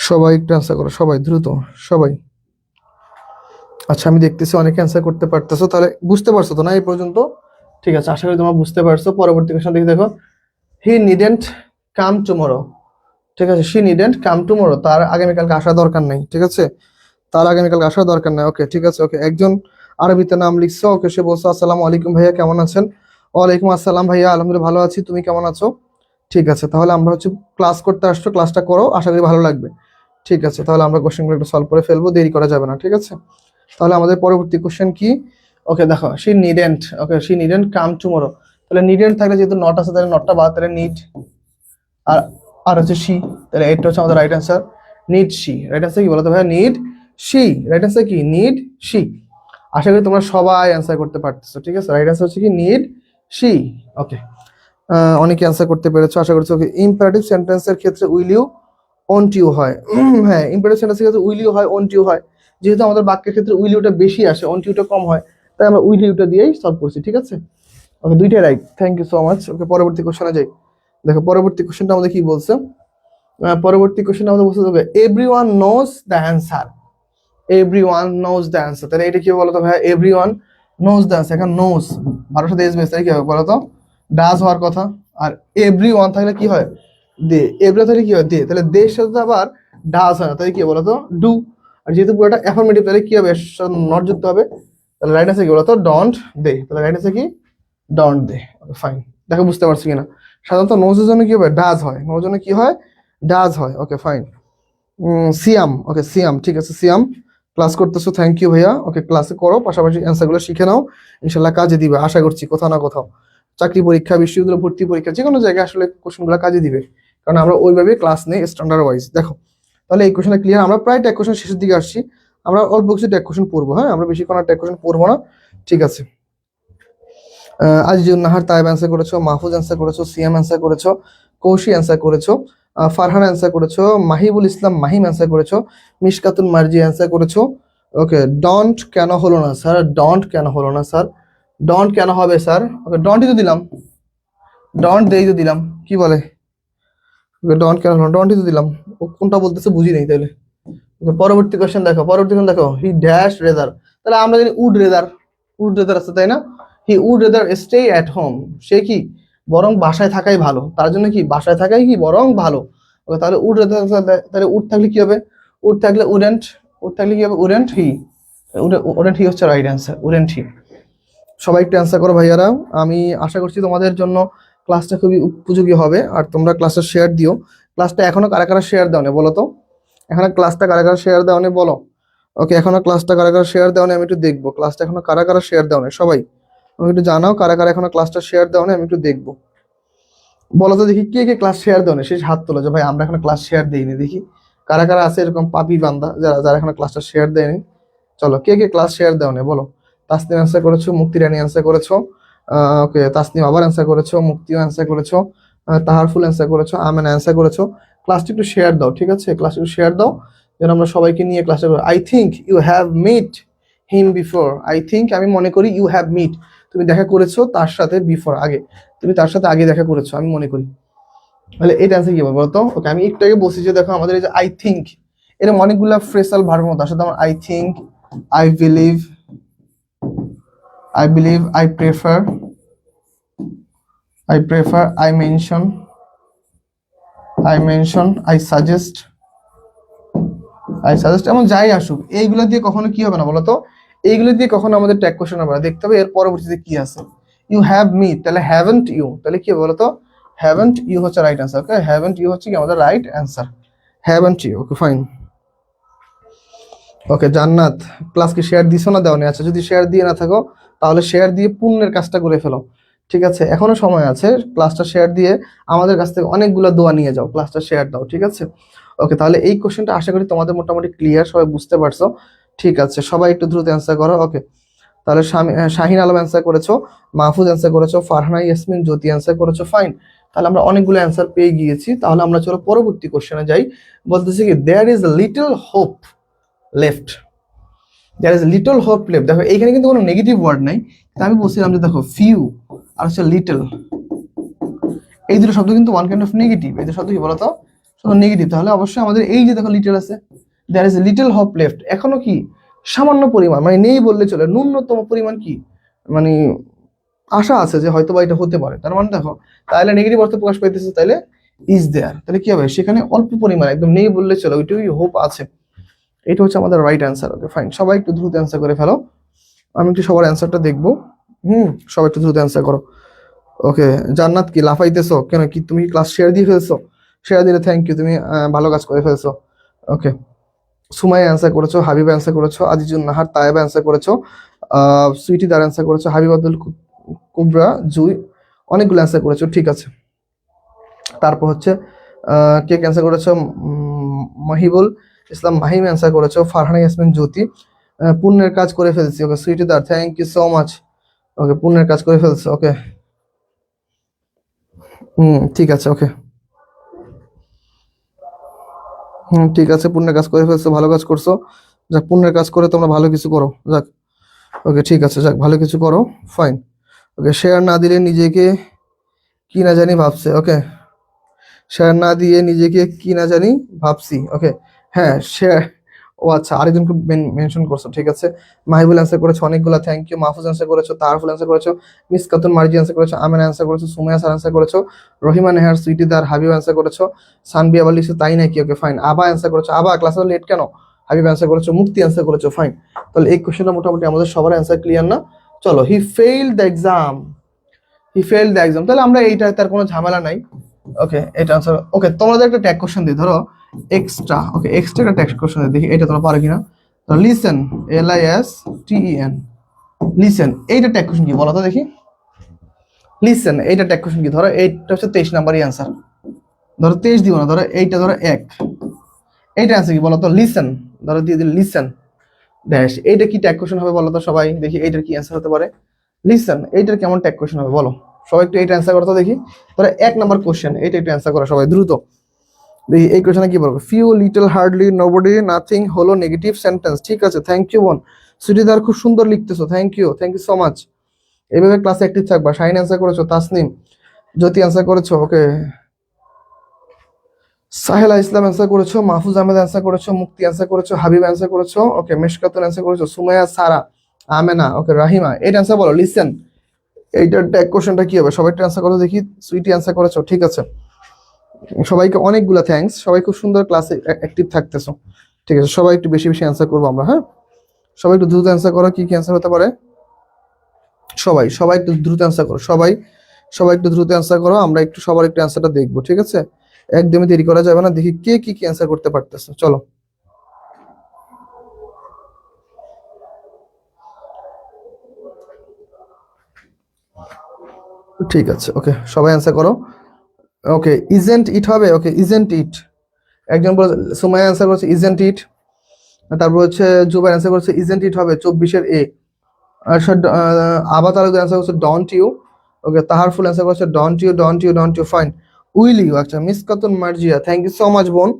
সবাই একটু অ্যান্সার করো, সবাই দ্রুত, সবাই। আচ্ছা, আমি দেখতেছি অনেকে অ্যান্সার করতে পারতেছো, তাহলে বুঝতে পারছো তো না এই পর্যন্ত? ঠিক আছে, আশা করি তোমরা বুঝতে পারছো। পরবর্তী কোশ্চেন দেখি, দেখো, হি নিডেন্ট কাম টুমরো। ঠিক আছে, শি নিডেন্ট কাম টুমরো, তার আগামীকালকে আসা দরকার নেই। ঠিক আছে, তার আগামীকালকে আসার দরকার নেই। ওকে, ঠিক আছে। ওকে, একজন আরবিতে নাম লিখছো। ওকে, সে বলছো আসসালামু আলাইকুম ভাইয়া, কেমন আছেন? ওয়ালাইকুম আসসালাম ভাইয়া, আলহামদুলিল্লাহ ভালো আছি, তুমি কেমন আছো? ঠিক আছে, তাহলে আমরা হচ্ছে ক্লাস করতে আসছো, ক্লাসটা করো, আশা করি ভালো লাগবে। ঠিক আছে, তাহলে আমরা কোশ্চেনগুলো একটু সলভ করে ফেলবো, দেরি করা যাবে না। ঠিক আছে, তাহলে আমাদের পরবর্তী কোশ্চেন কি? ওকে, দেখো, she needn't. Okay, she needn't come tomorrow. তাহলে নিডেন্ট থাকলে যেহেতু নট আছে, তাহলে নটটা বাদ, তাহলে নিড। আর আর হচ্ছে শি, তাহলে এটা হচ্ছে আমাদের right answer. Need she, right answer কি বলতো ভাইয়া? নিড শি, রাইট অ্যান্সার কি? Need she. আশা করি তোমরা সবাই অ্যান্সার করতে পারতেছো। ঠিক আছে, রাইট অ্যান্সার হচ্ছে কি? Need she. ওকে, অনেকে অ্যান্সার করতে পেরেছো, আশা করছি। ওকে, ইম্পারেটিভ সেন্টেন্সের ক্ষেত্রে উইল ইউ, ওন্ট ইউ হয়। হ্যাঁ, ইম্পারেটিভ সেন্টেন্সের ক্ষেত্রে উইল ইউ হয়, ওন্ট ইউ হয়। যেহেতু আমাদের বাক্যের ক্ষেত্রে উইল ইউটা বেশি আসে, ওন্ট ইউটা কম হয়, তাই আমরা উইল ইউটা দিয়েই সলভ করছি। ঠিক আছে, ওকে, দুইটাই right, thank you so much. Okay, পরবর্তী কোশ্চেনে যাই। দেখো, পরবর্তী কোশ্চেনটা আমাদের কি বলছে? পরবর্তী কোশ্চেন আমাদের বলতে হবে everyone knows the answer. Everyone knows the answer, তাহলে এটা কি বলতো ভাই? Everyone knows the answer. এখন নোজ 12 সাথে এস বেস, তাই কি হবে বলতো? ডাজ হওয়ার কথা। আর এভরিওয়ান থাকলে কি হয়? দে। এভরি থাকলে কি হয়? দে। তাহলে দের সাথে আবার ডাজ হয় না, তাহলে কি বলতো? ডু। আর যেহেতু পুরোটা অ্যাফার্মেটিভ, তাহলে কি হবে? নট যুক্ত হবে। তাহলে রাইট আছে কি বলতো? ডন্ট দে। তাহলে রাইট আছে কি? Don't they. ফাইন, দেখো বুঝতে পারছি কিনা। সাধারণত নোজের জন্য কি হবে? ডাজ হয়। নোজের জন্য কি হয়? ডাজ হয়। ওকে, ফাইন। সিয়াম। ওকে, সিয়াম, ঠিক আছে, সিয়াম ক্লাস করতেছো, থ্যাংক ইউ ভাইয়া। ওকে, ক্লাসে করো, পাশাপাশি অ্যান্সারগুলো শিখে নাও, ইনশাল্লাহ কাজে দিবে আশা করছি, কোথাও না কোথাও। চাকরি পরীক্ষা, বিশ্ববিদ্যালয় ভর্তি পরীক্ষা, যে কোনো জায়গায় আসলে কোশ্চেনগুলো কাজে দিবে, কারণ আমরা ওইভাবে ক্লাস নেই স্ট্যান্ডার্ড ওয়াইজ। দেখো, তাহলে এই কোশ্চেনটা ক্লিয়ার। আমরা প্রায় ট্যাগ কোশ্চেন শেষের দিকে আসছি, আমরা অল্প কিছু ট্যাগ কোশ্চেন পড়বো। হ্যাঁ, আমরা বেশি কোনো ট্যাগ কোশ্চেন পড়বো না। ঠিক আছে, আজিজুন নাহার তাইব অ্যান্সার করেছো, মাহফুজ অ্যান্সার করেছো, সিয়াম অ্যান্সার করেছো, কৌশি অ্যান্সার করেছো, ফারহান অ্যান্সার করেছো, মাহিবুল ইসলাম মাহিম অ্যান্সার করেছো, মিশকাতুল মার্জি অ্যান্সার করেছো। ওকে, ডন্ট কেন হলো না স্যার? ডন্ট কেন হলো না স্যার? ডন্ট কেন হবে স্যার? ওকে, ডন্টই তো দিলাম, ডন্ট দেই তো দিলাম, কি বলে? ওকে, ডন্ট কেন হলো না? ডন্টই তো দিলাম, ও কোনটা বলতেছে বুঝি নাই তাহলে। ওকে, পরবর্তী কোশ্চেন দেখো, পরবর্তী কোশ্চেন দেখো, হি ড্যাশ রেদার। তাহলে আমরা জানি উড রেদার, উড রেদার আছে তাই না? He would rather stay at home, সে কি বরং বাসায় থাকাই ভালো, তার জন্য কি বাসায় থাকাই কি বরং ভালো। ওকে, তাহলে উড রেদার, তাহলে উড থাকলে কি হবে? উড থাকলে উডেন্ট, উড থাকলে কি হবে? উডেন্ট হি। উডেন্ট হি হচ্ছে রাইট অ্যান্সার, উডেন্ট হি। সবাই একটু অ্যান্সার করো ভাইয়ারা, আমি আশা করছি তোমাদের জন্য ক্লাসটা খুবই উপযোগী হবে, আর তোমরা ক্লাসটা শেয়ার দিও। ক্লাসটা এখনো কারা কারা শেয়ার দাও না বলো তো? এখনো ক্লাসটা কারা কারা শেয়ার দাও না বলো? ওকে, এখনো ক্লাসটা কারা কারা শেয়ার দাও না, আমি একটু দেখবো ক্লাসটা এখনো কারা কারা শেয়ার দাও না। সবাই আমাকে একটু জানাও কারা কারা এখনো ক্লাসটা শেয়ার দাও না, আমি একটু দেখবো। বলো তো দেখি, কে কে ক্লাস শেয়ার দাও না, শেষ হাত তোলো যে ভাই আমরা এখনো ক্লাস শেয়ার দিইনি। দেখি কারা কারা আছে এরকম পাপি বান্দা, যারা যারা এখনো ক্লাসটা শেয়ার দেয়নি। চলো, কে কে ক্লাস শেয়ার দাও না বলো? তাসনিম অ্যান্সার করেছো, মুক্তি রানী অ্যান্সার করেছো। ওকে, তাসনিম আবার অ্যান্সার করেছো, মুক্তিও অ্যান্সার করেছো, তাহারফুল অ্যান্সার করেছো, আমেন অ্যান্সার করেছো। ক্লাসটি একটু শেয়ার দাও, ঠিক আছে? ক্লাসটি একটু শেয়ার দাও, যেন আমরা সবাইকে নিয়ে ক্লাসটা করি। I think you have met him before. I think, আমি মনে করি, ইউ হ্যাভ মিট, তুমি দেখা করেছো তার সাথে, বিফোর আগে, তুমি তার সাথে আগে দেখা করেছো আমি মনে করি। তাহলে এটা অ্যান্সার কি হবে বলতো? ওকে, আমি একটু আগে বলছি যে দেখো আমাদের এই যে আই থিঙ্ক, এরকম অনেকগুলো ফ্রেসাল ভার্বের মতো আসলে আমার I think, I believe, I believe, I prefer, I mention, I suggest, এমন যাই আসুক, এইগুলো দিয়ে কখনো কি হবে না বলতো? এইগুলো দিয়ে কখনো আমাদের ট্যাগ কোশ্চেন হবে না। দেখতে হবে এর পরবর্তীতে কি আছে। ইউ হ্যাভ মিট, তাহলে হ্যাভেন্ট ইউ, তাহলে কি হবে বলতো? হ্যাভেন্ট ইউ হচ্ছে right answer. Okay, haven't you হচ্ছে কি আমাদের right answer, haven't you. Okay, fine. Okay, Jannat class কি শেয়ার দিছো না দেওনি? আচ্ছা, যদি শেয়ার দিয়ে না থাকো তাহলে শেয়ার দিয়ে পুণ্যের কাজটা করে ফেলো। ঠিক আছে, এখনো সময় আছে, ক্লাসটা শেয়ার দিয়ে আমাদের কাছ থেকে অনেকগুলো দোয়া নিয়ে যাও, ক্লাসটা শেয়ার দাও। ঠিক আছে, ওকে, তাহলে এই কোশ্চেনটা আশা করি তোমাদের মোটামুটি ক্লিয়ার, সবাই বুঝতে পারছো। ঠিক আছে, সবাই একটু দ্রুত অ্যান্সার করো। ওকে, তাহলে শাহিন আলম অ্যান্সার করেছো, মাহফুজ অ্যান্সার করেছো, ফারহানা ইয়াসমিন জ্যোতি অ্যান্সার করেছো, ফাইন। তাহলে আমরা অনেকগুলো অ্যান্সার পেয়ে গিয়েছি। তাহলে আমরা চলো পরবর্তী কোশ্চেনে যাই। বলতেছি কি there is little hope left, there is little hope left. দেখো এইখানে কিন্তু কোনো নেগেটিভ ওয়ার্ড নাই, তা আমি বলছিলাম যে দেখো ফিউ আর হচ্ছে লিটল, এই দুটো শব্দ কিন্তু ওয়ান কাইন্ড অফ নেগেটিভ। এই দুটো শব্দ কি বলতো, শুধু নেগেটিভ। তাহলে অবশ্যই আমাদের এই যে দেখো লিটল আছে, there is little hope left, এখনো কি সামান্য পরিমাণ, মানে নেই বললে চলে, ন্যূনতম পরিমাণ কি মানে আশা আছে যে হয়তো বা এটা হতে পারে। তার মানে দেখো তাহলে নেগেটিভ অর্থ প্রকাশ পাইতেছে, তাহলে ইজ দেয়ার, তাহলে কি হবে সেখানে অল্প পরিমাণ, একদম নেই বললে চলে, ওইটুকুই হোপ আছে। এটা হচ্ছে আমাদের রাইট অ্যান্সার। ওকে ফাইন, সবাই একটু দ্রুত অ্যান্সার করে ফেলো, আমি একটু সবার অ্যান্সারটা দেখবো। সবাই একটু দ্রুত অ্যান্সার করো। ওকে জান্নাত কি লাফাইতেছো কেন, কি তুমি ক্লাস শেয়ার দিয়ে ফেলছো? শেয়ার দিলে থ্যাংক ইউ, তুমি ভালো কাজ করে ফেলছো। ওকে সুমাইয়া অ্যান্সার করেছো, হাবিবা অ্যান্সার করেছো, আজিজুন নাহার, তায়েবা অ্যান্সার করেছো, সুইটি দার অ্যান্সার করেছো, হাবিবাদুল কুবরা, জুই, অনেকগুলো অ্যান্সার করেছো, ঠিক আছে। তারপর হচ্ছে কে অ্যান্সার করেছো, মহিবুল ইসলাম মাহিম অ্যান্সার করেছো, ফারহানা ইয়াসমিন জ্যোতি, পুণ্যের কাজ করে ফেলছি। ওকে সুইটি দার থ্যাংক ইউ সো মাচ। ওকে পুণ্যের কাজ করে ফেলছো, ওকে ঠিক আছে। ওকে ঠিক আছে, পুণ্যের কাজ করে ফেলছো, ভালো কাজ করছো। যাক পুণ্যের কাজ করে তোমরা ভালো কিছু করো, যাক ওকে ঠিক আছে, যাক ভালো কিছু করো, ফাইন। ওকে শেয়ার না দিলে নিজেকে কি না জানি ভাবছে। ওকে শেয়ার না দিয়ে নিজেকে কি না জানি ভাবছি। ওকে হ্যাঁ শেয়ার, ও আচ্ছা আরেকজনকে মেনশন করছো, ঠিক আছে। মাহিবুল অ্যান্সার করেছো, অনেকগুলো থ্যাংক ইউ। মাহফুজ অ্যান্সার করেছো, তারফুল অ্যান্সার করেছো, মিস কাতুন মার্জি অ্যান্সার করেছো, আমেন অ্যান্সার করেছো, সুমাইয়া স্যার অ্যান্সার করেছো, রহিমা নেহার, সুইটি দার, হাবিব অ্যান্সার করেছো, সানবি আবার লিখছো তাই নাকি। ওকে ফাইন, আবা অ্যান্সার করেছো, আবা ক্লাসে লেট কেন, হাবিব অ্যান্সার করেছো, মুক্তি অ্যান্সার করেছো, ফাইন। তাহলে এই কোশ্চেনটা মোটামুটি আমাদের সবার অ্যান্সার ক্লিয়ার না? চলো he failed the exam, he failed the exam, তাহলে আমরা এইটা তার কোনো ঝামেলা নাই। ওকে এটা আনসার। ওকে তোমাদের একটা ট্যাগ কোশ্চেন দিই, ধরো এক্সট্রা, ওকে এক্সট্রা একটা ট্যাগ কোশ্চেন দেখি এটা তোমরা পারো কিনা। লিসেন, LISTEN, লিসেন, এইটা ট্যাগ কোশ্চেন কি বলো তো দেখি। লিসেন এইটা ট্যাগ কোশ্চেন কি, ধরো এইটা হচ্ছে 23 নাম্বারই অ্যান্সার, ধরো 23 দিব না, ধরো এইটা ধরো 1, এইটা অ্যান্সার কি বলো তো, লিসেন, ধরো দিয়ে দিল লিসেন ড্যাশ, এইটা কি ট্যাগ কোশ্চেন হবে বলো তো সবাই দেখি, এইটার কি অ্যান্সার হতে পারে, লিসেন, এইটার কেমন ট্যাগ কোশ্চেন হবে বলো সবাই একটু এইটা অ্যান্সার করো তো দেখি। ধরো 1 নাম্বার কোশ্চেন, এইটা একটু অ্যান্সার করো সবাই দ্রুত দেখি। এই কোশ্চেনে কি বলবো, few, little, hardly, nobody, nothing হলো নেগেটিভ সেন্টেন্স, ঠিক আছে থ্যাংক ইউ বোন। সুরিদার খুব সুন্দর লিখতেছো, থ্যাংক ইউ সো মাচ। এইভাবে ক্লাসে অ্যাক্টিভ থাকবা। শাহিন অ্যান্সার করেছো, তাসনিম, জ্যোতি অ্যান্সার করেছো, ওকে সাহেলা ইসলাম অ্যান্সার করেছো, মাহফুজ আহমেদ অ্যান্সার করেছো, মুক্তি অ্যান্সার করেছো, হাবিব অ্যান্সার করেছো, ওকে মেশকাতুন অ্যান্সার করেছো, সুমাইয়া, সারা, আমেনা, ওকে রাহিমা, এইটা অ্যান্সার বলো লিসেন, এইটার ট্যাগ কোশ্চেনটা কি হবে সবাই একটু অ্যান্সার করো দেখি। সুইটি অ্যান্সার করেছো, ঠিক আছে সবাইকে অনেকগুলা থ্যাঙ্কস, সবাই খুব সুন্দর ক্লাসে অ্যাক্টিভ থাকতেছো, ঠিক আছে সবাই একটু বেশি বেশি অ্যান্সার করবো আমরা, হ্যাঁ সবাই একটু দ্রুত অ্যান্সার করো, কি কি অ্যান্সার হতে পারে, সবাই সবাই একটু দ্রুত অ্যান্সার করো, সবাই সবাই একটু দ্রুত অ্যান্সার করো, আমরা একটু সবার একটু অ্যান্সারটা দেখবো, ঠিক আছে একদমই দেরি করা যাবে না, দেখি কে কি কি অ্যান্সার করতে পারতেছে, চলো ঠিক আছে। ওকে সবাই অ্যান্সার করো। ওকে ইজেন্ট ইট হবে, ওকে ইজেন্ট ইট, একজন বলে, সুমাইয়া অ্যান্সার করেছে ইজেন্ট ইট, তারপর হচ্ছে জুবাই অ্যান্সার করেছে ইজেন্ট ইট হবে 24-এর A। আর আবার তালুকদার অ্যান্সার করছে don't you, okay Taharful answer করছে don't you fine. Will you, আচ্ছা Miskatun Marzia, thank you so much বোন,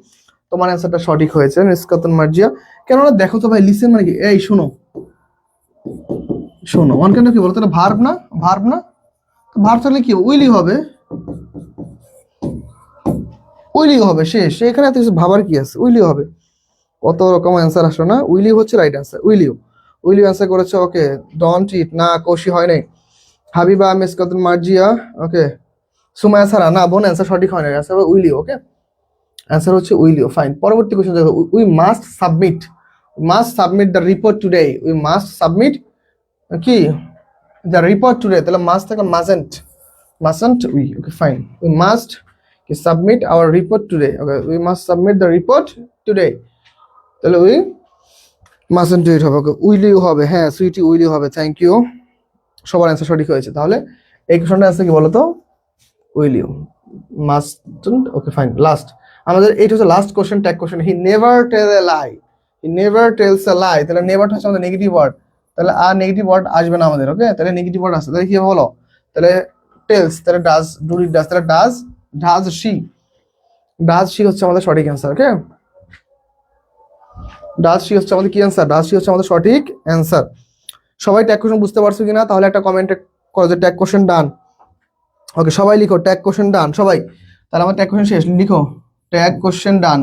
তোমার অ্যান্সারটা সঠিক হয়েছে মিসকাতুন মার্জিয়া। কেননা দেখো তো ভাই লিসেন মানে কি, এই শোনো শোনো ওয়ান কাইন্ড কি বলতো, এটা ভার্ব না, ভার্ব না, ভার্ব থাকলে কি উইল ইউ হবে, উইল ইউ হবে শেষ, এখানে এত কিছু ভাবার কি আছে, উইল ইউ হবে, কত রকম অ্যান্সার আসলো না, উইল ইউ হচ্ছে right answer, will you, will you answer করেছে, ওকে ডন্ট ইট না, কৌশি হয় নাই, হাবিবা মিসকাতুন মার্জিয়া, ওকে সুমায়া সারা, না বোন অ্যান্সার সঠিক হয় না, answer will you, okay answer হচ্ছে উইল ইউ, ফাইন। পরবর্তী কোশ্চেন দেখো, we must submit the report today, we must submit কি দ্য রিপোর্ট টুডে, তাহলে মাস্ট থাকলে mustn't we, okay fine, we must submit our report today, okay we must submit the report today, তাহলে we mustn't do it হবে, okay will you হবে, হ্যাঁ Sweety will you হবে, thank you সবার answer সঠিক হয়েছে। তাহলে এই কোশ্চেনটা অ্যান্সার কি বলতো, will you mustn't, okay fine. Last আমাদের এইটা হচ্ছে last question, tag question, he never tell a lie, he never tells a lie, তাহলে নেভার হচ্ছে আমাদের নেগেটিভ ওয়ার্ড, তাহলে আর নেগেটিভ ওয়ার্ড আসবে না আমাদের। ওকে, তাহলে নেগেটিভ ওয়ার্ড আসছে, তাহলে কি বলো, তাহলে টেলস, তাহলে ডাজ, ডু ইট ডাজ, তাহলে ডাজ শি, ডাজ শি হচ্ছে আমাদের সঠিক অ্যান্সার। ওকে, ডাজ শি হচ্ছে আমাদের কি অ্যান্সার, ডাজ শি হচ্ছে আমাদের সঠিক অ্যান্সার। সবাই ট্যাগ কোশ্চেন বুঝতে পারছো কিনা, তাহলে একটা কমেন্টে করো যে ট্যাগ কোশ্চেন ডান। ওকে, সবাই লিখো ট্যাগ কোশ্চেন ডান সবাই। তাহলে আমার ট্যাগ কোশ্চেন শেষ, লিখো ট্যাগ কোশ্চেন ডান,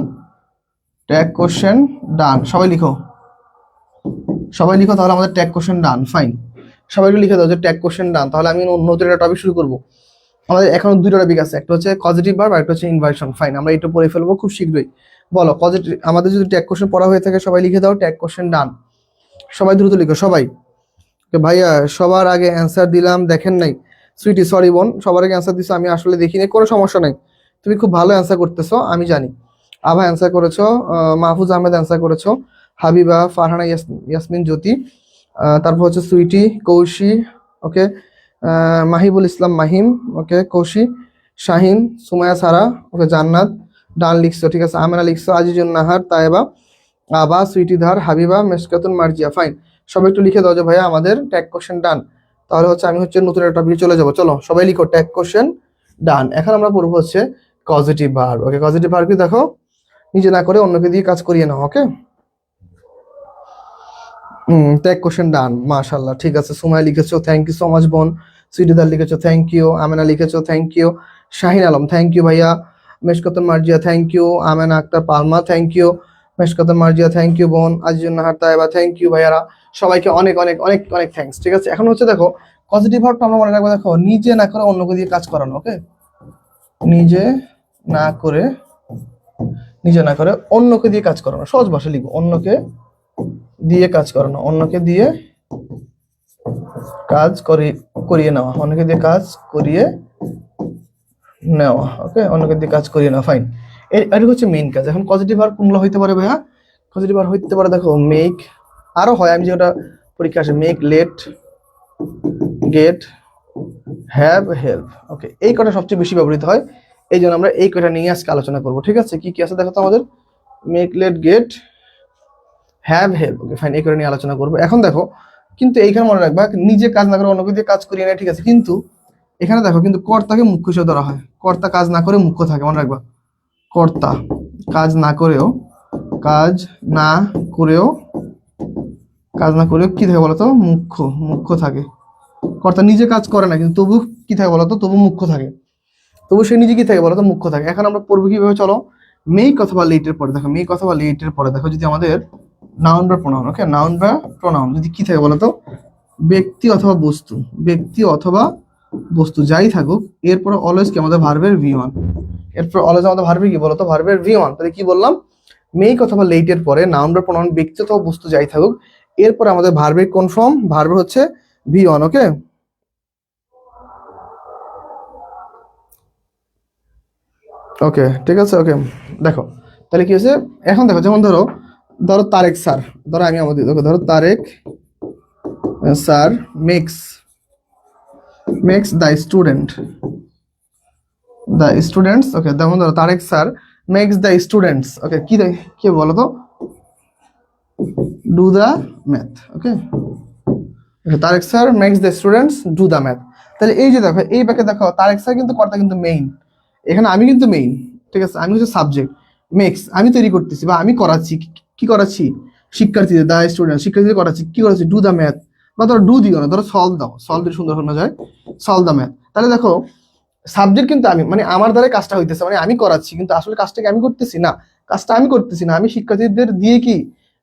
ট্যাগ কোশ্চেন ডান, সবাই লিখো, সবাই লিখো, তাহলে আমাদের ট্যাগ কোশ্চেন ডান। ফাইন, সবাই একটু লিখে দাও যে ট্যাগ কোশ্চেন ডান। তাহলে আমি নতুন একটা টপিক শুরু করবো। আমাদের এখনো দুইটা টপিক আছে, একটা হচ্ছে পজিটিভ ভার্ব আর একটা হচ্ছে ইনভার্সন। ফাইন, আমরা এটা পড়ে ফেলবো খুব শীঘ্রই। বলো পজিটিভ, আমাদের যদি ট্যাগ কোশ্চেন পড়া হয়ে থাকে সবাই লিখে দাও ট্যাগ কোশ্চেন ডান, সবাই দ্রুত লিখো সবাই। ভাইয়া সবার আগে অ্যান্সার দিলাম, দেখেন নাই? সুইটি সরি বোন, সবার আগে অ্যান্সার দিছো, আমি আসলে দেখিনি, কোনো সমস্যা নাই, তুমি খুব ভালো অ্যান্সার করতেছো আমি জানি। আভা অ্যান্সার করেছো, মাহফুজ আহমেদ অ্যান্সার করেছো, হাবিবা, ফারহানা, ইয়াসমিন জ্যোতি, তারপর হচ্ছে সুইটি, কৌশি, ওকে, মাহিবুল ইসলাম মাহিম, ওকে, কৌশি, শাহিন, সুমায়া সারা, ওকে, জান্নাত, ডান লিখছো, ঠিক আছে, আমেনা লিখছো, আজিজুন নাহার, তায়েবা, আবা, সুইটি ধার, হাবিবা, মেশকাতুন, মার্জিয়া। ফাইন, সবাই একটু লিখে দাও যে ভাইয়া আমাদের ট্যাগ কোশ্চেন ডান। তাহলে হচ্ছে আমি হচ্ছে নতুন একটা টপিকে চলে যাবো। চলো সবাই লিখো ট্যাগ কোশ্চেন ডান। এখন আমরা পড়বো হচ্ছে পজিটিভ ভার্ব। ওকে, পজিটিভ ভার্ব কি দেখো, নিজে না করে অন্যকে দিয়ে কাজ করিয়ে নাও। ওকে, ট্যাগ কোশ্চেন ডান, মাশাআল্লাহ, ঠিক আছে। সুমাইয়া লিখেছো, থ্যাংক ইউ সো মাচ বোন। সুইটিদার লিখেছো, থ্যাংক ইউ। আমেনা লিখেছো, thank you. Shahin Alam, thank you ভাইয়া। Meshkatun Marzia, thank you. Amena Akter Palma, thank you. Meshkatun Marzia, thank you বোন। আজিজুন নাহার, তায়েবা, থ্যাংক ইউ ভাইয়ারা, সবাইকে অনেক অনেক অনেক অনেক থ্যাঙ্কস। ঠিক আছে, এখন হচ্ছে দেখো পজিটিভ ভার্বটা আমরা মনে রাখবো, দেখো নিজে না করে অন্যকে দিয়ে কাজ করানো। ওকে, নিজে না করে, নিজে না করে অন্যকে দিয়ে কাজ করানো, সহজ ভাষা লিখবো, অন্যকে দিয়ে কাজ করানো, অন্যকে দিয়ে কাজ করিয়ে নেওয়া, অন্যকে দিয়ে কাজ করিয়ে নেওয়া। ওকে, অন্যকে দিয়ে কাজ করিয়ে নেওয়া। ফাইন, এটা হচ্ছে মেইন কাজ। এখন পজিটিভ ভার্ব কোনগুলো হইতে পারে ভাইয়া? পজিটিভ ভার্ব হইতে পারে দেখো মেক, আরো হয়, আমি যেটা পরীক্ষা আসে, make, let, get, have, help. Okay, এই কটা সবচেয়ে বেশি ব্যবহৃত হয়, এই জন্য আমরা এই কটা নিয়ে আজকে আলোচনা করবো। ঠিক আছে, কি কি আছে দেখো তো আমাদের, make, let, get, have, help. Okay fine, এই করে নিয়ে আলোচনা করবো। এখন দেখো কিন্তু এইখানে মনে রাখবা, নিজে কাজ না করে অন্যকে দিয়ে কাজ করিয়ে নেয়, ঠিক আছে, কিন্তু এখানে দেখো কিন্তু কর্তাকে মুখ্য হিসেবে ধরা হয়, কর্তা কাজ না করে মুখ্য থাকে, মনে রাখবা, কর্তা কাজ না করেও, কাজ না করেও, কাজ না করেও কি থাকে বলতো, মুখ্য, মুখ্য থাকে। কর্তা নিজে কাজ করে না কিন্তু তবু কি থাকে বলতো, তবু মুখ্য থাকে, তবু সে নিজে কি থাকে বলতো, মুখ্য থাকে। এখন আমরা পড়বো কিভাবে, চলো মেক অথবা লেটের পরে দেখো, মেক অথবা লেটের পরে দেখো যদি আমাদের নাউন বা প্রোনাউন, ওকে, নাউন বা প্রোনাউন যদি কি থাকে বলতো, ব্যক্তি অথবা বস্তু, ব্যক্তি অথবা বস্তু যাই থাকুক, এরপরে অলওয়েজ কি আমাদের ভার্বের V1, এরপর অলওয়েজ আমাদের ভার্বের কি বলতো, ভার্বের V1। তাহলে কি বললাম, মেক অথবা লেটের পরে নাউন বা প্রোনাউন, ব্যক্তি অথবা বস্তু যাই থাকুক, এরপরে আমাদের ভার্বের কোন ফর্ম, ভার্বের হচ্ছে V1। ওকে, ওকে, ঠিক আছে। ওকে, দেখো তাহলে কি হয়েছে, এখন দেখো যেমন ধরো, ধরো তারেক স্যার, ধরো আমি আমাদের ধরো Tarek sir makes the students, okay, যেমন ধরো Tarek sir makes the students, okay, কি বলো তো, do the math. Okay, Tarek sir makes the students do the math. তাহলে এই যে দেখো, এই ব্যাকে দেখো তারেক স্যার কিন্তু কর্তা কিন্তু মেইন, এখানে আমি কিন্তু মেইন, ঠিক আছে, আমি হচ্ছে সাবজেক্ট, মেক্স আমি তৈরি করতেছি বা আমি করাচ্ছি, কি করাচ্ছি, শিক্ষার্থীদের, দা স্টুডেন্ট শিক্ষার্থীদের করাচ্ছি, কি করাচ্ছি, ডু দ্য ম্যাথ, বা ধরো ডু দিও না, ধরো সলভ দাও, সলভ দিয়ে সুন্দর শোনা যায়, সলভ দ্য ম্যাথ। তাহলে দেখো সাবজেক্ট কিন্তু আমি, মানে আমার দ্বারা কাজটা হইতেছে, মানে আমি করাচ্ছি, কিন্তু আসলে কাজটাকে আমি করতেছি না, কাজটা আমি করতেছি না, আমি শিক্ষার্থীদের দিয়ে কি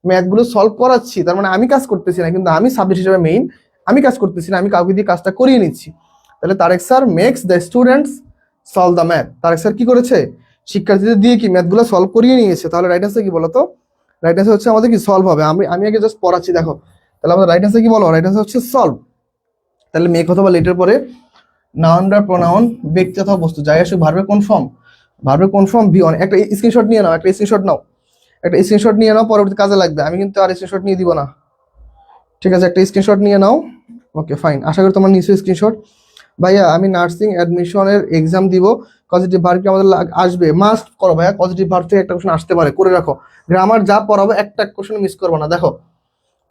ম্যাথ গুলো সলভ করাচ্ছি, তার মানে আমি কাজ করতেছি না, কিন্তু আমি সাবজেক্ট হিসেবে মেইন, আমি কাজ করতেছি না, আমি কাউকে দিয়ে কাজটা করিয়ে নিচ্ছি। তাহলে Tarek sir makes the students solve the math, Tarek sir কি করেছে, শিক্ষার্থীদের দিয়ে কি ম্যাথ গুলো সলভ করিয়ে নিয়েছে। তাহলে রাইট আনসার কি বলতো, রাইট আনসার হচ্ছে আমাদের কি সলভ হবে, আমি আগে জাস্ট পড়াচ্ছি দেখো, তাহলে আমাদের রাইট আনসার কি বলো, রাইট আনসার হচ্ছে সলভ। তাহলে মেক অথবা লেটের পরে নাউন বা প্রোনাউন, ব্যক্তি অথবা বস্তু যাই আসুক, ভার্বের কোন ফর্ম, ভার্বের কোন ফর্ম V1। একটা স্ক্রিনশট নিয়ে নাও, একটা স্ক্রিনশট নাও, একটা স্ক্রিনশট নিয়ে নাও, পরবর্তী কাজে লাগবে, আমি কিন্তু আর স্ক্রিনশট নিয়ে দিব না, ঠিক আছে, একটা স্ক্রিনশট নিয়ে নাও। ওকে ফাইন, আশা করি তোমার নিশ্চয়ই স্ক্রিনশট। ভাইয়া আমি নার্সিং অ্যাডমিশনের এক্সাম দিব, পজিটিভ ভার্ব কি আমাদের আসবে, মাস্ট করো ভাইয়া, পজিটিভ ভার্ব থেকে একটা কোশ্চেন আসতে পারে, করে রাখো, গ্রামার যা পড়াবো একটা কোশ্চেন মিস করবো না। দেখো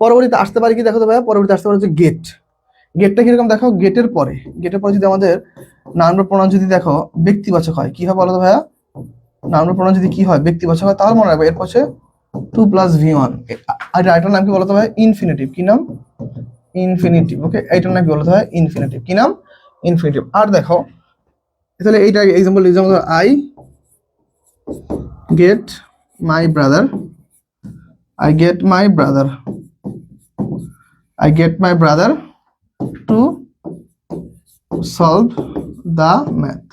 পরবর্তীতে আসতে পারে কি দেখো তো ভাইয়া, পরবর্তীতে আসতে পারে হচ্ছে গেট। গেটটা কিরকম দেখো, গেটের পরে যদি আমাদের নাউন বা প্রোনাউন যদি দেখো ব্যক্তিবাচক হয়, কি হয় বলো তো ভাইয়া, নাউন বা প্রোনাউন যদি কি হয় ব্যক্তিবাচক হয়, তাহলে মনে রাখবে এরপর হচ্ছে 2+V1। আর এটার নাম কি বলতো ভাই, ইনফিনিটিভ। কি নাম, ইনফিনিটিভ। ওকে, এইটার নাম কি বলতে হয়, ইনফিনিটিভ। কি নাম, ইনফিনিটিভ। আর দেখো তাহলে এইটা example, I get my brother, I get my brother to solve the math,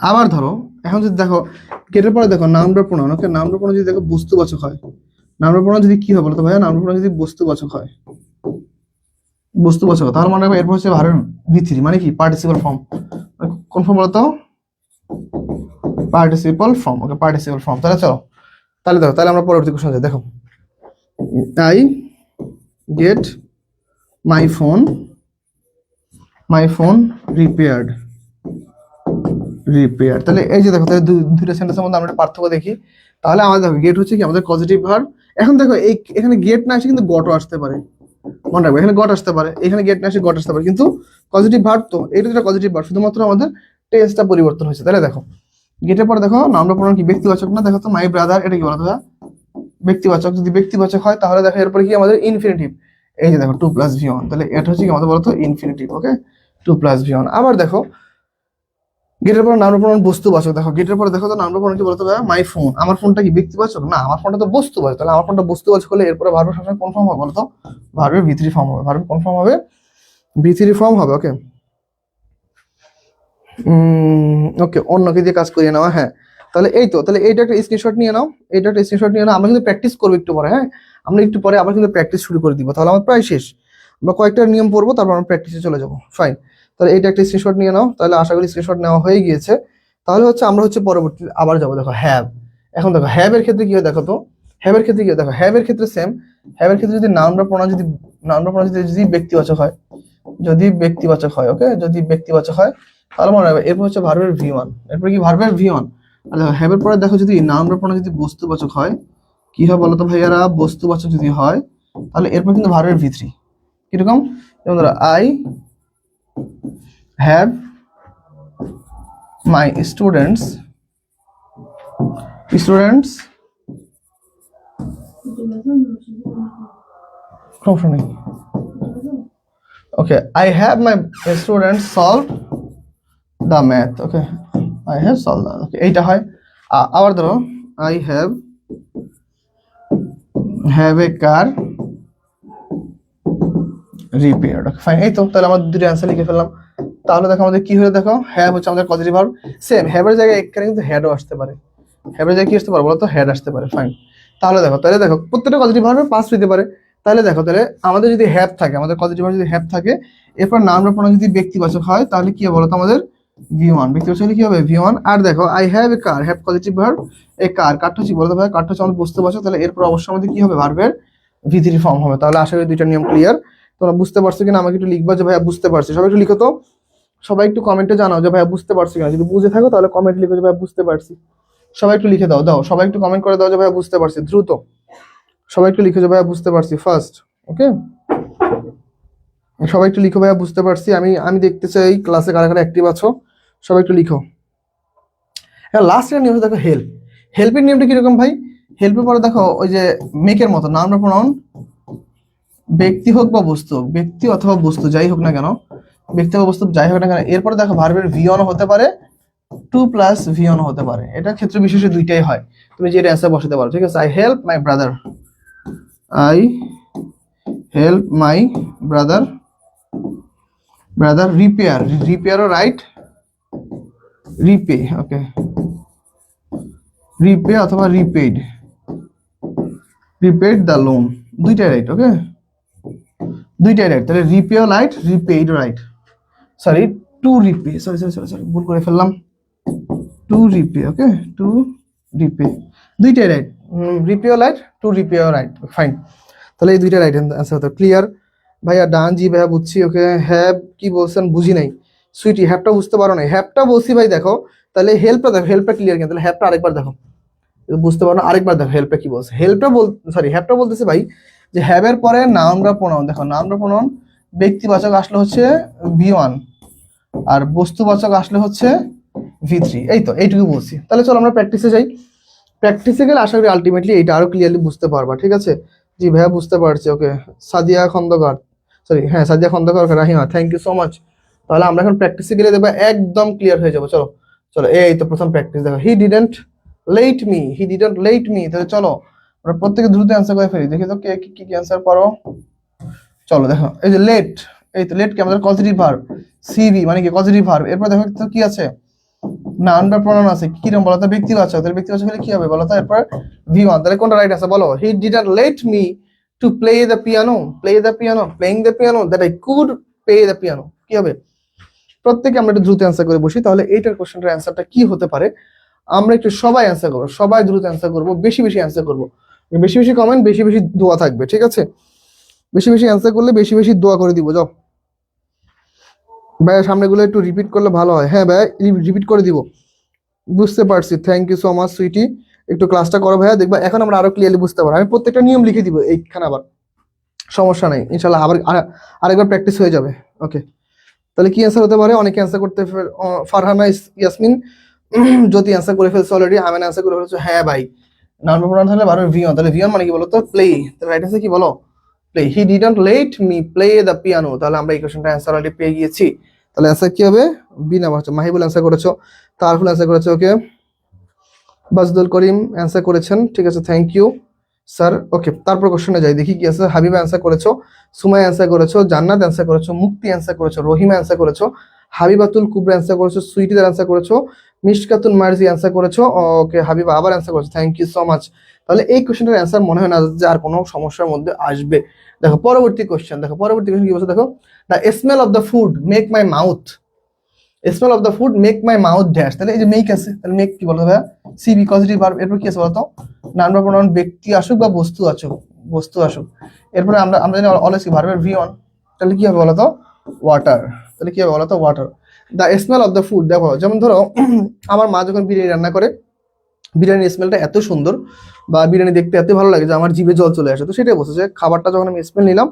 আবার ধরো এখন যদি দেখো গেটের পরে দেখো নাউন বা প্রোনাউন। ওকে, নাউন বা প্রোনাউন যদি দেখো বস্তুবাচক হয়, নাউন বা প্রোনাউন যদি কি হয় বলতো ভাইয়া, নাউন বা প্রোনাউন যদি বস্তুবাচক হয়, তাহলে মনে রাখবে এরপর হচ্ছে ভার্ব V3, মানে কি পার্টিসিপল ফর্ম। কোন ফর্ম বলতো, পার্টিসিপল ফর্ম। ওকে, পার্টিসিপল ফর্ম। তাহলে চলো তাহলে দেখো, তাহলে আমরা পরবর্তী কোশ্চেন যাই। দেখো, I get my phone repaired। তাহলে এই যে দেখো, তাহলে দুইটা সেন্টেন্সের মধ্যে আমরা পার্থক্য দেখি। তাহলে আমাদের দেখো গেট হচ্ছে কি আমাদের পজিটিভ ভার্ব। এখন দেখো এই এখানে গেট না আসে কিন্তু গটও আসতে পারে, মনে রাখবে এখানে গট আসতে পারে, এখানে গেট না আসে গট আসতে পারে, কিন্তু পজিটিভ ভার্ব তো, এটা যেটা পজিটিভ ভার্ব, শুধুমাত্র আমাদের টেন্সটা পরিবর্তন হয়েছে। তাহলে দেখো গেটের পরে দেখো নাউন বা প্রোনাউন কি ব্যক্তিবাচক না, দেখো তো মাই ব্রাদার, এটা কি বলতো ব্যক্তিবাচক। যদি ব্যক্তিবাচক হয় তাহলে দেখো এরপরে কি আমাদের ইনফিনিটিভ, এই যে দেখো 2+V1। তাহলে এটা হচ্ছে কি আমাদের বলতো ইনফিনিটিভ। ওকে, 2+V1। আবার দেখো গেটের পর নাউন প্রোনাউন বস্তুবাচক। দেখো গেটের পরে দেখো তো নাউন প্রোনাউন কি বলতো ভাইয়া, মাই ফোন। আমার ফোনটা কি ব্যক্তিবাচক না, আমার ফোনটা তো বস্তুবাচক। তাহলে আমার ফোনটা বস্তুবাচক হলে এরপরে ভার্বের সবসময় কোন ফর্ম হবে বলতো, ভার্বের V3 ফর্ম হবে। ভার্বের কোন ফর্ম হবে, V3 ফর্ম হবে। ওকে, ওকে, অন্যকে দিয়ে কাজ করিয়ে নেওয়া। হ্যাঁ, তাহলে এই তো, তাহলে এইটা একটা স্ক্রিনশট নিয়ে নাও, এইটা একটা স্ক্রিনশট নিয়ে নাও। আমরা কিন্তু প্র্যাকটিস করবো একটু পরে। হ্যাঁ, আমরা একটু পরে আবার কিন্তু প্র্যাকটিস শুরু করে দিব। তাহলে আমার প্রায় শেষ, আমরা কয়েকটা নিয়ম পড়বো, তারপর আমরা প্র্যাকটিসে চলে যাবো। ফাইন, তাহলে এইটা একটা স্ক্রিনশট নিয়ে নাও। তাহলে আশা করি স্ক্রিনশট নেওয়া হয়ে গিয়েছে। তাহলে হচ্ছে আমরা হচ্ছে পরবর্তী আবার যাবো। দেখো হ্যাভ, এখন দেখো হ্যাভ এর ক্ষেত্রে কি হয় দেখো তো, হ্যাভ এর ক্ষেত্রে কি হয় দেখো, হ্যাভ এর ক্ষেত্রে সেম। হ্যাভ এর ক্ষেত্রে যদি নাউন বা প্রোনাউন যদি ব্যক্তিবাচক হয়, ওকে, যদি ব্যক্তিবাচক হয় তাহলে মনে রাখবে এরপর হচ্ছে ভার্বের V1। এরপর কি ভার্বের V1। আর দেখো হ্যাভ এর পরে দেখো যদি নাউন বা প্রোনাউন যদি বস্তুবাচক হয়, কি হয় বলতো ভাইয়ারা, বস্তুবাচক যদি হয় তাহলে এরপর কিন্তু ভার্বের V3। কিরকম, যেমন ধরো আই হ্যাভ মাই স্টুডেন্টস সমস্যা নেই। ওকে, I have my students solve the math. Okay, I have solved that. Okay, এইটা হয়। আবার ধরো I have a car repaired. Okay, fine. এই তো, তাহলে আমরা দুটো অ্যান্সার লিখে ফেললাম। তাহলে দেখো আমাদের কি হলো, দেখো হ্যাভ হচ্ছে আমাদের পজিটিভ ভার্ব। সেম হ্যাভ এর জায়গায় এখানে কিন্তু হ্যাডও আসতে পারে। হ্যাভ এর জায়গায় কি আসতে পারে বলো তো, হ্যাড আসতে পারে। ফাইন, তাহলে দেখো প্রত্যেকটা পজিটিভ ভার্বের পাস্ট হতে পারে। তাহলে দেখো, তাহলে আমাদের যদি হ্যাভ থাকে, আমাদের পজিটিভ ভার্ব যদি হ্যাভ থাকে, এরপর নাউন বা প্রোনাউন যদি ব্যক্তিবাচক হয় তাহলে কি হবে বলতো, আমাদের V1। ব্যক্তিবাচক হলে কি হবে, V1। আর দেখো I have a car, have positive verb, a car, কারটা হচ্ছে বলতো ভাই, কারটা হচ্ছে আমাদের বস্তুবাচক। তাহলে এরপর অবশ্যই আমাদের কি হবে, ভার্বের V3 ফর্ম হবে। তাহলে আশা করি দুইটা নিয়ম ক্লিয়ার। তোমরা বুঝতে পারছো কিনা আমাকে একটু লিখবা যে ভাইয়া বুঝতে পারছি। সবাই একটু লিখো তো, সবাই একটু কমেন্টে জানাও যে ভাইয়া বুঝতে পারছো কিনা। যদি বুঝে থাকো তাহলে কমেন্ট লিখো যে ভাইয়া বুঝতে পারছি। সবাই একটু লিখে দাও, সবাই একটু কমেন্ট করে দাও যে ভাইয়া বুঝতে পারছি, দ্রুত সবাই একটু লিখে যে ভাইয়া বুঝতে পারছি ফার্স্ট। ওকে, সবাই একটু লিখো ভাইয়া বুঝতে পারছি। আমি দেখতে চাই ক্লাসে কারা কারা অ্যাক্টিভ আছো, সবাই একটু লিখো। হ্যাঁ, লাস্টের নিয়ম দেখো হেল্প। হেল্পের নিয়মটা কিরকম ভাই, হেল্পের পরে দেখো ওই যে মেকের মতো নাউন বা প্রোনাউন, ব্যক্তি হোক বা বস্তু, ব্যক্তি অথবা বস্তু যাই হোক না কেন, ব্যক্তি বা বস্তু যাই হোক না কেন, এরপরে দেখো ভার্বের V1 হতে পারে, 2+V1 হতে পারে। এটা ক্ষেত্র বিশেষে দুইটাই হয়, তুমি যে অ্যান্সার বসাতে পারো। ঠিক আছে, আই হেল্প মাই ব্রাদার রিপেয়ারও রাইট, রিপে। ওকে, রিপে অথবা রিপেইড দ্য লোন, দুইটাই রাইট। ওকে, দুইটাই রাইট। তাহলে রিপেও right, repaid right. Sorry, to repay, sorry ভুল করে ফেললাম, to repay. Okay, to repay, দুইটাই রাইট। রিপেও রাইট, টু রিপেও রাইট। ফাইন, তাহলে এই দুইটা রাইট অ্যান্সার হতো। ক্লিয়ার ভাইয়া, ডান জি ভাইয়া বুঝছি। ওকে, হ্যাভ কি বলছেন বুঝি নাই সুইটি, হ্যাভটা বুঝতে পারো না। হ্যাভটা বলছি ভাই, দেখো তাহলে হেল্পটা দেখো, হেল্পটা ক্লিয়ার কিনা, তাহলে হ্যাভটা আরেকবার দেখো। বুঝতে পারো না, আরেকবার দেখো হেল্পটা কি বলছে। হ্যাভটা বলতেছে ভাই যে হ্যাভের পরে নাউন বা প্রোনাউন, দেখো নাউন বা প্রোনাউন ব্যক্তিবাচক আসলে হচ্ছে V1 আর বস্তুবাচক আসলে হচ্ছে V3। এই তো এইটুকু বলছি। তাহলে চলো আমরা প্র্যাকটিসে যাই। প্র্যাকটিসে গেলে আশা করি আলটিমেটলি এইটা আরো ক্লিয়ারলি বুঝতে পারবা, ঠিক আছে? জি ভাইয়া বুঝতে পারছি, ওকে। সাদিয়া খন্দকার, সরি হ্যাঁ Sadia Khandakar, Rahima, thank you so much. তাহলে আমরা এখন প্র্যাকটিসে গেলে দেখবা একদম ক্লিয়ার হয়ে যাবো। চলো চলো, এই তো প্রথম প্র্যাকটিস দেখো, হি ডিডন্ট লেট মি। তাহলে চলো আমরা প্রত্যেকে দ্রুত অ্যান্সার করে ফেলি, দেখি তো কে কি কি অ্যান্সার পারো। চলো দেখো, এই যে লেট, এই তো লেট কি আমাদের পজিটিভ ভার্ব, সিভি মানে কি পজিটিভ ভার্ব। এরপর দেখো তো কি আছে, নাউন বা প্রনাউন আছে, কিরকম বলো তো, ব্যক্তিবাচক। তাহলে ব্যক্তিবাচক হলে কি হবে বলো তো, এরপর V1। তাহলে কোনটা রাইট আছে বলো? He didn't let me to play the piano, playing the piano that I could play the piano. কি হবে? প্রত্যেকে আমরা একটু দ্রুত অ্যান্সার করে বসি। তাহলে এইটার কোশ্চেনটার অ্যান্সারটা কি হতে পারে? আমরা একটু সবাই অ্যান্সার করবো, সবাই দ্রুত অ্যান্সার করবো, বেশি বেশি অ্যান্সার করবো, বেশি বেশি কমেন্ট, বেশি বেশি দোয়া থাকবে, ঠিক আছে? বেশি বেশি অ্যান্সার করলে বেশি বেশি দোয়া করে দিব। যাও ভাইয়া, সামনেগুলো একটু রিপিট করলে ভালো হয়। হ্যাঁ ভাইয়া, রিপিট করে দিব। বুঝতে পারছি, thank you so much sweetie. একটু ক্লাসটা করো ভাইয়া, দেখবা এখন আমরা আরো ক্লিয়ারলি বুঝতে পারবো। আমি প্রত্যেকটা নিয়ম লিখে দিব এইখানে, আবার সমস্যা নাই ইনশাল্লাহ, আবার আরেকবার প্র্যাকটিস হয়ে যাবে। ওকে, তাহলে কি অ্যান্সার হতে পারে? অনেকে অ্যান্সার করতে, ফারহানা ইয়াসমিন যদি অ্যান্সার করে ফেলছে অলরেডি, আমেন অ্যান্সার করে ফেলছে। হ্যাঁ ভাই, নাউন প্রোনাউন তাহলে ভার্ব V1, তাহলে V1 মানে কি বলো তো? প্লে। তাহলে রাইট অ্যান্সার কি বলো? Play. He didn't let me play the piano. তাহলে আমরা এই কোশ্চেনটা অ্যান্সার অলরেডি পেয়ে গিয়েছি। তাহলে অ্যান্সার কি হবে? বি নাম্বার হচ্ছে। মাহিবুল অ্যান্সার করেছো, তারফুল অ্যান্সার করেছো, ওকে। বাজদুল করিম অ্যান্সার করেছেন, ঠিক আছে, থ্যাংক ইউ স্যার। ওকে, তারপর কোশ্চেনে যাই, দেখি কি আছে। হাবিবা অ্যান্সার করেছো, সুমাই অ্যান্সার করেছো, জান্নাত অ্যান্সার করেছো, মুক্তি অ্যান্সার করেছো, রহিমা অ্যান্সার করেছো, হাবিবাতুল কুবরা অ্যান্সার করেছো, সুইটিদার অ্যান্সার করেছো, মিশকাতুন মার্জি অ্যান্সার করেছো। ওকে, হাবিবা আবার অ্যান্সার করেছো, থ্যাংক ইউ সো মাচ। তাহলে এই কোশ্চেনটার অ্যান্সার মনে হয় না যে আর কোনো সমস্যার মধ্যে আসবে। দেখো পরবর্তী কোশ্চেন, কি বলছে দেখো, the smell of the food make my mouth, smell of the food make my mouth dash. তাহলে এই যে মেক আছে, তাহলে মেক কি বলতো ভাইয়া? CB positive verb. এরপর কি আছে বলতো? নাউন বা প্রোনাউন, ব্যক্তি আসুক বা বস্তু আসুক। এরপরে আমরা আমরা জানি অলওয়েজ ভার্বের V1। তাহলে কি হবে বলতো? ওয়াটার। তাহলে কি হবে বলতো? Water. The smell of the food, দেখো যেমন ধরো আমার মা যখন বিরিয়ানি রান্না করে, বিরিয়ানির স্মেলটা এত সুন্দর বা বিরিয়ানি দেখতে এত ভালো লাগে যে আমার জিভে জল চলে আসে। তো সেটাই বলছে যে খাবারটা যখন আমি স্মেল নিলাম,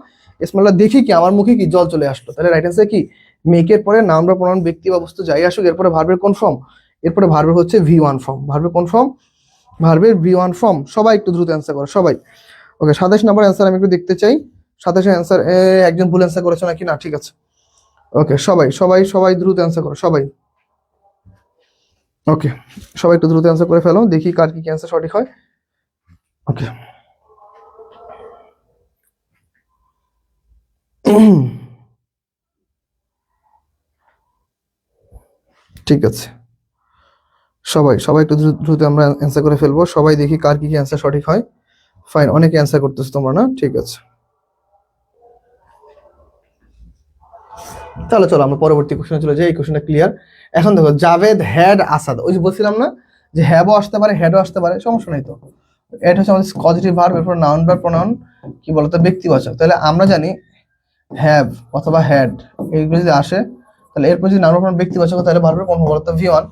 স্মেলটা দেখি কি আমার মুখে কি জল চলে আসলো। তাহলে রাইট অ্যান্সার কি? মেকের পরে নাউন বা প্রোনাউন, ব্যক্তি বা বস্তু যাই আসুক, এরপরে ভার্বের কোন ফর্ম? এরপরে ভার্বের হচ্ছে V1 ফর্ম। ভার্বের কোন ফর্ম? ভার্বের V1 ফর্ম। সবাই একটু দ্রুত অ্যান্সার করো সবাই। ওকে, 27 নম্বর অ্যান্সার আমি একটু দেখতে চাই। 27 অ্যান্সার একজন ভুল অ্যান্সার করেছে নাকি? না, ঠিক আছে। ওকে, সবাই সবাই সবাই দ্রুত অ্যান্সার করো সবাই। ওকে, সবাই একটু দ্রুত অ্যান্সার করে ফেলো, দেখি কার কি অ্যান্সার সঠিক হয়। ওকে, ঠিক আছে, সবাই সবাই একটু দ্রুত আমরা অ্যান্সার করে ফেলবো। সবাই দেখি কার কি অ্যান্সার সঠিক হয়। ফাইন, অনেকে অ্যান্সার করতেছো তোমরা না, ঠিক আছে। তাহলে চলো আমরা পরবর্তী কোশ্চেনে চলে যাই। এই কোশ্চেনটা ক্লিয়ার। এখন দেখো, জাভেদ হ্যাড আসাদ, ওই যে বলছিলাম না যে হ্যাভও আসতে পারে, হেডও আসতে পারে, সমস্যা নেই। তো এটা হচ্ছে আমাদের পজিটিভ ভার্ব। এরপর নাউন বা প্রোনাউন কি বলতো? ব্যক্তিবাচক। তাহলে আমরা জানি হ্যাভ অথবা হ্যাড এইগুলো যদি আসে, তাহলে এরপর যদি নাউন বা প্রোনাউন ব্যক্তিবাচক, তাহলে ভার্বের কোন ফর্ম বলতো? V1।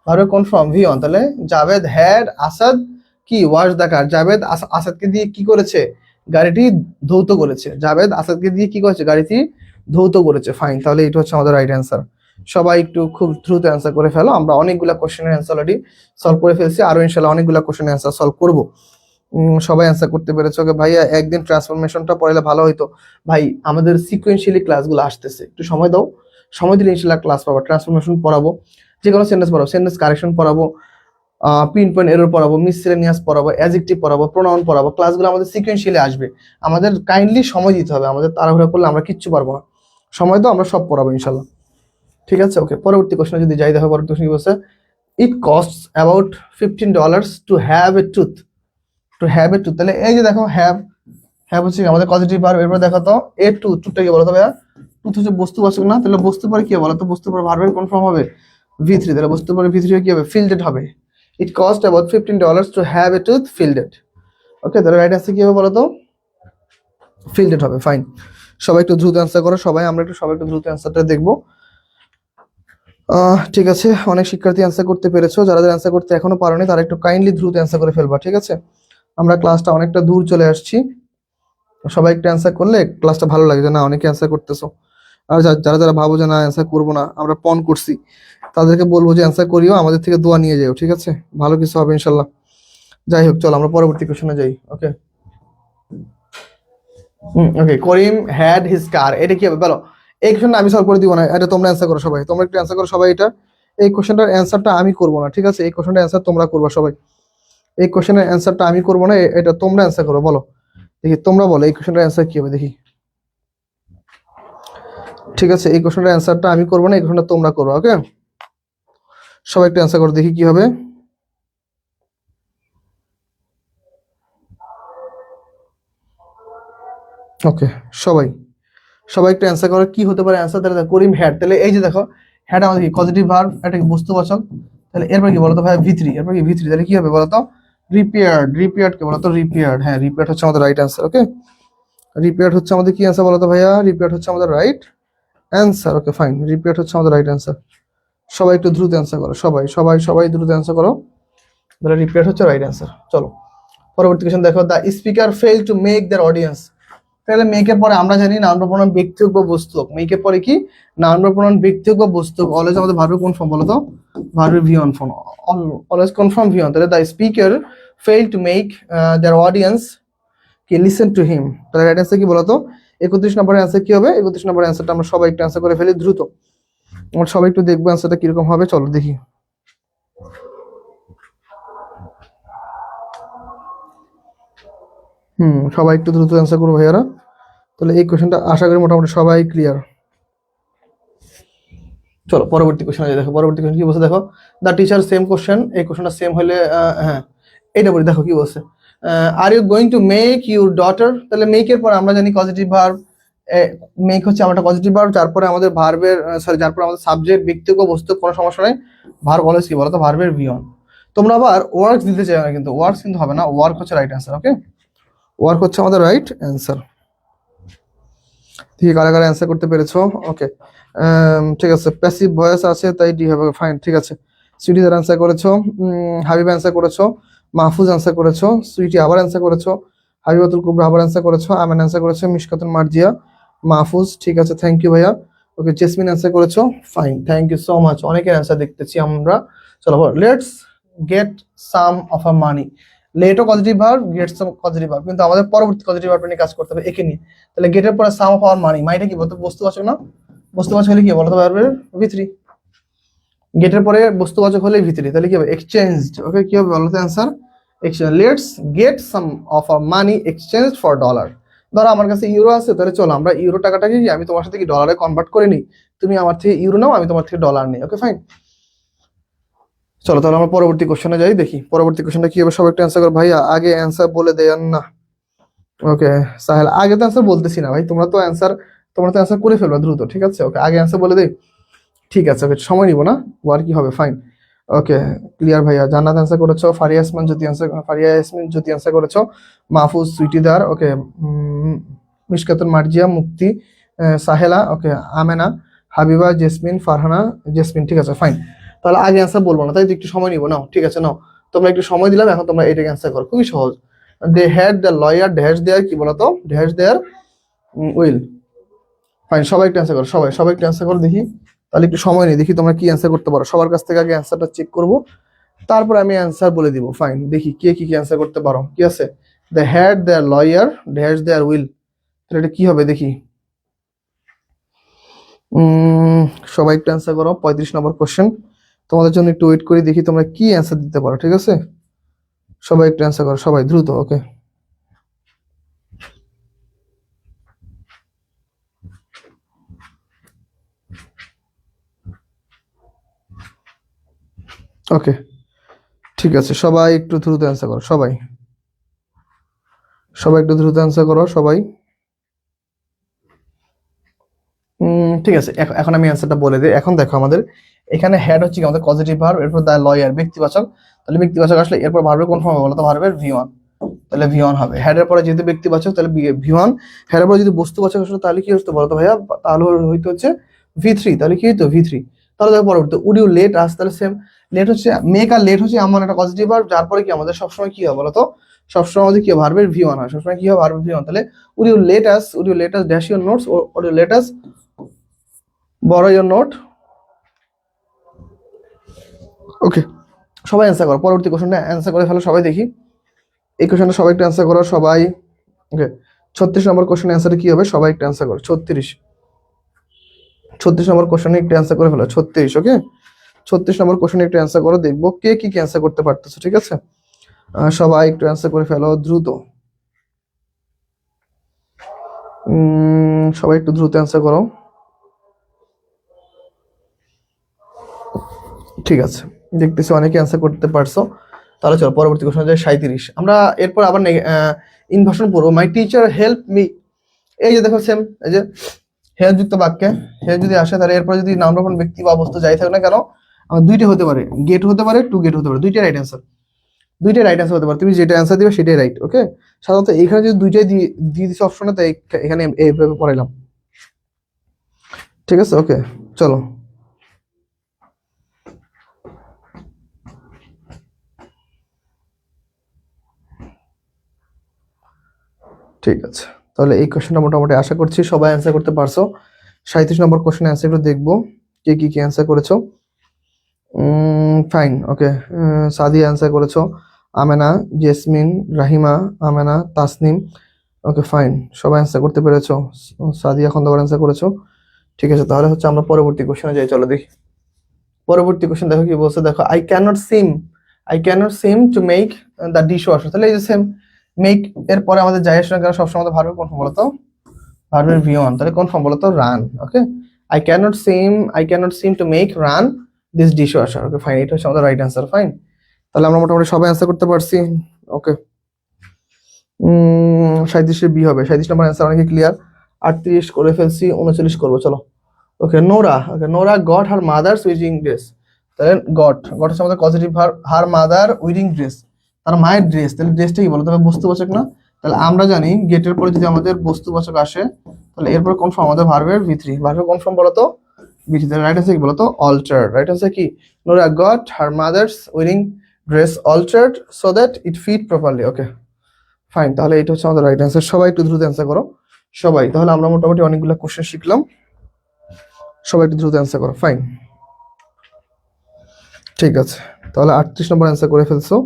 ভার্বের কোন ফর্ম? V1। তাহলে জাভেদ হ্যাড আসাদ কি ওয়াশ দ্য কার, জাভেদ আসাদকে দিয়ে কি করেছে? গাড়িটি ধৌত করেছে। জাভেদ আসাদকে দিয়ে কি করেছে? গাড়িটি ধৌত করেছে। ফাইন, তাহলে এটা হচ্ছে আমাদের রাইট অ্যান্সার। সবাই একটু খুব দ্রুত অ্যান্সার করে ফেলো। আমরা অনেকগুলা কোশ্চেনের অ্যান্সার অলরেডি সলভ করে ফেলছি, আরো ইনশাল্লাহ অনেকগুলা কোশ্চেনের অ্যান্সার সলভ করবো। সবাই অ্যান্সার করতে পেরেছো। ওকে ভাইয়া, একদিন ট্রান্সফরমেশনটা পড়ালে ভালো হইতো। ভাই, আমাদের সিকোয়েন্সিয়ালি ক্লাসগুলো আসতেছে, একটু সময় দাও। সময় দিলে ইনশাল্লাহ ক্লাস পাবো। ট্রান্সফরমেশন পড়াবো, যে কোনো সেন্টেন্স পড়াবো, সেন্টেন্স কারেকশন পড়াবো, পিন পয়েন্ট এরর পড়াবো, মিসসেলেনিয়াস পড়াবো, অ্যাডজেক্টিভ পড়াবো, প্রোনাউন পড়াবো। ক্লাসগুলো আমাদের সিকোয়েন্সিয়ালি আসবে। আমাদের কাইন্ডলি সময় দিতে হবে, আমাদের তাড়াহুড়া করলে আমরা কিচ্ছু পারবো না। সময় দাও, আমরা সব পড়াবো ইনশাল্লাহ, ঠিক আছে। ওকে, পরবর্তী কোশ্চেনে যদি যাই, দেখো পরবর্তী কোশ্চেন কি বলছে। It costs about $15 to have a tooth, তাহলে এই যে দেখো হ্যাভ হচ্ছে আমাদের পজিটিভ ভার্ব। এরপর দেখো তো এ টুথটা কি বলতো ভাইয়া? টুথ হচ্ছে বস্তুবাচক না? তাহলে বস্তু পরে কি বলতো? বস্তু পরে ভার্বের কোন ফর্ম হবে? V3। তাহলে বস্তু পরে V3 কি হবে? ফিল্ডেড হবে। It cost about $15 to have a tooth filled. Okay, তাহলে রাইট অ্যান্সার কি হবে বলতো? ফিল্ডেড হবে। ফাইন, সবাই একটু দ্রুত অ্যান্সার করো সবাই। আমরা সবাই একটু দ্রুত অ্যান্সারটা দেখবো। ঠিক আছে, অনেক শিক্ষার্থী অ্যান্সার করতে পেরেছো। যারা যারা অ্যান্সার করতে এখনো পারোনি তারা একটু কাইন্ডলি দ্রুত অ্যান্সার করে ফেলবা, ঠিক আছে? আমরা ক্লাসটা অনেকটা দূর চলে আসছি, সবাই একটু অ্যান্সার করলে ক্লাসটা ভালো লাগে, যে না অনেকে অ্যান্সার করতেছো। আর যারা যারা ভাবো যে না অ্যান্সার করবো না, আমরা পণ করছি, তাদেরকে বলবো যে অ্যান্সার করিও, আমাদের থেকে দোয়া নিয়ে যাও, ঠিক আছে? ভালো কিছু হবে ইনশাল্লাহ। যাই হোক, চলো আমরা পরবর্তী কোশ্চেনে যাই। ওকে, ওকে, করিম হ্যাড হিজ কার, এটা কি হবে বলো? এই কোশ্চেনটা আমি সলভ করে দিব না, এটা তোমরা অ্যান্সার করো সবাই, তোমরা একটু অ্যান্সার করো সবাই। এটা এই কোশ্চেনটার অ্যান্সারটা আমি করবো না, ঠিক আছে? এই কোশ্চেনটার অ্যান্সার তোমরা করবা সবাই। এই কোশ্চেনের অ্যান্সারটা আমি করবো না, এটা তোমরা অ্যান্সার করো। বলো দেখি, তোমরা বলো এই কোশ্চেনটার অ্যান্সার কি হবে দেখি। ঠিক আছে, এই কোশ্চেনটার অ্যান্সারটা আমি করবো না, এই কোশ্চেনটা তোমরা করো। ওকে, সবাই একটু অ্যান্সার করো দেখি কি হবে। ওকে, সবাই সবাই একটু অ্যান্সার করো, কি হতে পারে অ্যান্সার? তাহলে দেখো, করিম হ্যাড, তাহলে এই যে দেখো হ্যাড আমাদের কি পজিটিভ ভার্ব, এটা কি বস্তুবাচক, তাহলে এরপর কি বলতো ভাই ভিত্রি, এরপর কি ভিত্রি, তাহলে কি হবে বলতো? রিপেয়ার্ড, রিপেয়ার্ড কে বলতো? রিপেয়ার্ড, হ্যাঁ রিপেয়ার্ড হচ্ছে আমাদের রাইট অ্যান্সার। ওকে, রিপেয়ার্ড হচ্ছে আমাদের কি অ্যান্সার বলতো ভাইয়া? রিপেয়ার্ড হচ্ছে আমাদের right answer. Okay fine, repaired হচ্ছে আমাদের রাইট অ্যান্সার। সবাই একটু দ্রুত অ্যান্সার করো, সবাই সবাই সবাই দ্রুত অ্যান্সার করো, তাহলে রিপেয়ার্ড হচ্ছে রাইট অ্যান্সার। চলো পরবর্তী কোশ্চেন দেখো, the speaker fail to make their audience, তাহলে মেকের পরে আমরা জানি নাউন বা প্রনাউন ব্যক্তি হোক বা বস্তু হোক, মেকের পরে কি নাউন বা প্রনাউন ব্যক্তি হোক বা বস্তু হোক, অলওয়েজ আমাদের ভার্বের কোন ফর্ম বলো তো? ভার্বের V one form, always confirm V one. তাহলে the speaker fail to make their audience কি লিসেন টু হিম, তাহলে রাইট অ্যান্সার কি বলো তো? 31 নম্বরের অ্যান্সার কি হবে? 31 নম্বরের অ্যান্সারটা আমরা সবাই একটু অ্যান্সার করে ফেলি দ্রুত, আমরা সবাই একটু দেখবো অ্যান্সারটা কিরকম হবে। চলো দেখি। সবাই একটু দ্রুত অ্যান্সার করবো ভাইয়ারা, তাহলে এই কোশ্চেনটা আশা করি মোটামুটি সবাই ক্লিয়ার। চলো পরবর্তী কোশ্চেনে দেখো, পরবর্তী কোশ্চেন কি বলছে দেখো, দ্য টিচার সেম কোশ্চেন, এই কোশ্চেনটা সেম হলে হ্যাঁ এটা বলি, দেখো কি বলছে, are you going to make your daughter, তাহলে মেকের পর আমরা জানি পজিটিভ ভার্ব, মেক হচ্ছে আমরা পজিটিভ ভার্ব, তারপরে আমাদের ভার্বের সরি যারপরে আমাদের সাবজেক্ট ব্যক্তি বা বস্তু, কোনো সমস্যা নেই, ভার্ব অলওয়েজ কি বলতো? ভার্বের ভি অন। তোমরা আবার ওয়ার্কস দিতে চাই না, কিন্তু ওয়ার্কস কিন্তু হবে না, ওয়ার্ক হচ্ছে রাইট অ্যান্সার। ওকে, ওয়ার্ক হচ্ছে আমাদের রাইট অ্যান্সার। ঠিক, কারা কারা অ্যান্সার করতে পেরেছো? ওকে, ঠিক আছে, প্যাসিভ ভয়েস আছে তাই ডি হবে, ফাইন ঠিক আছে। সুইটি যারা অ্যান্সার করেছো, হাবিব অ্যান্সার করেছো, মাহফুজ অ্যান্সার করেছো, সুইটি আবার অ্যান্সার করেছো, হাবিবাতুল কুবরা আবার অ্যান্সার করেছো, আমান অ্যান্সার করেছো, মিশকাতুল মার্জিয়া, মাহফুজ, ঠিক আছে থ্যাংক ইউ ভাইয়া। ওকে, জেসমিন অ্যান্সার করেছো, fine thank you so much, অনেকের অ্যান্সার দেখতেছি আমরা। চলো let's get some of a money, লেটও positive verb, get some positive verb, কিন্তু আমাদের পরবর্তী পজিটিভ ভার্ব নিয়ে কাজ করতে হবে, একে নিয়ে। তাহলে গেটের পরে সাম অফ আওয়ার মানি, মানিটা কি বলতো? বস্তুবাচক না? বস্তুবাচক হলে কি বলতো? ভার্বের ভিতরি। গেটের পরে বস্তুবাচক হলে ভিতরি, তাহলে কি হবে? এক্সচেঞ্জড। ওকে, কি হবে বলতো answer? Exchange, let's get some of our money exchange for dollar. ধরো আমার কাছে ইউরো আছে, তাহলে চলো আমরা ইউরো টাকাটাকে কি আমি তোমার সাথে কি ডলারে কনভার্ট করে নিই, তুমি আমার থেকে ইউরো নাও, আমি তোমার থেকে ডলার নিই। ওকে ফাইন, চলো তাহলে আমরা পরবর্তী কোশ্চেনে যাই, দেখি পরবর্তী কোশ্চেনটা কি হবে। সবাই একটু অ্যান্সার করো ভাইয়া, আগে অ্যান্সার বলে দেন না। ওকে সাহেল, আগে তো অ্যান্সার বলতেছি না ভাই, তোমরা তো অ্যান্সার করে ফেলবা দ্রুত, ঠিক আছে? ওকে, আগে অ্যান্সার বলে দেই, ঠিক আছে? ওকে, সময় নিব না, ওয়ার কি হবে, ফাইন। ওকে ক্লিয়ার ভাইয়া, জান্নাত অ্যান্সার করেছো, ফারিয়া ইয়াসমিন জ্যোতি অ্যান্সার করেছো, মাহফুজ, সুইটিদার, ওকে, মিশকাতুল মার্জিয়া, মুক্তি, সাহেলা, ওকে, আমেনা, হাবিবা, জেসমিন, ফারহানা, জেসমিন, ঠিক আছে ফাইন। তাহলে আগে অ্যান্সার বলবো না, তাই তো একটু সময় নিব, নাও ঠিক আছে, নাও তোমরা একটু সময় দিলাম, এখন তোমরা এটাকে অ্যান্সার করো, খুবই সহজ। They had the lawyer dash there, কি বলতো? Dash there will, fine. সবাই একটু অ্যান্সার করো, সবাই একটু অ্যান্সার করো দেখি, তাহলে একটু সময় নেই, দেখি তোমরা কি অ্যান্সার করতে পারো। সবার কাছ থেকে আগে অ্যান্সারটা চেক করবো, তারপর আমি অ্যান্সার বলে দিব। ফাইন, দেখি কে কি অ্যান্সার করতে পারো। কি আছে? The had their lawyer dash there will, তাহলে এটা কি হবে দেখি। সবাই একটু অ্যান্সার করো, 35 নম্বর কোশ্চেন তোমাদের জন্য, একটু ওয়েট করি দেখি তোমরা কি অ্যান্সার দিতে পারো, ঠিক আছে? সবাই একটু অ্যান্সার করো, সবাই দ্রুত। ওকে, ওকে ঠিক আছে, সবাই একটু দ্রুত অ্যান্সার করো, সবাই একটু দ্রুত অ্যান্সার করো সবাই। ঠিক আছে, এখন আমি অ্যান্সারটা বলে দিই। এখন দেখো, আমাদের এখানে হেড হচ্ছে কি আমাদের পজিটিভ ভার্ব, এরপর দ্য লয়ার ব্যক্তিবাচক, তাহলে ব্যক্তিবাচক আসলে এরপর ভার্বের কোন ফর্ম হবে বলো তো? ভার্বের ভি ওয়ান, তাহলে ভি ওয়ান হবে। হেডের পরে যেহেতু ব্যক্তিবাচক, তাহলে ভি ওয়ান। হেডের পরে যদি বস্তুবাচক আসলে তাহলে কি হতো বলো তো ভাইয়া? তাহলে হইতো হচ্ছে ভি থ্রি, তাহলে কি হইতো? V three. তাহলে দেখো পরবর্তী উড ইউ লেট আস, তাহলে সেম লেট হচ্ছে মেক আর লেট হচ্ছে এমন একটা পজিটিভ ভার্ব যার পরে কি আমাদের সবসময় কি হয় বলো তো, সবসময় আমাদের কি হয় ভার্বের ভি ওয়ান হয়, সবসময় কি হয় ভার্বের ভি ওয়ান। তাহলে would you let us, would you let us dash your notes, would you let us বড় ইউর নোট। ওকে, সবাই অ্যান্সার করো, পরবর্তী কোশ্চেনটা অ্যান্সার করে ফেলো সবাই, দেখি এই কোশ্চেনটা সবাই একটু অ্যান্সার করো সবাই। ওকে, 36 নম্বর কোশ্চেন অ্যান্সার কি হবে, সবাই একটু অ্যান্সার করো। 36 নম্বর কোশ্চেনে একটু অ্যান্সার করে ফেলো, 36। ওকে, 36 নম্বর কোশ্চেনে একটু অ্যান্সার করো, দেখবো কে কি অ্যান্সার করতে পারতেছো, ঠিক আছে? সবাই একটু অ্যান্সার করে ফেলো দ্রুত। সবাই একটু দ্রুত অ্যান্সার করো। ঠিক আছে, দেখতেছি অনেকে অ্যান্সার করতে পারছো। তাহলে চলো পরবর্তী কোশ্চেন যায় 37। আমরা এরপর আবার ইনভার্সন পড়বো। মাই টিচার হেল্প মি, এই যে দেখো সেম, এই যে হেল্প যুক্ত বাক্যে হেল্প যদি আসে তাহলে এরপর যদি নাম কোনো ব্যক্তি বা বস্তু যাই থাকুক না কেন, আমার দুইটা হতে পারে, গেট হতে পারে, টু গেট হতে পারে, দুইটা রাইট অ্যান্সার, দুইটাই রাইট অ্যান্সার হতে পারে, তুমি যেটা অ্যান্সার দিবে সেটাই রাইট। ওকে, সাধারণত এখানে যদি দুইটাই দিয়ে দিচ্ছে অপশনে, তাই এখানে এইভাবে পড়াইলাম, ঠিক আছে? ওকে চলো, ঠিক আছে। তাহলে এই কোশ্চেনটা মোটামুটি আশা করছি সবাই অ্যান্সার করতে পারছো। 37 নম্বর কোশ্চেন অ্যান্সার একটু দেখবো কে কি অ্যান্সার করেছো। ফাইন, ওকে, সাদিয়া অ্যান্সার করেছো, Amena, jasmine, Rahima, Amena, Tasnim. Okay fine, সবাই অ্যান্সার করতে পেরেছো। সাদিয়া খন্দকার অ্যান্সার করেছো, ঠিক আছে। তাহলে হচ্ছে আমরা পরবর্তী কোশ্চেনে যাই, চলো দেখি পরবর্তী কোশ্চেন দেখো কি বলছে। দেখো I cannot seem to make the dish wash, তাহলে এই যে সেম মেক এর পরে আমাদের যাই আসে না কেন সবসময় আমাদের ভার্বের কোন ফর্ম বলতো, ভার্বের ভি ওয়ান, তাহলে কোন ফর্ম বলতো, run. Okay, I cannot seem to make run this dishwasher. Okay fine, এটা হচ্ছে আমাদের রাইট অ্যান্সার। ফাইন, তাহলে আমরা মোটামুটি সবাই অ্যান্সার করতে পারছি। ওকে, 37 বি হবে, 37 নম্বর অ্যান্সার অনেকে ক্লিয়ার। 38 করে ফেলছি, 39 করবো, চলো। ওকে, Nora got her mother's wedding dress, তাহলে গট হচ্ছে আমাদের positive verb, her mother weeding dress, তার মায়ের ড্রেস, তাহলে ড্রেসটা কি বলো, তবে বস্তুবাচক না, তাহলে আমরা জানি গেটের পরে যদি আমাদের বস্তুবাচক আসে তাহলে এরপর কোন ফর্ম, আমাদের ভার্বের ভি থ্রি, ভার্বের কোন ফর্ম বলো তো, ভি থ্রি। তাহলে রাইট আনসার কি বলো তো, অল্টার। রাইট আনসার কি, Nora got her mother's wedding dress altered so that it fit properly. Okay fine, তাহলে এটা হচ্ছে আমাদের রাইট অ্যান্সার। সবাই একটু দ্রুত অ্যান্সার করো সবাই, তাহলে আমরা মোটামুটি অনেকগুলো কোশ্চেন শিখলাম, সবাই একটু দ্রুত অ্যান্সার করো। ফাইন, ঠিক আছে, তাহলে 38 নম্বর অ্যান্সার করে ফেলছো,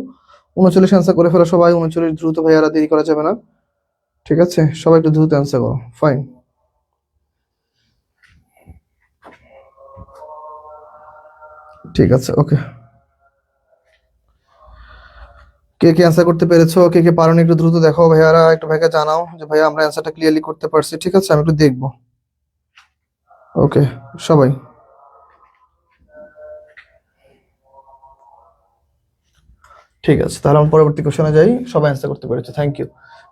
39 অ্যান্সার করে ফেলো সবাই, 39 দ্রুত ভাইয়ারা, দেরি করা যাবে না, ঠিক আছে? সবাই একটু দ্রুত অ্যান্সার করো। ফাইন, ঠিক আছে। ওকে, কে অ্যান্সার করতে পেরেছো, কে পারোনি একটু দ্রুত দেখো ভাইয়ারা, একটু ভাইকে জানাও যে ভাইয়া আমরা অ্যান্সারটা ক্লিয়ারলি করতে পারছি, ঠিক আছে? আমি একটু দেখবো। ওকে সবাই, ঠিক আছে, তাহলে আমরা পরবর্তী কোশ্চেনে যাই। সবাই অ্যান্সার করতে পেরেছে, থ্যাংক ইউ।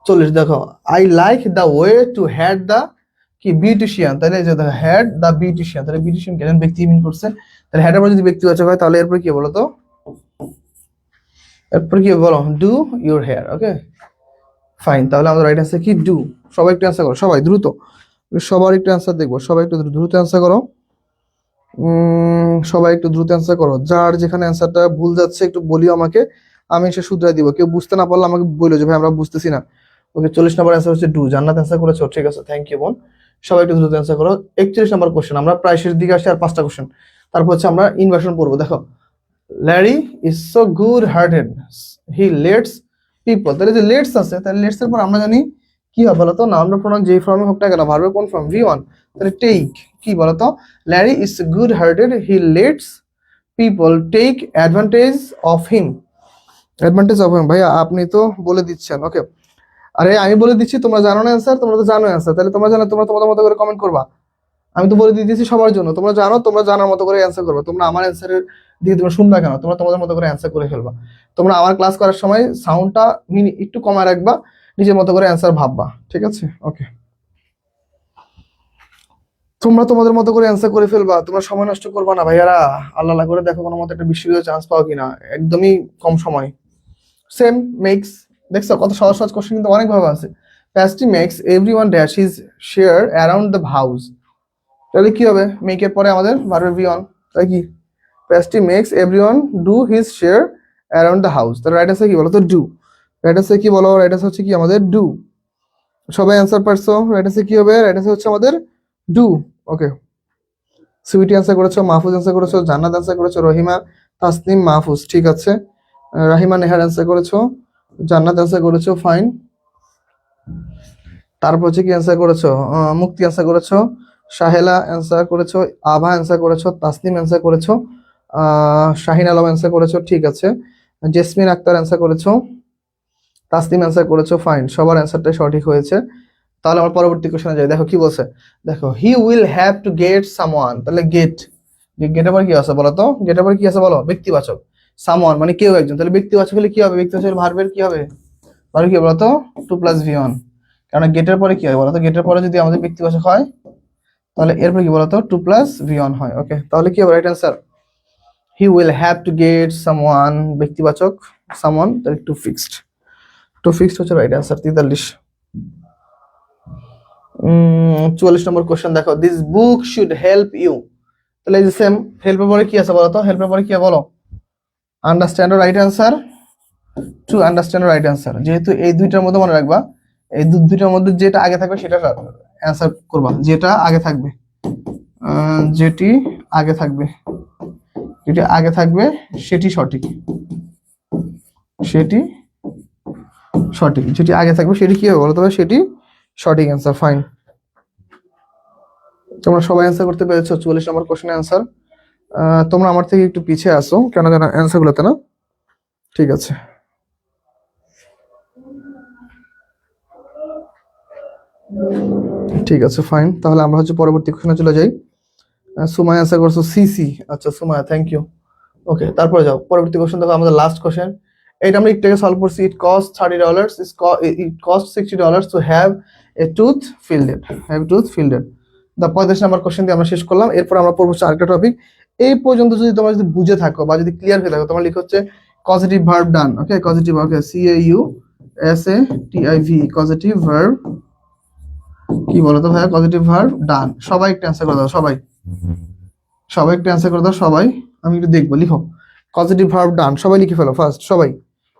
40 দেখো, I like the way to had the কি বিউটিশিয়ান, তাহলে এই যে দেখো হ্যাড দ্য বিউটিশিয়ান, তাহলে বিউটিশিয়ান কেন ব্যক্তি মিন করছে, তাহলে হ্যাডের পর যদি ব্যক্তিবাচক হয় তাহলে এরপর কি বলো তো, এরপর কি বলো, do your hair. Okay fine, তাহলে আমাদের রাইট অ্যান্সার কি, ডু। সবাই একটু অ্যান্সার করো, সবাই দ্রুত, সবার একটু অ্যান্সার দেখবো, সবাই একটু দ্রুত অ্যান্সার করো। সবাই একটু দ্রুত অ্যান্সার করো, যার যেখানে অ্যান্সারটা ভুল যাচ্ছে একটু বলিও আমাকে, আমি সে শুধরাই দিব, কেউ বুঝতে না পারলে আমাকে বললো যে ভাই আমরা বুঝতেছি না। ওকে, 40 নম্বর অ্যান্সার হচ্ছে ডু। জান্নাত অ্যান্সার করেছো, ঠিক আছে, থ্যাংক ইউ বোন। সবাই একটু দ্রুত অ্যান্সার করো। 41 নম্বর কোশ্চেন, আমরা প্রায় শেষ দিকে আসছি, আর 5টা কোশ্চেন, তারপর হচ্ছে আমরা ইনভার্সন পড়বো। দেখো, Larry is so good hearted he lets people, তাহলে যে লেটস আছে, তাহলে লেটস এর পর আমরা জানি কি হবে বলতো, নাউন প্রোনাউন যেই ফর্মে হোক না কেন, ভার্বের কোন ফর্ম, ভি ওয়ান, তাহলে টেক কি বলতো, Larry is good hearted he lets people take advantage of him. Advantage of him, ভাইয়া আপনি তো বলে দিচ্ছেন। ওকে, আরে আমি বলে দিচ্ছি, তোমরা জানো না অ্যান্সার, তোমরা তো জানো অ্যান্সার, তাহলে তোমরা জানো, তোমরা তোমাদের মতো করে কমেন্ট করবা। আমি তো বলে দিতেছি সবার জন্য, তোমরা জানো, তোমরা জানার মতো করে অ্যান্সার করবে, তোমরা আমার অ্যান্সারের দিকে তোমরা শুনবা কেন, তোমরা তোমাদের মতো করে অ্যান্সার করে ফেলবা। তোমরা আমার ক্লাস করার সময় সাউন্ডটা একটু কমায় রাখবা, নিজের মতো করে অ্যান্সার ভাববা, ঠিক আছে? ওকে, তোমরা তোমাদের মতো করে অ্যান্সার করে ফেলবা, তোমরা সময় নষ্ট করবা না ভাইয়ারা, আল্লাহ করে দেখো কোনো মতো একটা বিশ্ববিদ্যালয়ে চান্স পাও কিনা, একদমই কম সময়। সেম মেক্স, দেখছো কত সহজ সহজ কোশ্চেন কিন্তু অনেক ভাবে আছে। প্যাস্টি makes everyone dash his share around the house, তাহলে কি হবে, মেকের পরে আমাদের ভার্বের ভি অন, তাই কি পেস্টি makes everyone do his share around the house. তাহলে রাইট আনসার কি বলো তো? ডু। রাইট আনসার কি বলো? রাইট আনসার হচ্ছে কি আমাদের ডু। সবাই অ্যান্সার পারছো? রাইট আনসার কি হবে? রাইট আনসার হচ্ছে আমাদের ডু। ওকে, সুইটি অ্যান্সার করেছো, মাহফুজ অ্যান্সার করেছো, জান্নাত অ্যান্সার করেছো, রহিমা, তাসনিম, মাহফুজ, ঠিক আছে। রাহিমা নেহার অ্যান্সার করেছো, জান্নাত অ্যান্সার করেছো, ফাইন। তারপর হচ্ছে কি অ্যান্সার করেছো? মুক্তি অ্যান্সার করেছো, সাহেলা অ্যান্সার করেছো, আভা অ্যান্সার করেছো, তাসনিম অ্যান্সার করেছো, শাহিন আলম অ্যান্সার করেছো, ঠিক আছে। জেসমিন আক্তার অ্যান্সার করেছো, তাসনিম অ্যান্সার করেছো, ফাইন। সবার অ্যান্সারটাই সঠিক হয়েছে। তাহলে আমার পরবর্তী কোশ্চেনে যাই। দেখো কি বলছে, দেখো হি will have to get someone. তাহলে গেট, গেটের পর কি আছে বলো তো? গেটের পর কি আছে বলো? ব্যক্তিবাচক। সামওয়ান মানে কেউ একজন, তাহলে ব্যক্তিবাচক হলে কি হবে? ব্যক্তিবাচক ভার্বের কি হবে? ভার্ব কি বলো তো? 2+V1। কারণ গেটের পরে কি হয় বলো তো? গেটের পরে যদি আমাদের ব্যক্তিবাচক হয় তাহলে এরপর কি বলো তো? 2+V1 হয়। ওকে, তাহলে কি হবে right answer? He will have to get someone, ব্যক্তিবাচক সামওয়ান, তাহলে টু ফিক্সড। টু ফিক্সড হচ্ছে রাইট অ্যান্সার। 43। 44 নম্বর কোশ্চেন দেখো, this book should help you. তাহলে এই যে সেম, হেল্পের পরে কি আছে বলো তো? হেল্পের পরে কি বলো? Understand right answer, to understand right answer. যেহেতু এই দুইটার মধ্যে মনে রাখবা, এই দুইটার মধ্যে যেটা আগে থাকবে সেটা অ্যান্সার করবা। যেটা আগে থাকবে, যেটি আগে থাকবে, যেটি আগে থাকবে সেটি সঠিক, সেটি সঠিক। যেটি আগে থাকবে সেটি কি হবে বলো? তবে সেটি সঠিক অ্যান্সার, ফাইন। তোমরা সবাই অ্যান্সার করতে পেরেছো 44 নম্বর কোশ্চেনের অ্যান্সার। তোমরা আমার থেকে একটু পিছিয়ে আসো কেন জানো অ্যান্সার গুলোতে না? ঠিক আছে, ঠিক আছে, ফাইন। তাহলে আমরা হচ্ছে পরবর্তী কোশ্চেনে চলে যাই। সুমায়া অ্যান্সার করছো সিসি। আচ্ছা সুমায়া, থ্যাংক ইউ। ওকে, তারপরে যাও পরবর্তী কোশ্চেন। দেখো আমাদের লাস্ট কোশ্চেন, এটা আমরা একটু সলভ করছি। It cost $30, it cost $60 to have a tooth filled, have tooth filled. দা 35 নম্বর কোশ্চেন দিয়ে আমরা শেষ করলাম। এরপর আমরা পড়বো আরেকটা টপিক। এই পর্যন্ত যদি তোমরা যদি বুঝে থাকো বা যদি ক্লিয়ার হয়ে থাকো, তোমরা লিখো হচ্ছে পজিটিভ ভার্ব ডান। ওকে, পজিটিভ, ওকে, CAUSATIV, পজিটিভ ভার্ব কি বলো তো ভাইয়া? পজিটিভ ভার্ব ডান। সবাই একটু অ্যান্সার করে দাও, সবাই, সবাই একটু অ্যান্সার করে দাও, সবাই। আমি একটু দেখবো, লিখো পজিটিভ ভার্ব ডান। সবাই লিখে ফেলো ফার্স্ট, সবাই,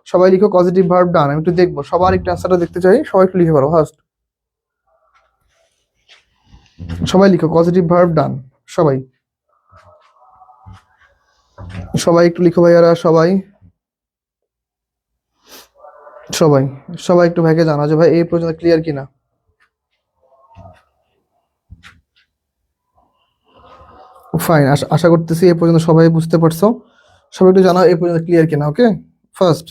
সবাই লিখো পজিটিভ ভার্ব ডান। আমি একটু দেখবো, সবার একটু অ্যান্সারটা দেখতে চাই। সবাই একটু লিখে ফেলো ফার্স্ট, সবাই লিখো পজিটিভ ভার্ব ডান। সবাই, সবাই একটু লিখো ভাইয়ারা, সবাই, সবাই, সবাই একটু ভাইকে জানাও যে ভাই এই পর্যন্ত ক্লিয়ার কিনা। ফাইন, আশা করতেছি এই পর্যন্ত সবাই বুঝতে পারছো। সবাই একটু জানাও এই পর্যন্ত ক্লিয়ার কিনা। ওকে, ফার্স্ট,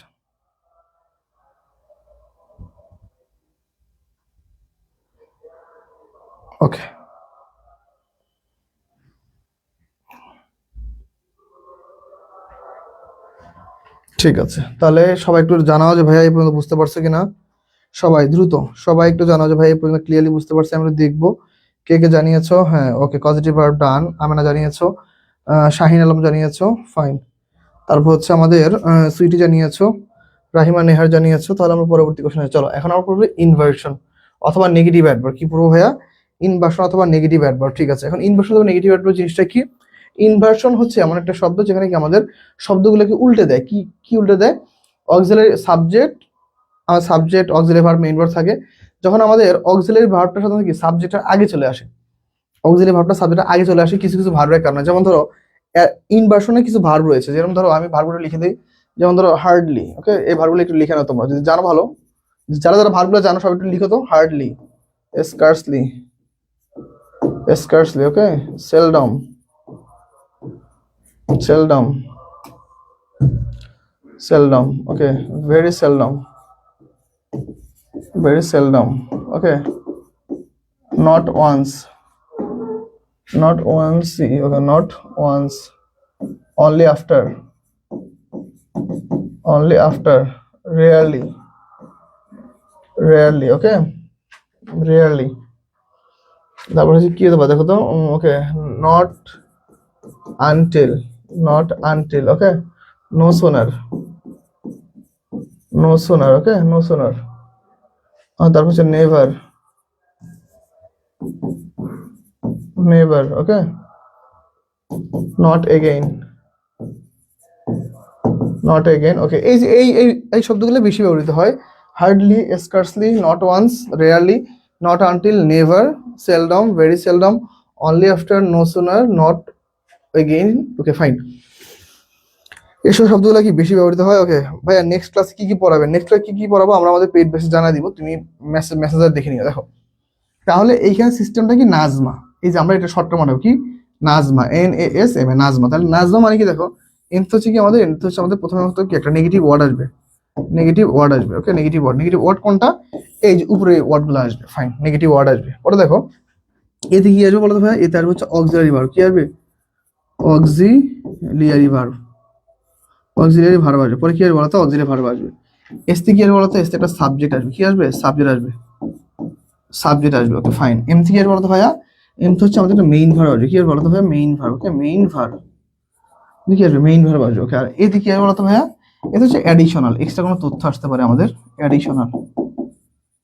ওকে, ঠিক আছে। তাহলে সবাই একটু জানাও যে ভাইয়া এই পর্যন্ত বুঝতে পারছো কিনা। সবাই দ্রুত, সবাই একটু জানাও যে ভাই এই পর্যন্ত ক্লিয়ারলি বুঝতে পারছি। আমরা দেখবো কে কে জানিয়েছো। হ্যাঁ, ওকে, পজিটিভ ভার্ব ডান। আমেনা জানিয়েছো, শাহিন আলম জানিয়েছো, ফাইন। তারপর হচ্ছে আমাদের সুইটি জানিয়েছো, রাহিমা নেহার জানিয়েছো। তাহলে আমরা পরবর্তী কোশ্চেনে চলো। এখন আমরা পড়বো ইনভার্সন অথবা নেগেটিভ অ্যাডভার্ব। কি পড়বো ভাইয়া? ইনভার্সন অথবা নেগেটিভ অ্যাডভার্ব। ঠিক আছে, এখন ইনভার্সন অথবা নেগেটিভ অ্যাডভার্ব জিনিসটা কি? ইনভার্সন হচ্ছে এমন একটা শব্দ যেখানে কি আমাদের শব্দগুলোকে উল্টে দেয়। কি কি উল্টে দেয়? অক্সিলারি সাবজেক্ট, আমার subject, auxiliary verb, main verb থাকে। যখন আমাদের অক্সিলারি ভার্বটা সাধারণত কি সাবজেক্টের আগে চলে আসে, অক্সিলারি ভার্বটা সাবজেক্টের আগে চলে আসে কিছু কিছু ভার্বের কারণে। যেমন ধরো ইনভার্সনে কিছু ভার্ব রয়েছে, যেমন ধরো আমি ভার্বগুলো লিখে দিই। যেমন ধরো হার্ডলি। ওকে, এই ভার্বগুলো একটু লিখে নাও তোমরা যদি জানো ভালো। যারা যারা ভার্বগুলো জানো সবাই একটু লিখো তো। Hardly, scarcely, scarcely, okay, seldom, seldom, seldom, okay, very seldom, very seldom, okay, not once, not once, okay, not once, only after, only after, rarely, rarely, okay, rarely. তারপর হচ্ছে কি হতে পারে দেখো তো? ওকে, not until, not until, okay, no sooner, no sooner, okay, no sooner. তারপর হচ্ছে never, never, okay, not again, not again. Okay, এই যে এই শব্দগুলো বেশি ব্যবহৃত হয়। Hardly, scarcely, not once, rarely, not until, never, seldom, very seldom, only after, no sooner, not again. Okay fine, এইসব শব্দগুলো কি বেশি ব্যবহৃত হয়। ওকে ভাইয়া, নেক্সট ক্লাসে কি কি পড়াবেন, নেক্সট ক্লাসে কি কি পড়াবো আমরা আমাদের পেইড বেসে জানা দিব, তুমি মেসেঞ্জার দেখে নিও। দেখো তাহলে এইখানে সিস্টেমটা কি, নাজমা। এই যে আমরা এটা শর্টকাট মনে কি, নাজমা, NASM, নাজমা। তাহলে নাজমা মানে কি, দেখো এনথ হচ্ছে কি আমাদের, এনথ হচ্ছে আমাদের প্রথমে কি একটা নেগেটিভ ওয়ার্ড আসবে, নেগেটিভ ওয়ার্ড আসবে। ওকে, নেগেটিভ ওয়ার্ড, নেগেটিভ ওয়ার্ড কোনটা, এই যে উপরে ওয়ার্ডগুলো আসবে। ফাইন, নেগেটিভ ওয়ার্ড আসবে। ওটা দেখো এতে কি আসবে বলো তো ভাই, এতে আসবে হচ্ছে অক্সিলারি ভার্ব। কি আসবে, অক্সিলিয়ারি ভার্ব, অক্সিলিয়ারি ভার্ব আসবে। পরে কি আসবে বলো তো, অক্সিলিয়ারি ভার্ব আসবে। এসতে কি আসবে বলো তো, এসতে একটা সাবজেক্ট আসবে। কি আসবে, সাবজেক্ট আসবে, সাবজেক্ট আসবে। ওকে ফাইন, এম থেকে কি আসবে বলো তো ভাইয়া, এম তো হচ্ছে আমাদের একটা মেইন ভার্ব আসবে। কি আসবে বলো তো ভাইয়া, মেইন ভার্ব। ওকে, মেইন ভার্ব কি আসবে, মেইন ভার্ব আসবে। ওকে, আর এতে কি আসবে বলো তো ভাইয়া, এটা হচ্ছে অ্যাডিশনাল, এক্সট্রা কোনো তথ্য আসতে পারে আমাদের, additional,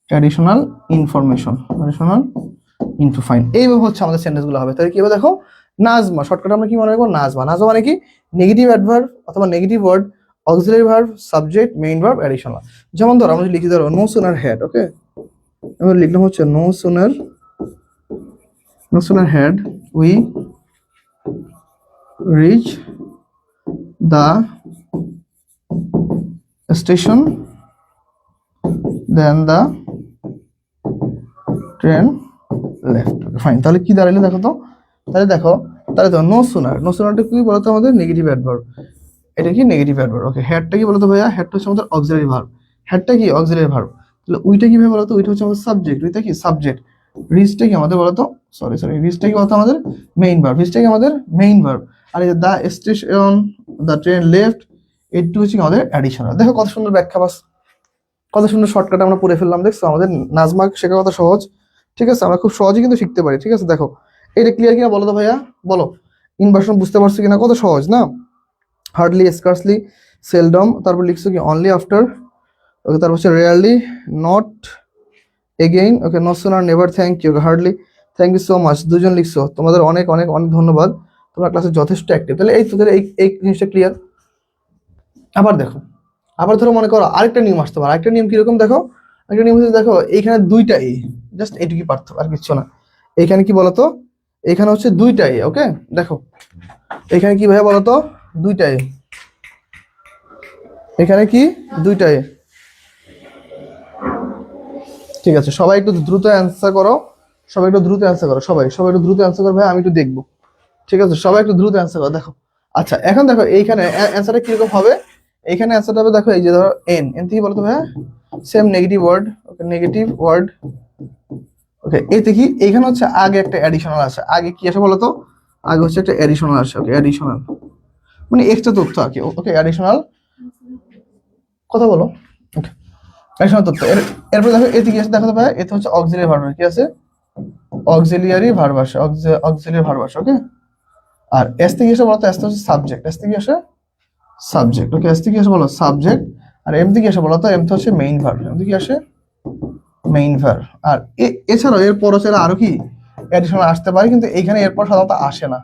additional information, additional info. Fine, এইভাবে হচ্ছে আমাদের সেন্টেন্সগুলো হবে। তাহলে কি হবে দেখো, নাজমা শর্টকাট আমরা কি মনে রাখবো, নাজমা। নাজমা মানে কি, নেগেটিভ অ্যাডভার্ব অথবা negative word, auxiliary verb, subject, main verb, additional. যেমন ধরো আমরা যদি লিখি, ধরো নো সুনার হ্যাড। ওকে, আমরা লিখলাম হচ্ছে no sooner, no sooner had we reach the station then the train left. Fine, তাহলে কি দাঁড়াইলো দেখো তো, তাহলে দেখো, তাহলে তো নো সুনার, নো সুনারটা কি বলতো আমাদের নেগেটিভ অ্যাডভার্ব, এটা কি নেগেটিভ অ্যাডভার্ব। ওকে, হেডটা কি বলতো ভাইয়া, হেডটা হচ্ছে আমাদের অক্সিলারি ভার্ব, হেডটা কি অক্সিলারি ভার্ব। তাহলে উইটা কি ভাবে বলতো, উইটা হচ্ছে আমাদের সাবজেক্ট, উইটা কি সাবজেক্ট। রিচটা কি আমাদের বলতো, সরি রিচটা কি বলতো আমাদের মেইন ভার্ব, রিচটা কি আমাদের মেইন ভার্ব। আর এই the station, the train left, এইটু হচ্ছে আমাদের অ্যাডিশনাল। দেখো কত সুন্দর ব্যাখ্যা, বাস কত সুন্দর শর্টকাট আমরা পড়ে ফেললাম। দেখছো আমাদের নাজমা শেখা কত সহজ। ঠিক আছে, আমরা খুব সহজেই কিন্তু শিখতে পারি। ঠিক আছে, দেখো এটা ক্লিয়ার কিনা বলো তো ভাইয়া, বলো ইনভার্সন বুঝতে পারছো কিনা, কত সহজ না। হার্ডলি, স্কার্সলি, সেলডম, তারপর লিখছো কি অনলি আফটার। ওকে, তারপর হচ্ছে rarely, not again. Okay, no sooner, never, thank you, hardly, thank you so much. দুজন লিখছো, তোমাদের অনেক অনেক অনেক ধন্যবাদ, তোমরা ক্লাসে যথেষ্ট অ্যাক্টিভ। তাহলে এই তোদের এই জিনিসটা ক্লিয়ার। আবার দেখো, আবার ধরো মনে করো আরেকটা নিয়ম আসতে পারে। আরেকটা নিয়ম কিরকম দেখো, একটা নিয়ম হচ্ছে দেখো এইখানে দুইটা এ, জাস্ট এইটুকুই পার্থক্য, আর কিছু না। এইখানে কি বলতো, এখানে হচ্ছে দুইটা এ। ওকে দেখো এখানে কি ভাইয়া বলতো, দুইটা এ, এখানে কি দুইটা এ। ঠিক আছে, সবাই একটু দ্রুত অ্যান্সার করো, সবাই একটু দ্রুত অ্যান্সার করো, সবাই সবাই একটু দ্রুত অ্যান্সার করো ভাই, আমি একটু দেখবো। ঠিক আছে, সবাই একটু দ্রুত অ্যান্সার করো। দেখো আচ্ছা, এখন দেখো এইখানে অ্যান্সারটা কিরকম হবে, এইখানে অ্যান্সারটা হবে দেখো, এই যে ধরো এন, এন থেকে বলতো ভাইয়া সেম নেগেটিভ ওয়ার্ড। ওকে, নেগেটিভ ওয়ার্ড। ওকে, এতে কি এইখানে হচ্ছে আগে একটা অ্যাডিশনাল আছে, আগে কি আসে বলতো, আগে হচ্ছে একটা অ্যাডিশনাল আসে। ওকে, অ্যাডিশনাল মানে এক্সট্রা তথ্য আর কি। ওকে, অ্যাডিশনাল কথা বলো। ওকে, অ্যাডিশনাল তথ্য। এরপর দেখো এতে কি আছে, দেখো তো ভাই এতে হচ্ছে অক্সিলিয়ারি ভার্ব। কি আছে, অক্সিলিয়ারি ভার্ব আসে, অক্সিলিয়ারি ভার্ব আসে। ওকে, আর এস থেকে এসে বলতো, এস হচ্ছে সাবজেক্ট, এস থেকে আসে সাবজেক্ট। ওকে, এস থেকে এসে বলো সাবজেক্ট, আর এম থেকে এসে বলতো, এম তো হচ্ছে মেইন ভার্ব, এম থেকে আসে মেইন ভার্ব। আর এছাড়াও এর পর হচ্ছে আরো কি অ্যাডিশনাল আসতে পারে, কিন্তু এইখানে এরপর সাধারণত আসে না,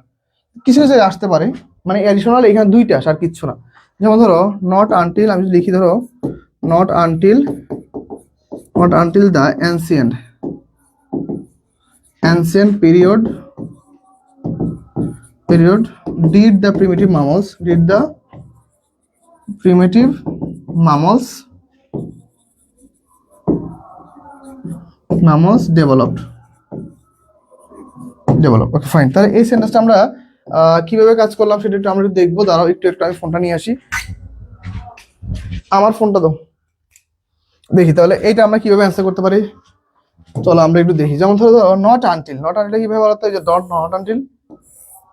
কিছু কিছু আসতে পারে। মানে অ্যাডিশনাল এখানে দুইটা আসে আর কিচ্ছু না। যেমন ধরো নট আনটিল, আমি যদি লিখি ধরো not until, not until the ancient, ancient period, period did the primitive mammals, did the primitive mammals, mammals developed, develop. Okay fine, তাহলে এই সেন্টেন্সটা আমরা কিভাবে কাজ করলাম সেটা একটু আমরা একটু দেখবো। দাঁড়াও একটু একটু আমি ফোনটা নিয়ে আসি, আমার ফোনটা দাও, দেখি তাহলে এইটা আমরা কিভাবে অ্যান্সার করতে পারি। চলো আমরা একটু দেখি। যেমন ধরো নট আনটিল, নট আনটিল কিভাবে বলতো, এই যে not until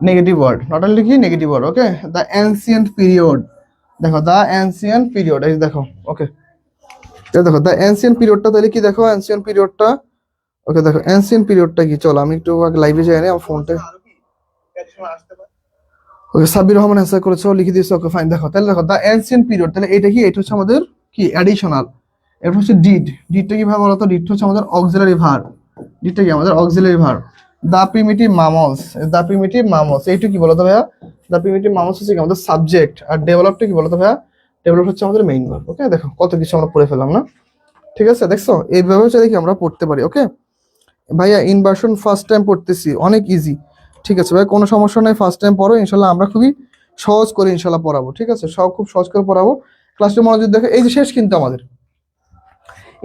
negative word, not until কি negative word. Okay, the ancient period, দেখো দ্য অ্যানসিয়েন্ট পিরিয়ড, এই দেখো। ওকে, দেখো দ্য অ্যানসিয়েন্ট পিরিয়ডটা তাহলে কি, দেখো অ্যানসিয়েন্ট পিরিয়ডটা। ওকে দেখো অ্যানসিয়েন্ট পিরিয়ডটা কি, চলো আমি একটু লাইভে যাই না আমার ফোনটা। ওকে, সাব্বির রহমান অ্যান্সার করেছো, লিখে দিয়েছো। ওকে ফাইন, দেখো তাহলে দেখো দ্য অ্যানসিয়েন্ট পিরিয়ড, তাহলে এটা কি, এটা হচ্ছে আমাদের কি অ্যাডিশনাল। এরপর হচ্ছে ডিড, ডিডটা কি ভাবে বলতো, ডিডটা হচ্ছে আমাদের অক্সিলারি ভার্ব, ডিডটা কি আমাদের auxiliary verb. The primitive mammals, the primitive mammals এইটু কি বলতো ভাইয়া? দ্য প্রিমিটিভ মামলস হচ্ছে কি আমাদের সাবজেক্ট, আর ডেভেলপটা কি বলতো ভাইয়া? ডেভেলপ হচ্ছে আমাদের মেইন ভার্ব। ওকে, দেখো কত কিছু আমরা পড়ে ফেললাম না? ঠিক আছে, দেখছো এইভাবে হচ্ছে দেখি আমরা পড়তে পারি। ওকে ভাইয়া, ইনভার্সন ফার্স্ট টাইম পড়তেছি, অনেক ইজি। ঠিক আছে ভাই, কোনো সমস্যা নাই, ফার্স্ট টাইম পড়ো ইনশাল্লাহ, আমরা খুবই সহজ করে ইনশাল্লাহ পড়াবো। ঠিক আছে, সব খুব সহজ করে পড়াবো। ক্লাসটা মনোযোগ দেখো, এই যে শেষ কিন্তু আমাদের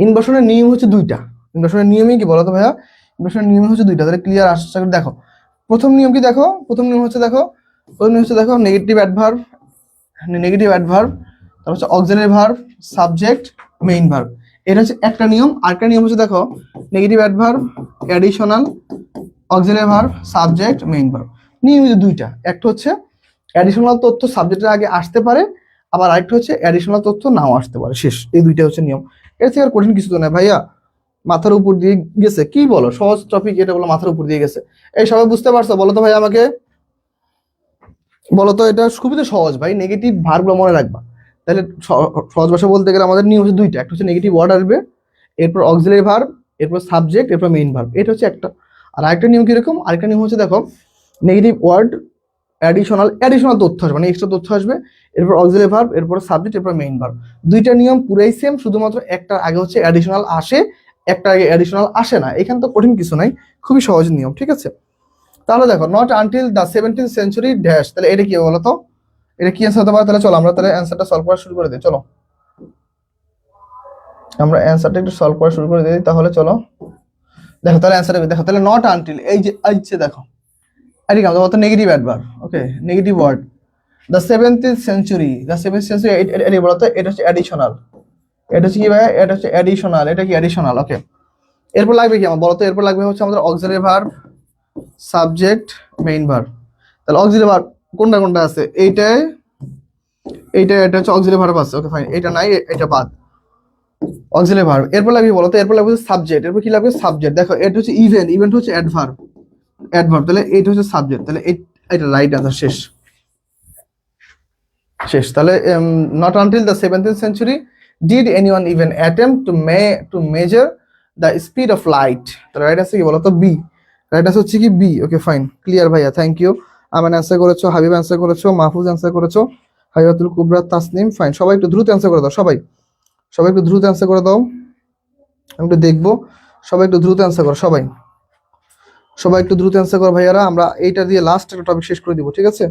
ইনভার্সনের নিয়ম হচ্ছে দুইটা। ইনভার্সনের নিয়মই কি বলতো ভাইয়া? ইনভার্সনের নিয়ম হচ্ছে দুইটা, তাহলে ক্লিয়ার আশা করি। দেখো প্রথম নিয়ম কি, দেখো প্রথম নিয়ম হচ্ছে দেখো, প্রথম নিয়ম হচ্ছে দেখো নেগেটিভ অ্যাডভার্ব, নেগেটিভ অ্যাডভার্ব, তারপর হচ্ছে auxiliary verb, subject, main verb. এটা হচ্ছে একটা নিয়ম। আরেকটা নিয়ম হচ্ছে দেখো negative adverb, additional, auxiliary verb, subject, main verb. নিয়ম হচ্ছে দুইটা, একটা হচ্ছে অ্যাডিশনাল তথ্য সাবজেক্টের আগে আসতে পারে, আবার আরেকটা হচ্ছে অ্যাডিশনাল তথ্য নাও আসতে পারে, শেষ। এই দুইটা হচ্ছে নিয়ম। এর থেকে আর কঠিন কিছু তো না ভাইয়া, মাথার উপর দিয়ে গেছে। কি বলো, সহজ টপিক এটা বলো, মাথার উপর দিয়ে গেছে। এই সবাই বুঝতে পারছো? বলো তো ভাই আমাকে, বলো তো, এটা খুবই তো সহজ ভাই। নেগেটিভ ভার্বগুলো মনে রাখবা। তাহলে সহজ ভাষা বলতে গেলে আমাদের নিয়ম হচ্ছে দুইটা, একটা হচ্ছে নেগেটিভ ওয়ার্ড আসবে, এরপর অক্সিলারি ভার্ব, এরপর সাবজেক্ট, এরপর মেইন ভার্ব। এটা হচ্ছে একটা। আর আরেকটা নিয়ম কিরকম? আরেকটা নিয়ম হচ্ছে দেখো নেগেটিভ ওয়ার্ড, অ্যাডিশনাল তথ্য আসবে, মানে এক্সট্রা তথ্য আসবে, এরপর অক্সিলারি ভার্ব, এরপর সাবজেক্ট, এরপর মেইন ভার্ব। দুইটা নিয়ম পুরাই সেম, শুধুমাত্র একটা আগে হচ্ছে অ্যাডিশনাল আসে, একটা আগে অ্যাডিশনাল আসে না। এখানে তো কঠিন কিছু নাই, খুবই সহজ নিয়ম। ঠিক আছে, তাহলে দেখো not until the 17th century dash, তাহলে এটা কি বলো তো? এটা কি অ্যান্সার হতে পারে? তাহলে চলো আমরা তাহলে অ্যান্সারটা সলভ করা শুরু করে দিই। চলো আমরা অ্যান্সারটা একটু সলভ করা শুরু করে দিই। তাহলে চলো দেখো, তাহলে অ্যান্সারটা দেখো, তাহলে নট আনটিল, এই যে দেখো, আরে কি আমাদের negative adverb. Okay, negative word, the 17th century, the 17th century, এটা বলতো, এটা হচ্ছে অ্যাডিশনাল। এটা হচ্ছে কি ভাই? এটা হচ্ছে অ্যাডিশনাল। এটা কি অ্যাডিশনাল? ওকে, এরপর লাগবে কি আমার বলতো? এরপর লাগবে হচ্ছে আমাদের auxiliary verb, subject, main verb. তাহলে অক্সিলারি ভার্ব কোনটা কোনটা আছে? এইটাই, এটা হচ্ছে অক্সিলারি ভার্ব আছে। ওকে ফাইন, এটা নাই, এটা বাদ, অক্সিলারি ভার্ব। এরপর লাগবে বলতো, এরপর লাগবে সাবজেক্ট। এরপর কি লাগবে? সাবজেক্ট। দেখো এটা হচ্ছে ইভেন্ট, ইভেন্ট হচ্ছে অ্যাডভার্ব, অ্যাডভার্ব। তাহলে এটা হচ্ছে সাবজেক্ট, তাহলে এটা রাইট আনসার, শেষ। শেষ। তাহলে not until the 17th century did anyone even attempt to measure the speed of light. তাহলে রাইট আছে কি বলতো? বি। রাইট আছে হচ্ছে কি বি। ওকে ফাইন, ক্লিয়ার ভাইয়া, থ্যাংক ইউ। আমান অ্যান্সার করেছো, হাবিব অ্যান্সার করেছো, মাহফুজ অ্যান্সার করেছো, হাইয়াতুল কুবরা, তাসনিম, ফাইন। সবাই একটু দ্রুত অ্যান্সার করে দাও, সবাই সবাই একটু দ্রুত অ্যান্সার করে দাও, আমি একটু দেখবো। সবাই একটু দ্রুত অ্যান্সার করো, সবাই সবাই একটু দ্রুত অ্যান্সার করো ভাইয়ারা। আমরা এইটা দিয়ে লাস্ট একটা টপিক শেষ করে দিব। ঠিক আছে,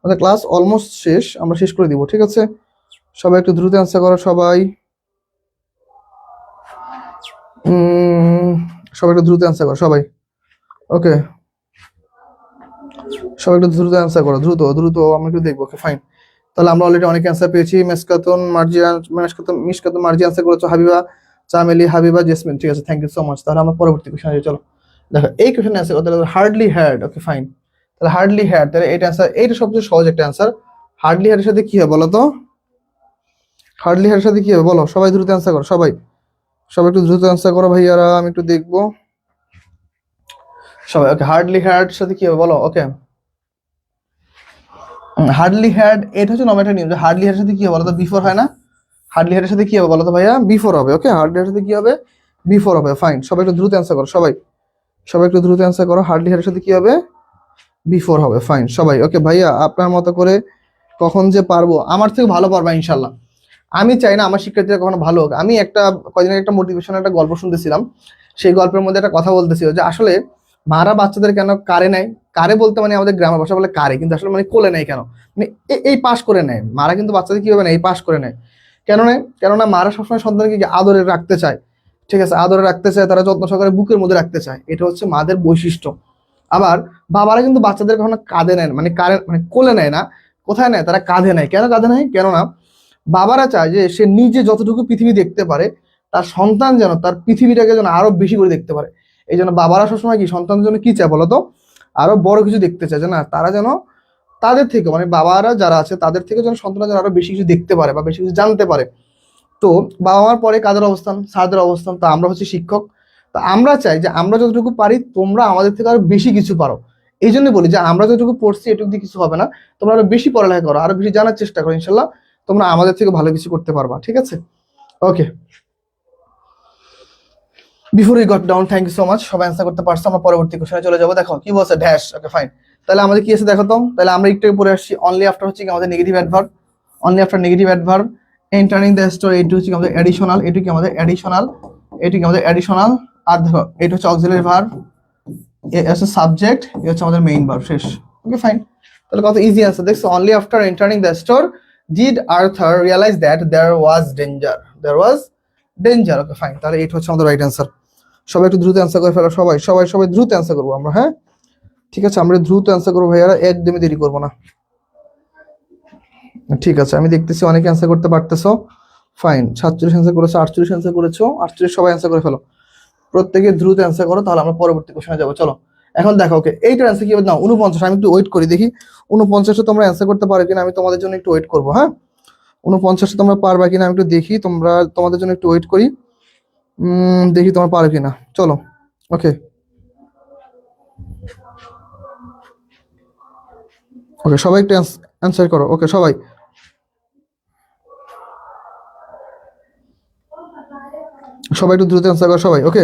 আমাদের ক্লাস অলমোস্ট শেষ, আমরা শেষ করে দিব। ঠিক আছে, সবাই একটু দ্রুত অ্যান্সার করো, সবাই সবাই একটু দ্রুত অ্যান্সার করো, সবাই। ওকে, সবাই একটু দ্রুত অ্যান্সার করো, দ্রুত দ্রুত, আমরা একটু দেখবো। ওকে ফাইন, তাহলে আমরা অলরেডি অনেক অ্যান্সার পেয়েছি। মিশকাতুন মার্জি অ্যান্সার করেছো, হাবিবা, চামেলি, হাবিবা, জেসমিন। ঠিক আছে, থ্যাংক ইউ সো মাচ। তাহলে আমরা পরবর্তী কোশ্চেনে চলো। দেখো এই কোশ্চেন অ্যান্সার করতে হবে হার্ডলি হ্যাড। ওকে ফাইন, তাহলে হার্ডলি হ্যাড, তাহলে এটা অ্যান্সার, এইটা সবচেয়ে সহজ একটা অ্যান্সার। হার্ডলি হ্যাডের সাথে কি হবে বলো তো? হার্ডলি হ্যাডের সাথে কি হবে বলো? সবাই দ্রুত অ্যান্সার করো, সবাই সবাই একটু দ্রুত অ্যান্সার করো ভাইয়ারা, আমি একটু দেখবো সবাই। ওকে, হার্ডলি হ্যাড সাথে কি হবে বলো? ওকে, হার্ডলি হ্যাড, এটা হচ্ছে নর্মাল নিয়ম যে হার্ডলি হ্যাডের সাথে কি হবে বলো তো? বিফোর হয় না? হার্ডলি হ্যাডের সাথে কি হবে বলো তো ভাইয়া? বিফোর হবে। ওকে, হার্ডলি হ্যাডের সাথে কি হবে? বিফোর হবে। ফাইন, সবাই একটু দ্রুত অ্যান্সার করো, সবাই সবাই একটু দ্রুত অ্যান্সার করো। হার্ডলি হ্যাডের সাথে কি হবে? বিফোর হবে। ফাইন সবাই। ওকে ভাইয়া, আপনার মতো করে কখন যে পারবো, আমার থেকে ভালো পারবা ইনশাল্লাহ। আমি চাই না আমার শিক্ষার্থীরা কখনো ভালো হোক। আমি কদিন আগে একটা মোটিভেশনাল একটা গল্প শুনতেছিলাম। সেই গল্পের মধ্যে একটা কথা বলতেছিল যে আসলে মারা বাচ্চাদের কেন কারে নেয়? কারে বলতে মানে আমাদের গ্রামের ভাষা বলে কারে, কিন্তু আসলে মানে কোলে নেয় কেন? মানে এই পাশ করে নেয় মারা, কিন্তু বাচ্চাদের কি হবে না, এই পাশ করে নেয় কেন নেয়? কেননা মারা সবসময় সন্তানকে কি আদরে রাখতে চায়। ঠিক আছে, আদরে রাখতে চায়, তারা যত্ন সহকারে বুকের মধ্যে রাখতে চায়, এটা হচ্ছে মাদের বৈশিষ্ট্য। আবার বাবারা কিন্তু বাচ্চাদের কখনো কাঁধে নেয়, মানে মানে কোলে নেয় না। কোথায় নেয়? তারা কাঁধে নেয়। কেন কাঁধে নেয়? কেননা বাবারা চায় যে সে নিজে যতটুকু পৃথিবী দেখতে পারে, তার সন্তান যেন তার পৃথিবীটাকে যেন আরো বেশি করে দেখতে পারে। এই জন্য বাবারা সবসময় কি সন্তানের জন্য কি চায় বলতো? আরো বড় কিছু দেখতে চায়, যে না তারা যেন তাদের থেকে, মানে বাবারা যারা আছে তাদের থেকে যেন সন্তানরা যেন আরো বেশি কিছু দেখতে পারে বা বেশি কিছু জানতে পারে। তো বাবা মার পরে কাদের অবস্থান? স্যারদের অবস্থান। তো আমরা হচ্ছে শিক্ষক। তো আমরা চাই যে আমরা যতটুকু পারি তোমরা আমাদের থেকে আরো বেশি কিছু পারো। এই জন্য বলি যে আমরা যতটুকু পড়ছি এটুকু দিয়ে কিছু হবে না, তোমরা আরো বেশি পড়ালেখা করো, আরো বেশি জানার চেষ্টা করো, ইনশাল্লাহ তোমরা আমাদের থেকে ভালো কিছু করতে পারবা। ঠিক আছে, okay. Before we got down, thank you so much, সবাই অ্যান্সার করতে পারছো। আমরা পরবর্তী কোশ্চেনে চলে যাবো। দেখো কি বলছে, ড্যাশ। ওকে ফাইন, তাহলে আমাদের কি আছে দেখো তো। তাহলে আমরা একটু পরে আসছি, অনলি আফটার হচ্ছে কি আমাদের negative adverb, only after negative adverb entering the store, এইটু হচ্ছে কি আমাদের অ্যাডিশনাল, এইটু কি আমাদের অ্যাডিশনাল, এইটু কি আমাদের অ্যাডিশনাল। আর দেখো এটা হচ্ছে অক্সিলারি ভার্ব, এ হচ্ছে সাবজেক্ট, এ হচ্ছে আমাদের মেইন ভার্ব, শেষ। ওকে ফাইন, তাহলে কত ইজি আনসার দেখছো। Only after entering the store did Arthur realise that there was danger, there was danger. Okay fine, তাহলে এইটা হচ্ছে আমাদের রাইট অ্যান্সার। সবাই একটু দ্রুত অ্যান্সার করে ফেলো, সবাই সবাই সবাই দ্রুত অ্যান্সার করবো আমরা, হ্যাঁ ঠিক আছে, আমরা দ্রুত অ্যান্সার করবো ভাইয়ারা, একদমই দেরি করবো না। ঠিক আছে, আমি দেখতেছি অনেকে অ্যান্সার করতে পারতেছো। ফাইন, 47 অ্যান্সার করেছো, 48 অ্যান্সার করেছো, 48 সবাই অ্যান্সার করে ফেলো, প্রত্যেকে দ্রুত অ্যান্সার করো, তাহলে আমরা পরবর্তী কোশ্চেনে যাবো। চলো এখন দেখো, ওকে এইটার অ্যান্সার কি হবে না 49, আমি একটু ওয়েট করি দেখি 49 তোমরা অ্যান্সার করতে পারো কিনা, আমি তোমাদের জন্য একটু ওয়েট করবো, হ্যাঁ 49 তোমরা পারবা কিনা আমি একটু দেখি, তোমাদের জন্য একটু ওয়েট করি, দেখি তোমরা পারো কিনা। চলো ওকে ওকে, সবাই একটু অ্যান্সার করো। ওকে সবাই সবাই একটু দ্রুত অ্যান্সার করো সবাই। ওকে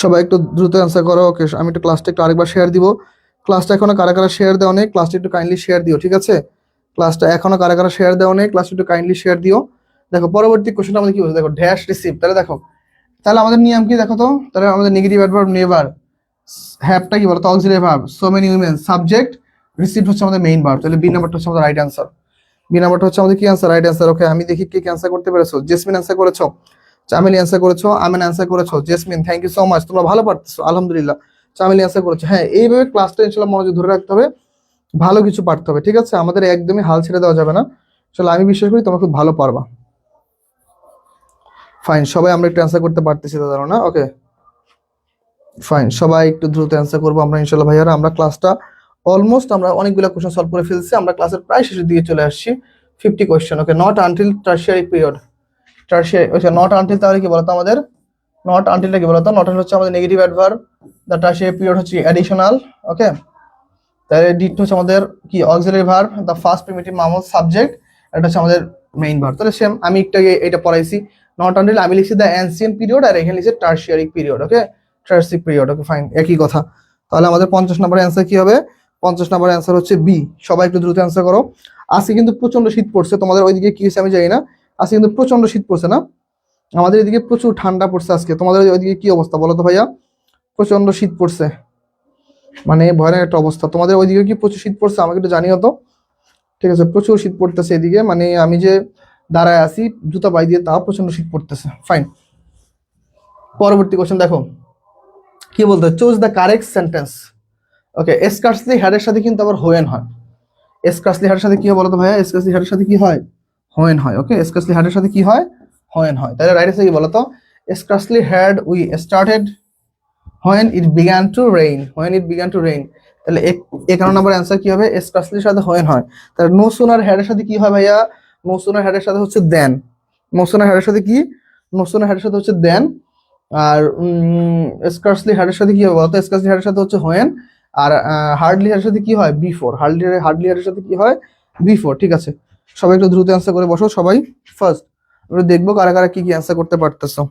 সবাই একটু দ্রুত অ্যান্সার করো। ওকে, আমি একটু ক্লাসটা একটু আরেকবার শেয়ার দিব। ক্লাসটা এখনো কারা কারা শেয়ার দেওয়া নেই, ক্লাসটা একটু কাইন্ডলি শেয়ার দিও, ঠিক আছে। ক্লাসটা এখনো কারা কারা শেয়ার দেওয়া নেই, ক্লাসটা একটু কাইন্ডলি শেয়ার দিও। দেখো পরবর্তী কোশ্চেনটা আমাদের কি বলছে, দেখো ড্যাশ রিসিভ, তাহলে দেখো তাহলে আমাদের নিয়ম কি দেখো তো। তাহলে আমাদের নেগেটিভ অ্যাডভার্ব নেভার, হ্যাভটা কি বলতো auxiliary verb, so many women, subject, receive হচ্ছে আমাদের মেইন ভার্ব। তাহলে বি নাম্বারটা হচ্ছে আমাদের রাইট অ্যান্সার, বি নাম্বারটা হচ্ছে আমাদের কি অ্যান্সার, রাইট অ্যান্সার। ওকে আমি দেখি কে অ্যান্সার করতে পেরেছো। জেসমিন অ্যান্সার করেছো, চামেলি অ্যান্সার করেছো, আমেন অ্যান্সার করেছো। Jasmine thank you so much, তোমরা ভালো পারতেছো আলহামদুলিল্লাহ। চামেলি অ্যান্সার করেছো। হ্যাঁ এইভাবে ক্লাসটা ইনশাআল্লাহ মনোযোগ ধরে রাখতে হবে, ভালো কিছু পারতে হবে, ঠিক আছে, আমাদের একদমই হাল ছেড়ে দেওয়া যাবে না। চলো আমি বিশ্বাস করি তোমরা খুব ভালো পারবা। ফাইন, সবাই আমরা একটু অ্যান্সার করতে পারতেছি দাদা না। ওকে ফাইন, সবাই একটু দ্রুত অ্যান্সার করবো আমরা ইনশাআল্লাহ ভাইয়ারা। আমরা ক্লাসটা অলমোস্ট আমরা অনেকগুলো কোশ্চেন সলভ করে ফেলছি, আমরা ক্লাসের প্রায় শেষের দিকে চলে আসছি। 50 question. Okay, not until tertiary period, tertiary okay not until, তাহলে কি বলতো আমাদের নট আনটিলটা কি বলতো, নট আনটিল হচ্ছে আমাদের negative adverb, the tertiary period হচ্ছে অ্যাডিশনাল। ওকে তাহলে ডিড হচ্ছে আমাদের কি auxiliary verb, the first primitive mammal, subject, এটা হচ্ছে আমাদের মেইন ভার্ব। তাহলে সেম আমি একটু আগে এটা পড়াইছি, নট আনটিল আমি লিখছি দ্য অ্যানসিয়েন্ট পিরিয়ড, আর এখানে লিখছি টার্সিয়ারি পিরিয়ড। ওকে টার্সিক পিরিয়ড। ওকে ফাইন, একই কথা। তাহলে আমাদের 50 নম্বর অ্যান্সার কি হবে, 50 নম্বর অ্যান্সার হচ্ছে বি। সবাই একটু দ্রুত অ্যান্সার করো। আজকে কিন্তু প্রচন্ড শীত পড়ছে, তোমাদের ওইদিকে কি হয়েছে আমি জানি না, আজকে কিন্তু প্রচন্ড শীত পড়ছে না, আমাদের এদিকে প্রচুর ঠান্ডা পড়ছে আজকে। তোমাদের ওইদিকে কি অবস্থা বলো তো ভাইয়া, প্রচন্ড শীত পড়ছে, মানে ভয়ানক একটা অবস্থা। তোমাদের ওইদিকে কি প্রচুর শীত পড়ছে আমাকে একটু জানিও তো, ঠিক আছে। প্রচুর শীত পড়তেছে এদিকে, মানে আমি যে দাঁড়ায় আছি জুতা পাই দিয়ে, তাও প্রচন্ড শীত পড়তেছে। ফাইন, পরবর্তী কোশ্চেন দেখো কি বলতে, choose the correct sentence. Okay scarcely হ্যাডের সাথে কিন্তু আবার হোয়েন হয়, স্কার্সলি হ্যাডের সাথে কি হয় বলো তো ভাইয়া, স্কার্সলি হ্যাডের সাথে কি হয়, হোয়েন হয়। ওকে স্কার্সলি হ্যাডের সাথে কি হয়, হোয়েন হয়। তাহলে রাইট আছে কি বলো তো, scarcely had we started when it began to rain, when it began to rain। তাহলে 51 নম্বর অ্যান্সার কি হবে, স্কার্সলির সাথে when হয়। তাহলে নো সুনার হ্যাড এর সাথে কি হয় ভাইয়া, নো সুনার হ্যাড এর সাথে হচ্ছে দেন, নো সুনার হ্যাড এর সাথে কি, নো সুনার হ্যাড এর সাথে হচ্ছে দেন। আর স্কার্সলি হ্যাড এর সাথে কি হবে বলতো, স্কার্সলি হ্যাড এর সাথে হচ্ছে when। আর হার্ডলি হ্যাড এর সাথে কি হয়, বিফোর। হার্ডলি হ্যাড এর সাথে কি হয়, বিফোর। ঠিক আছে, সবাই একটু দ্রুত অ্যান্সার করে বসো সবাই। ফার্স্ট আমরা দেখবো কারা কারা কি কি অ্যান্সার করতে পারতেছো,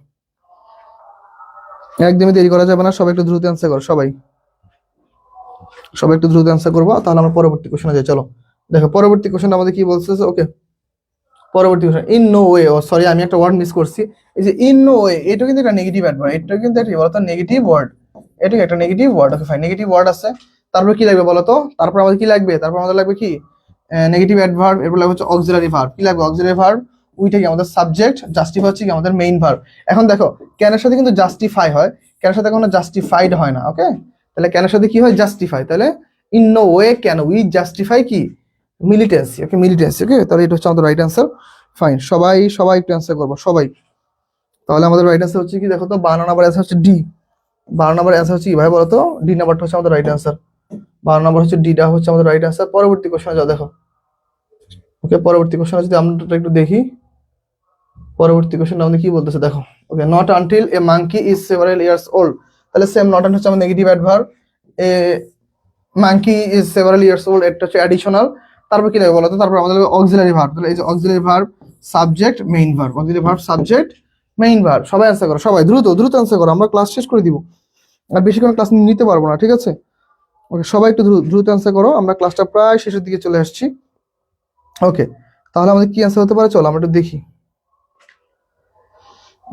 একদমই দেরি করা যাবে না, সবাই একটু দ্রুত অ্যান্সার করো সবাই, সবাই একটু দ্রুত অ্যান্সার করবো, তাহলে আমরা পরবর্তী কোশ্চেনে যাই। চলো দেখো পরবর্তী কোশ্চেন আমাদের কি বলছে। ওকে পরবর্তী question, in no way, oh sorry আমি একটা ওয়ার্ড মিস করছি, এই যে ইন নো ওয়ে, এটা কিন্তু একটা নেগেটিভ অ্যাডভার্ব, এটা কিন্তু একটা বলতো নেগেটিভ ওয়ার্ড, এটা একটা negative word. Okay fine, negative word আছে, তারপর কি লাগবে বলতো, তারপর আমাদের কি লাগবে, তারপর আমাদের লাগবে কি নেগেটিভ অ্যাডভার্ব, এরপর লাগবে হচ্ছে অক্সিলারি ভার্ব। কি লাগবে, অক্সিলারি ভার্ব, উইটা কি আমাদের সাবজেক্ট, জাস্টিফাই হচ্ছে কি আমাদের মেইন ভার্ব। এখন দেখো ক্যানের সাথে কিন্তু জাস্টিফাই হয়, ক্যানের সাথে কোনো জাস্টিফাইড হয় না। ওকে তাহলে ক্যানের সাথে কি হয়, জাস্টিফাই। তাহলে in no way can we justify কি, মিলিটেন্সি। Okay militancy. ওকে তাহলে এটা হচ্ছে আমাদের রাইট অ্যান্সার। ফাইন, সবাই সবাই একটু অ্যান্সার করবো সবাই। তাহলে আমাদের রাইট অ্যান্সার হচ্ছে কি দেখো তো, 12 নম্বর অ্যান্সার হচ্ছে ডি। 12 নম্বর অ্যান্সার হচ্ছে কি ভাই বলো তো, ডি নাম্বারটা হচ্ছে আমাদের রাইট অ্যান্সার। 12 নম্বর হচ্ছে ডিটা হচ্ছে আমাদের রাইট অ্যান্সার। পরবর্তী কোশ্চেনে যাও দেখো। ওকে পরবর্তী কোশ্চেনে যদি আমরা একটু দেখি, পরবর্তী কোশ্চেন আমাদের কি বলতেছে দেখো। Okay not until a monkey is several years old, তাহলে সেম নট আনটিল হচ্ছে আমাদের negative adverb, A monkey is several years old এটা হচ্ছে অ্যাডিশনাল। তারপর কি লাগবে বলো তো, তারপর আমাদের অক্সিলারি ভার্ব। তাহলে এই যে auxiliary verb subject main verb, auxiliary verb subject main verb. সবাই অ্যান্সার করো, সবাই দ্রুত দ্রুত অ্যান্সার করো, আমরা ক্লাস শেষ করে দিব, আর বেশিক্ষণ ক্লাস নিতে পারবো না, ঠিক আছে? ওকে, সবাই একটু দ্রুত অ্যান্সার করো, আমরা ক্লাসটা প্রায় শেষের দিকে চলে আসছি। ওকে, তাহলে আমাদের কি অ্যান্সার হতে পারে, চলো আমরা একটু দেখি।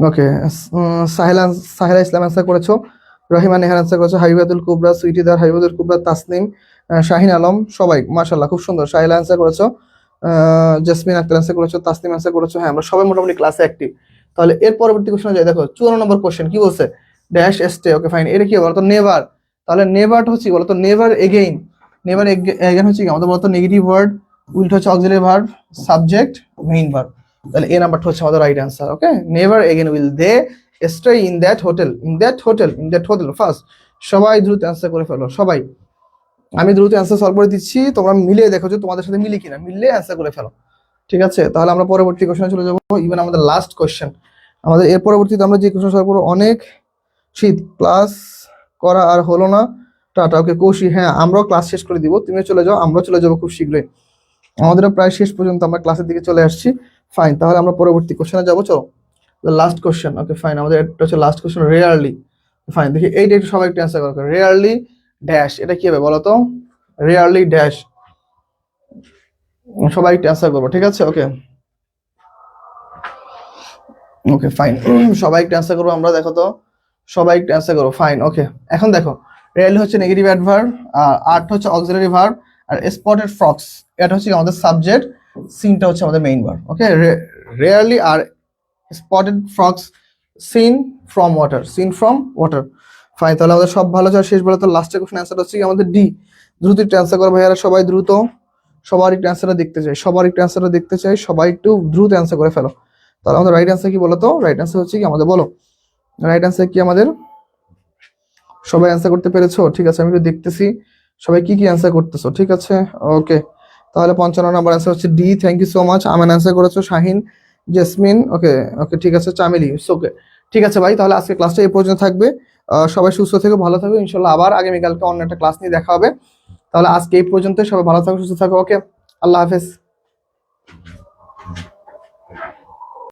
ওকে, সাহেলা ইসলাম অ্যান্সার করেছো, রহিমা নেহার অ্যান্সার করেছো, হাবিবাতুল কুবরা, সুইটিদার, হাবিবাতুল কুবরা, তাসনিম, শাহিন আলম, সবাই মাশাআল্লাহ খুব সুন্দর। সাহেলা অ্যান্সার করেছো, জেসমিন আক্তার অ্যান্সার করেছো, তাসনিম অ্যান্সার করেছো। হ্যাঁ, আমরা সবাই মোটামুটি ক্লাসে অ্যাক্টিভ। তাহলে এর পরবর্তী কোশ্চেনে যাই, দেখো 54 নম্বর কোশ্চেন কি বলছে, ড্যাশ এস্টে। ওকে ফাইন, এটা কি বলতো, নেভার। তাহলে নেভারটা হচ্ছে বলতো নেভার এগেইন। নেভার এগেইন হচ্ছে কি আমাদের বলতো নেগেটিভ ওয়ার্ড, উইল হচ্ছে auxiliary verb, subject main verb. তাহলে এই নাম্বারটা হচ্ছে আমাদের right answer. Okay, never again will they stay in that hotel, in that hotel, in that hotel. First সবাই দ্রুত অ্যান্সার করে ফেলো, সবাই। আমি দ্রুত অ্যান্সার সলভ করে দিচ্ছি, তোমরা মিলিয়ে দেখো যে তোমাদের সাথে মিলে কিনা, মিললে অ্যান্সার করে ফেলো, ঠিক আছে? তাহলে আমরা পরবর্তী কোশ্চেনে চলে যাবো, ইভেন আমাদের লাস্ট কোশ্চেন। আমাদের এর পরবর্তীতে আমরা যে কোশ্চেন সলভ করবো, অনেক শীত, ক্লাস করা আর হলো না, টাটা। ওকে কৌশি, হ্যাঁ আমরাও ক্লাস শেষ করে দিব, তুমিও চলে যাও, আমরাও চলে যাবো খুব শীঘ্রই, আমাদেরও প্রায় শেষ পর্যন্ত, আমরা ক্লাসের দিকে চলে আসছি। ফাইন, তাহলে আমরা পরবর্তী কোশ্চেনে যাবো, চলো লাস্ট কোশ্চেন। ওকে ফাইন, আমাদের এটা হচ্ছে লাস্ট কোশ্চেন, রেয়ারলি। ফাইন, দেখি এইটা একটু সবাই একটু অ্যান্সার করো, রেয়ারলি ড্যাশ, এটা কি হবে বলো তো, রেয়ারলি ড্যাশ, সবাই একটু অ্যান্সার করবো, ঠিক আছে? ওকে ওকে ফাইন, সবাই একটু অ্যান্সার করবো আমরা, দেখো তো সবাই একটু অ্যান্সার করো। ফাইন, ওকে এখন দেখো, রেয়ারলি হচ্ছে নেগেটিভ অ্যাডভার্ব, আর আর্ট হচ্ছে অক্সিলারি ভার্ব, আর স্পটেড ফ্রক্স এটা হচ্ছে আমাদের সাবজেক্ট, সিনটা হচ্ছে আমাদের main verb. Okay, rarely are spotted frogs seen from water, seen from water. Fine, তাহলে আমাদের সব ভালো আছে, শেষ বেলা তো লাস্টের কোশ্চেন অ্যান্সার হচ্ছে কি আমাদের ডি। দ্রুত একটু অ্যান্সার করো ভাইয়ারা, সবাই দ্রুত, সবার একটু অ্যান্সারটা দেখতে চাই, সবার একটু অ্যান্সারটা দেখতে চাই, সবাই একটু দ্রুত অ্যান্সার করে ফেলো। তাহলে আমাদের রাইট অ্যান্সার কি বলো তো, রাইট অ্যান্সার হচ্ছে কি আমাদের, বলো রাইট অ্যান্সার কি আমাদের, সবাই অ্যান্সার করতে পেরেছো? ঠিক আছে, আমি একটু দেখতেছি সবাই কি কি অ্যান্সার করতেছো, ঠিক আছে? ওকে, তাহলে 55 নম্বর অ্যান্সার হচ্ছে D. Thank you so much. Aman answer করেছো, শাহিন, জেসমিন, ওকে ওকে ঠিক আছে, চামেলি, ওকে ঠিক আছে ভাই, তাহলে আজকে ক্লাসটা এই পর্যন্ত থাকবে। সবাই সুস্থ থেকো, ভালো থাকো, ইনশাল্লাহ আবার আগামীকালকে অন্য একটা ক্লাস নিয়ে দেখা হবে। তাহলে আজকে এই পর্যন্ত, সবাই ভালো থাকো, সুস্থ থাকো, ওকে, আল্লাহ হাফেজ।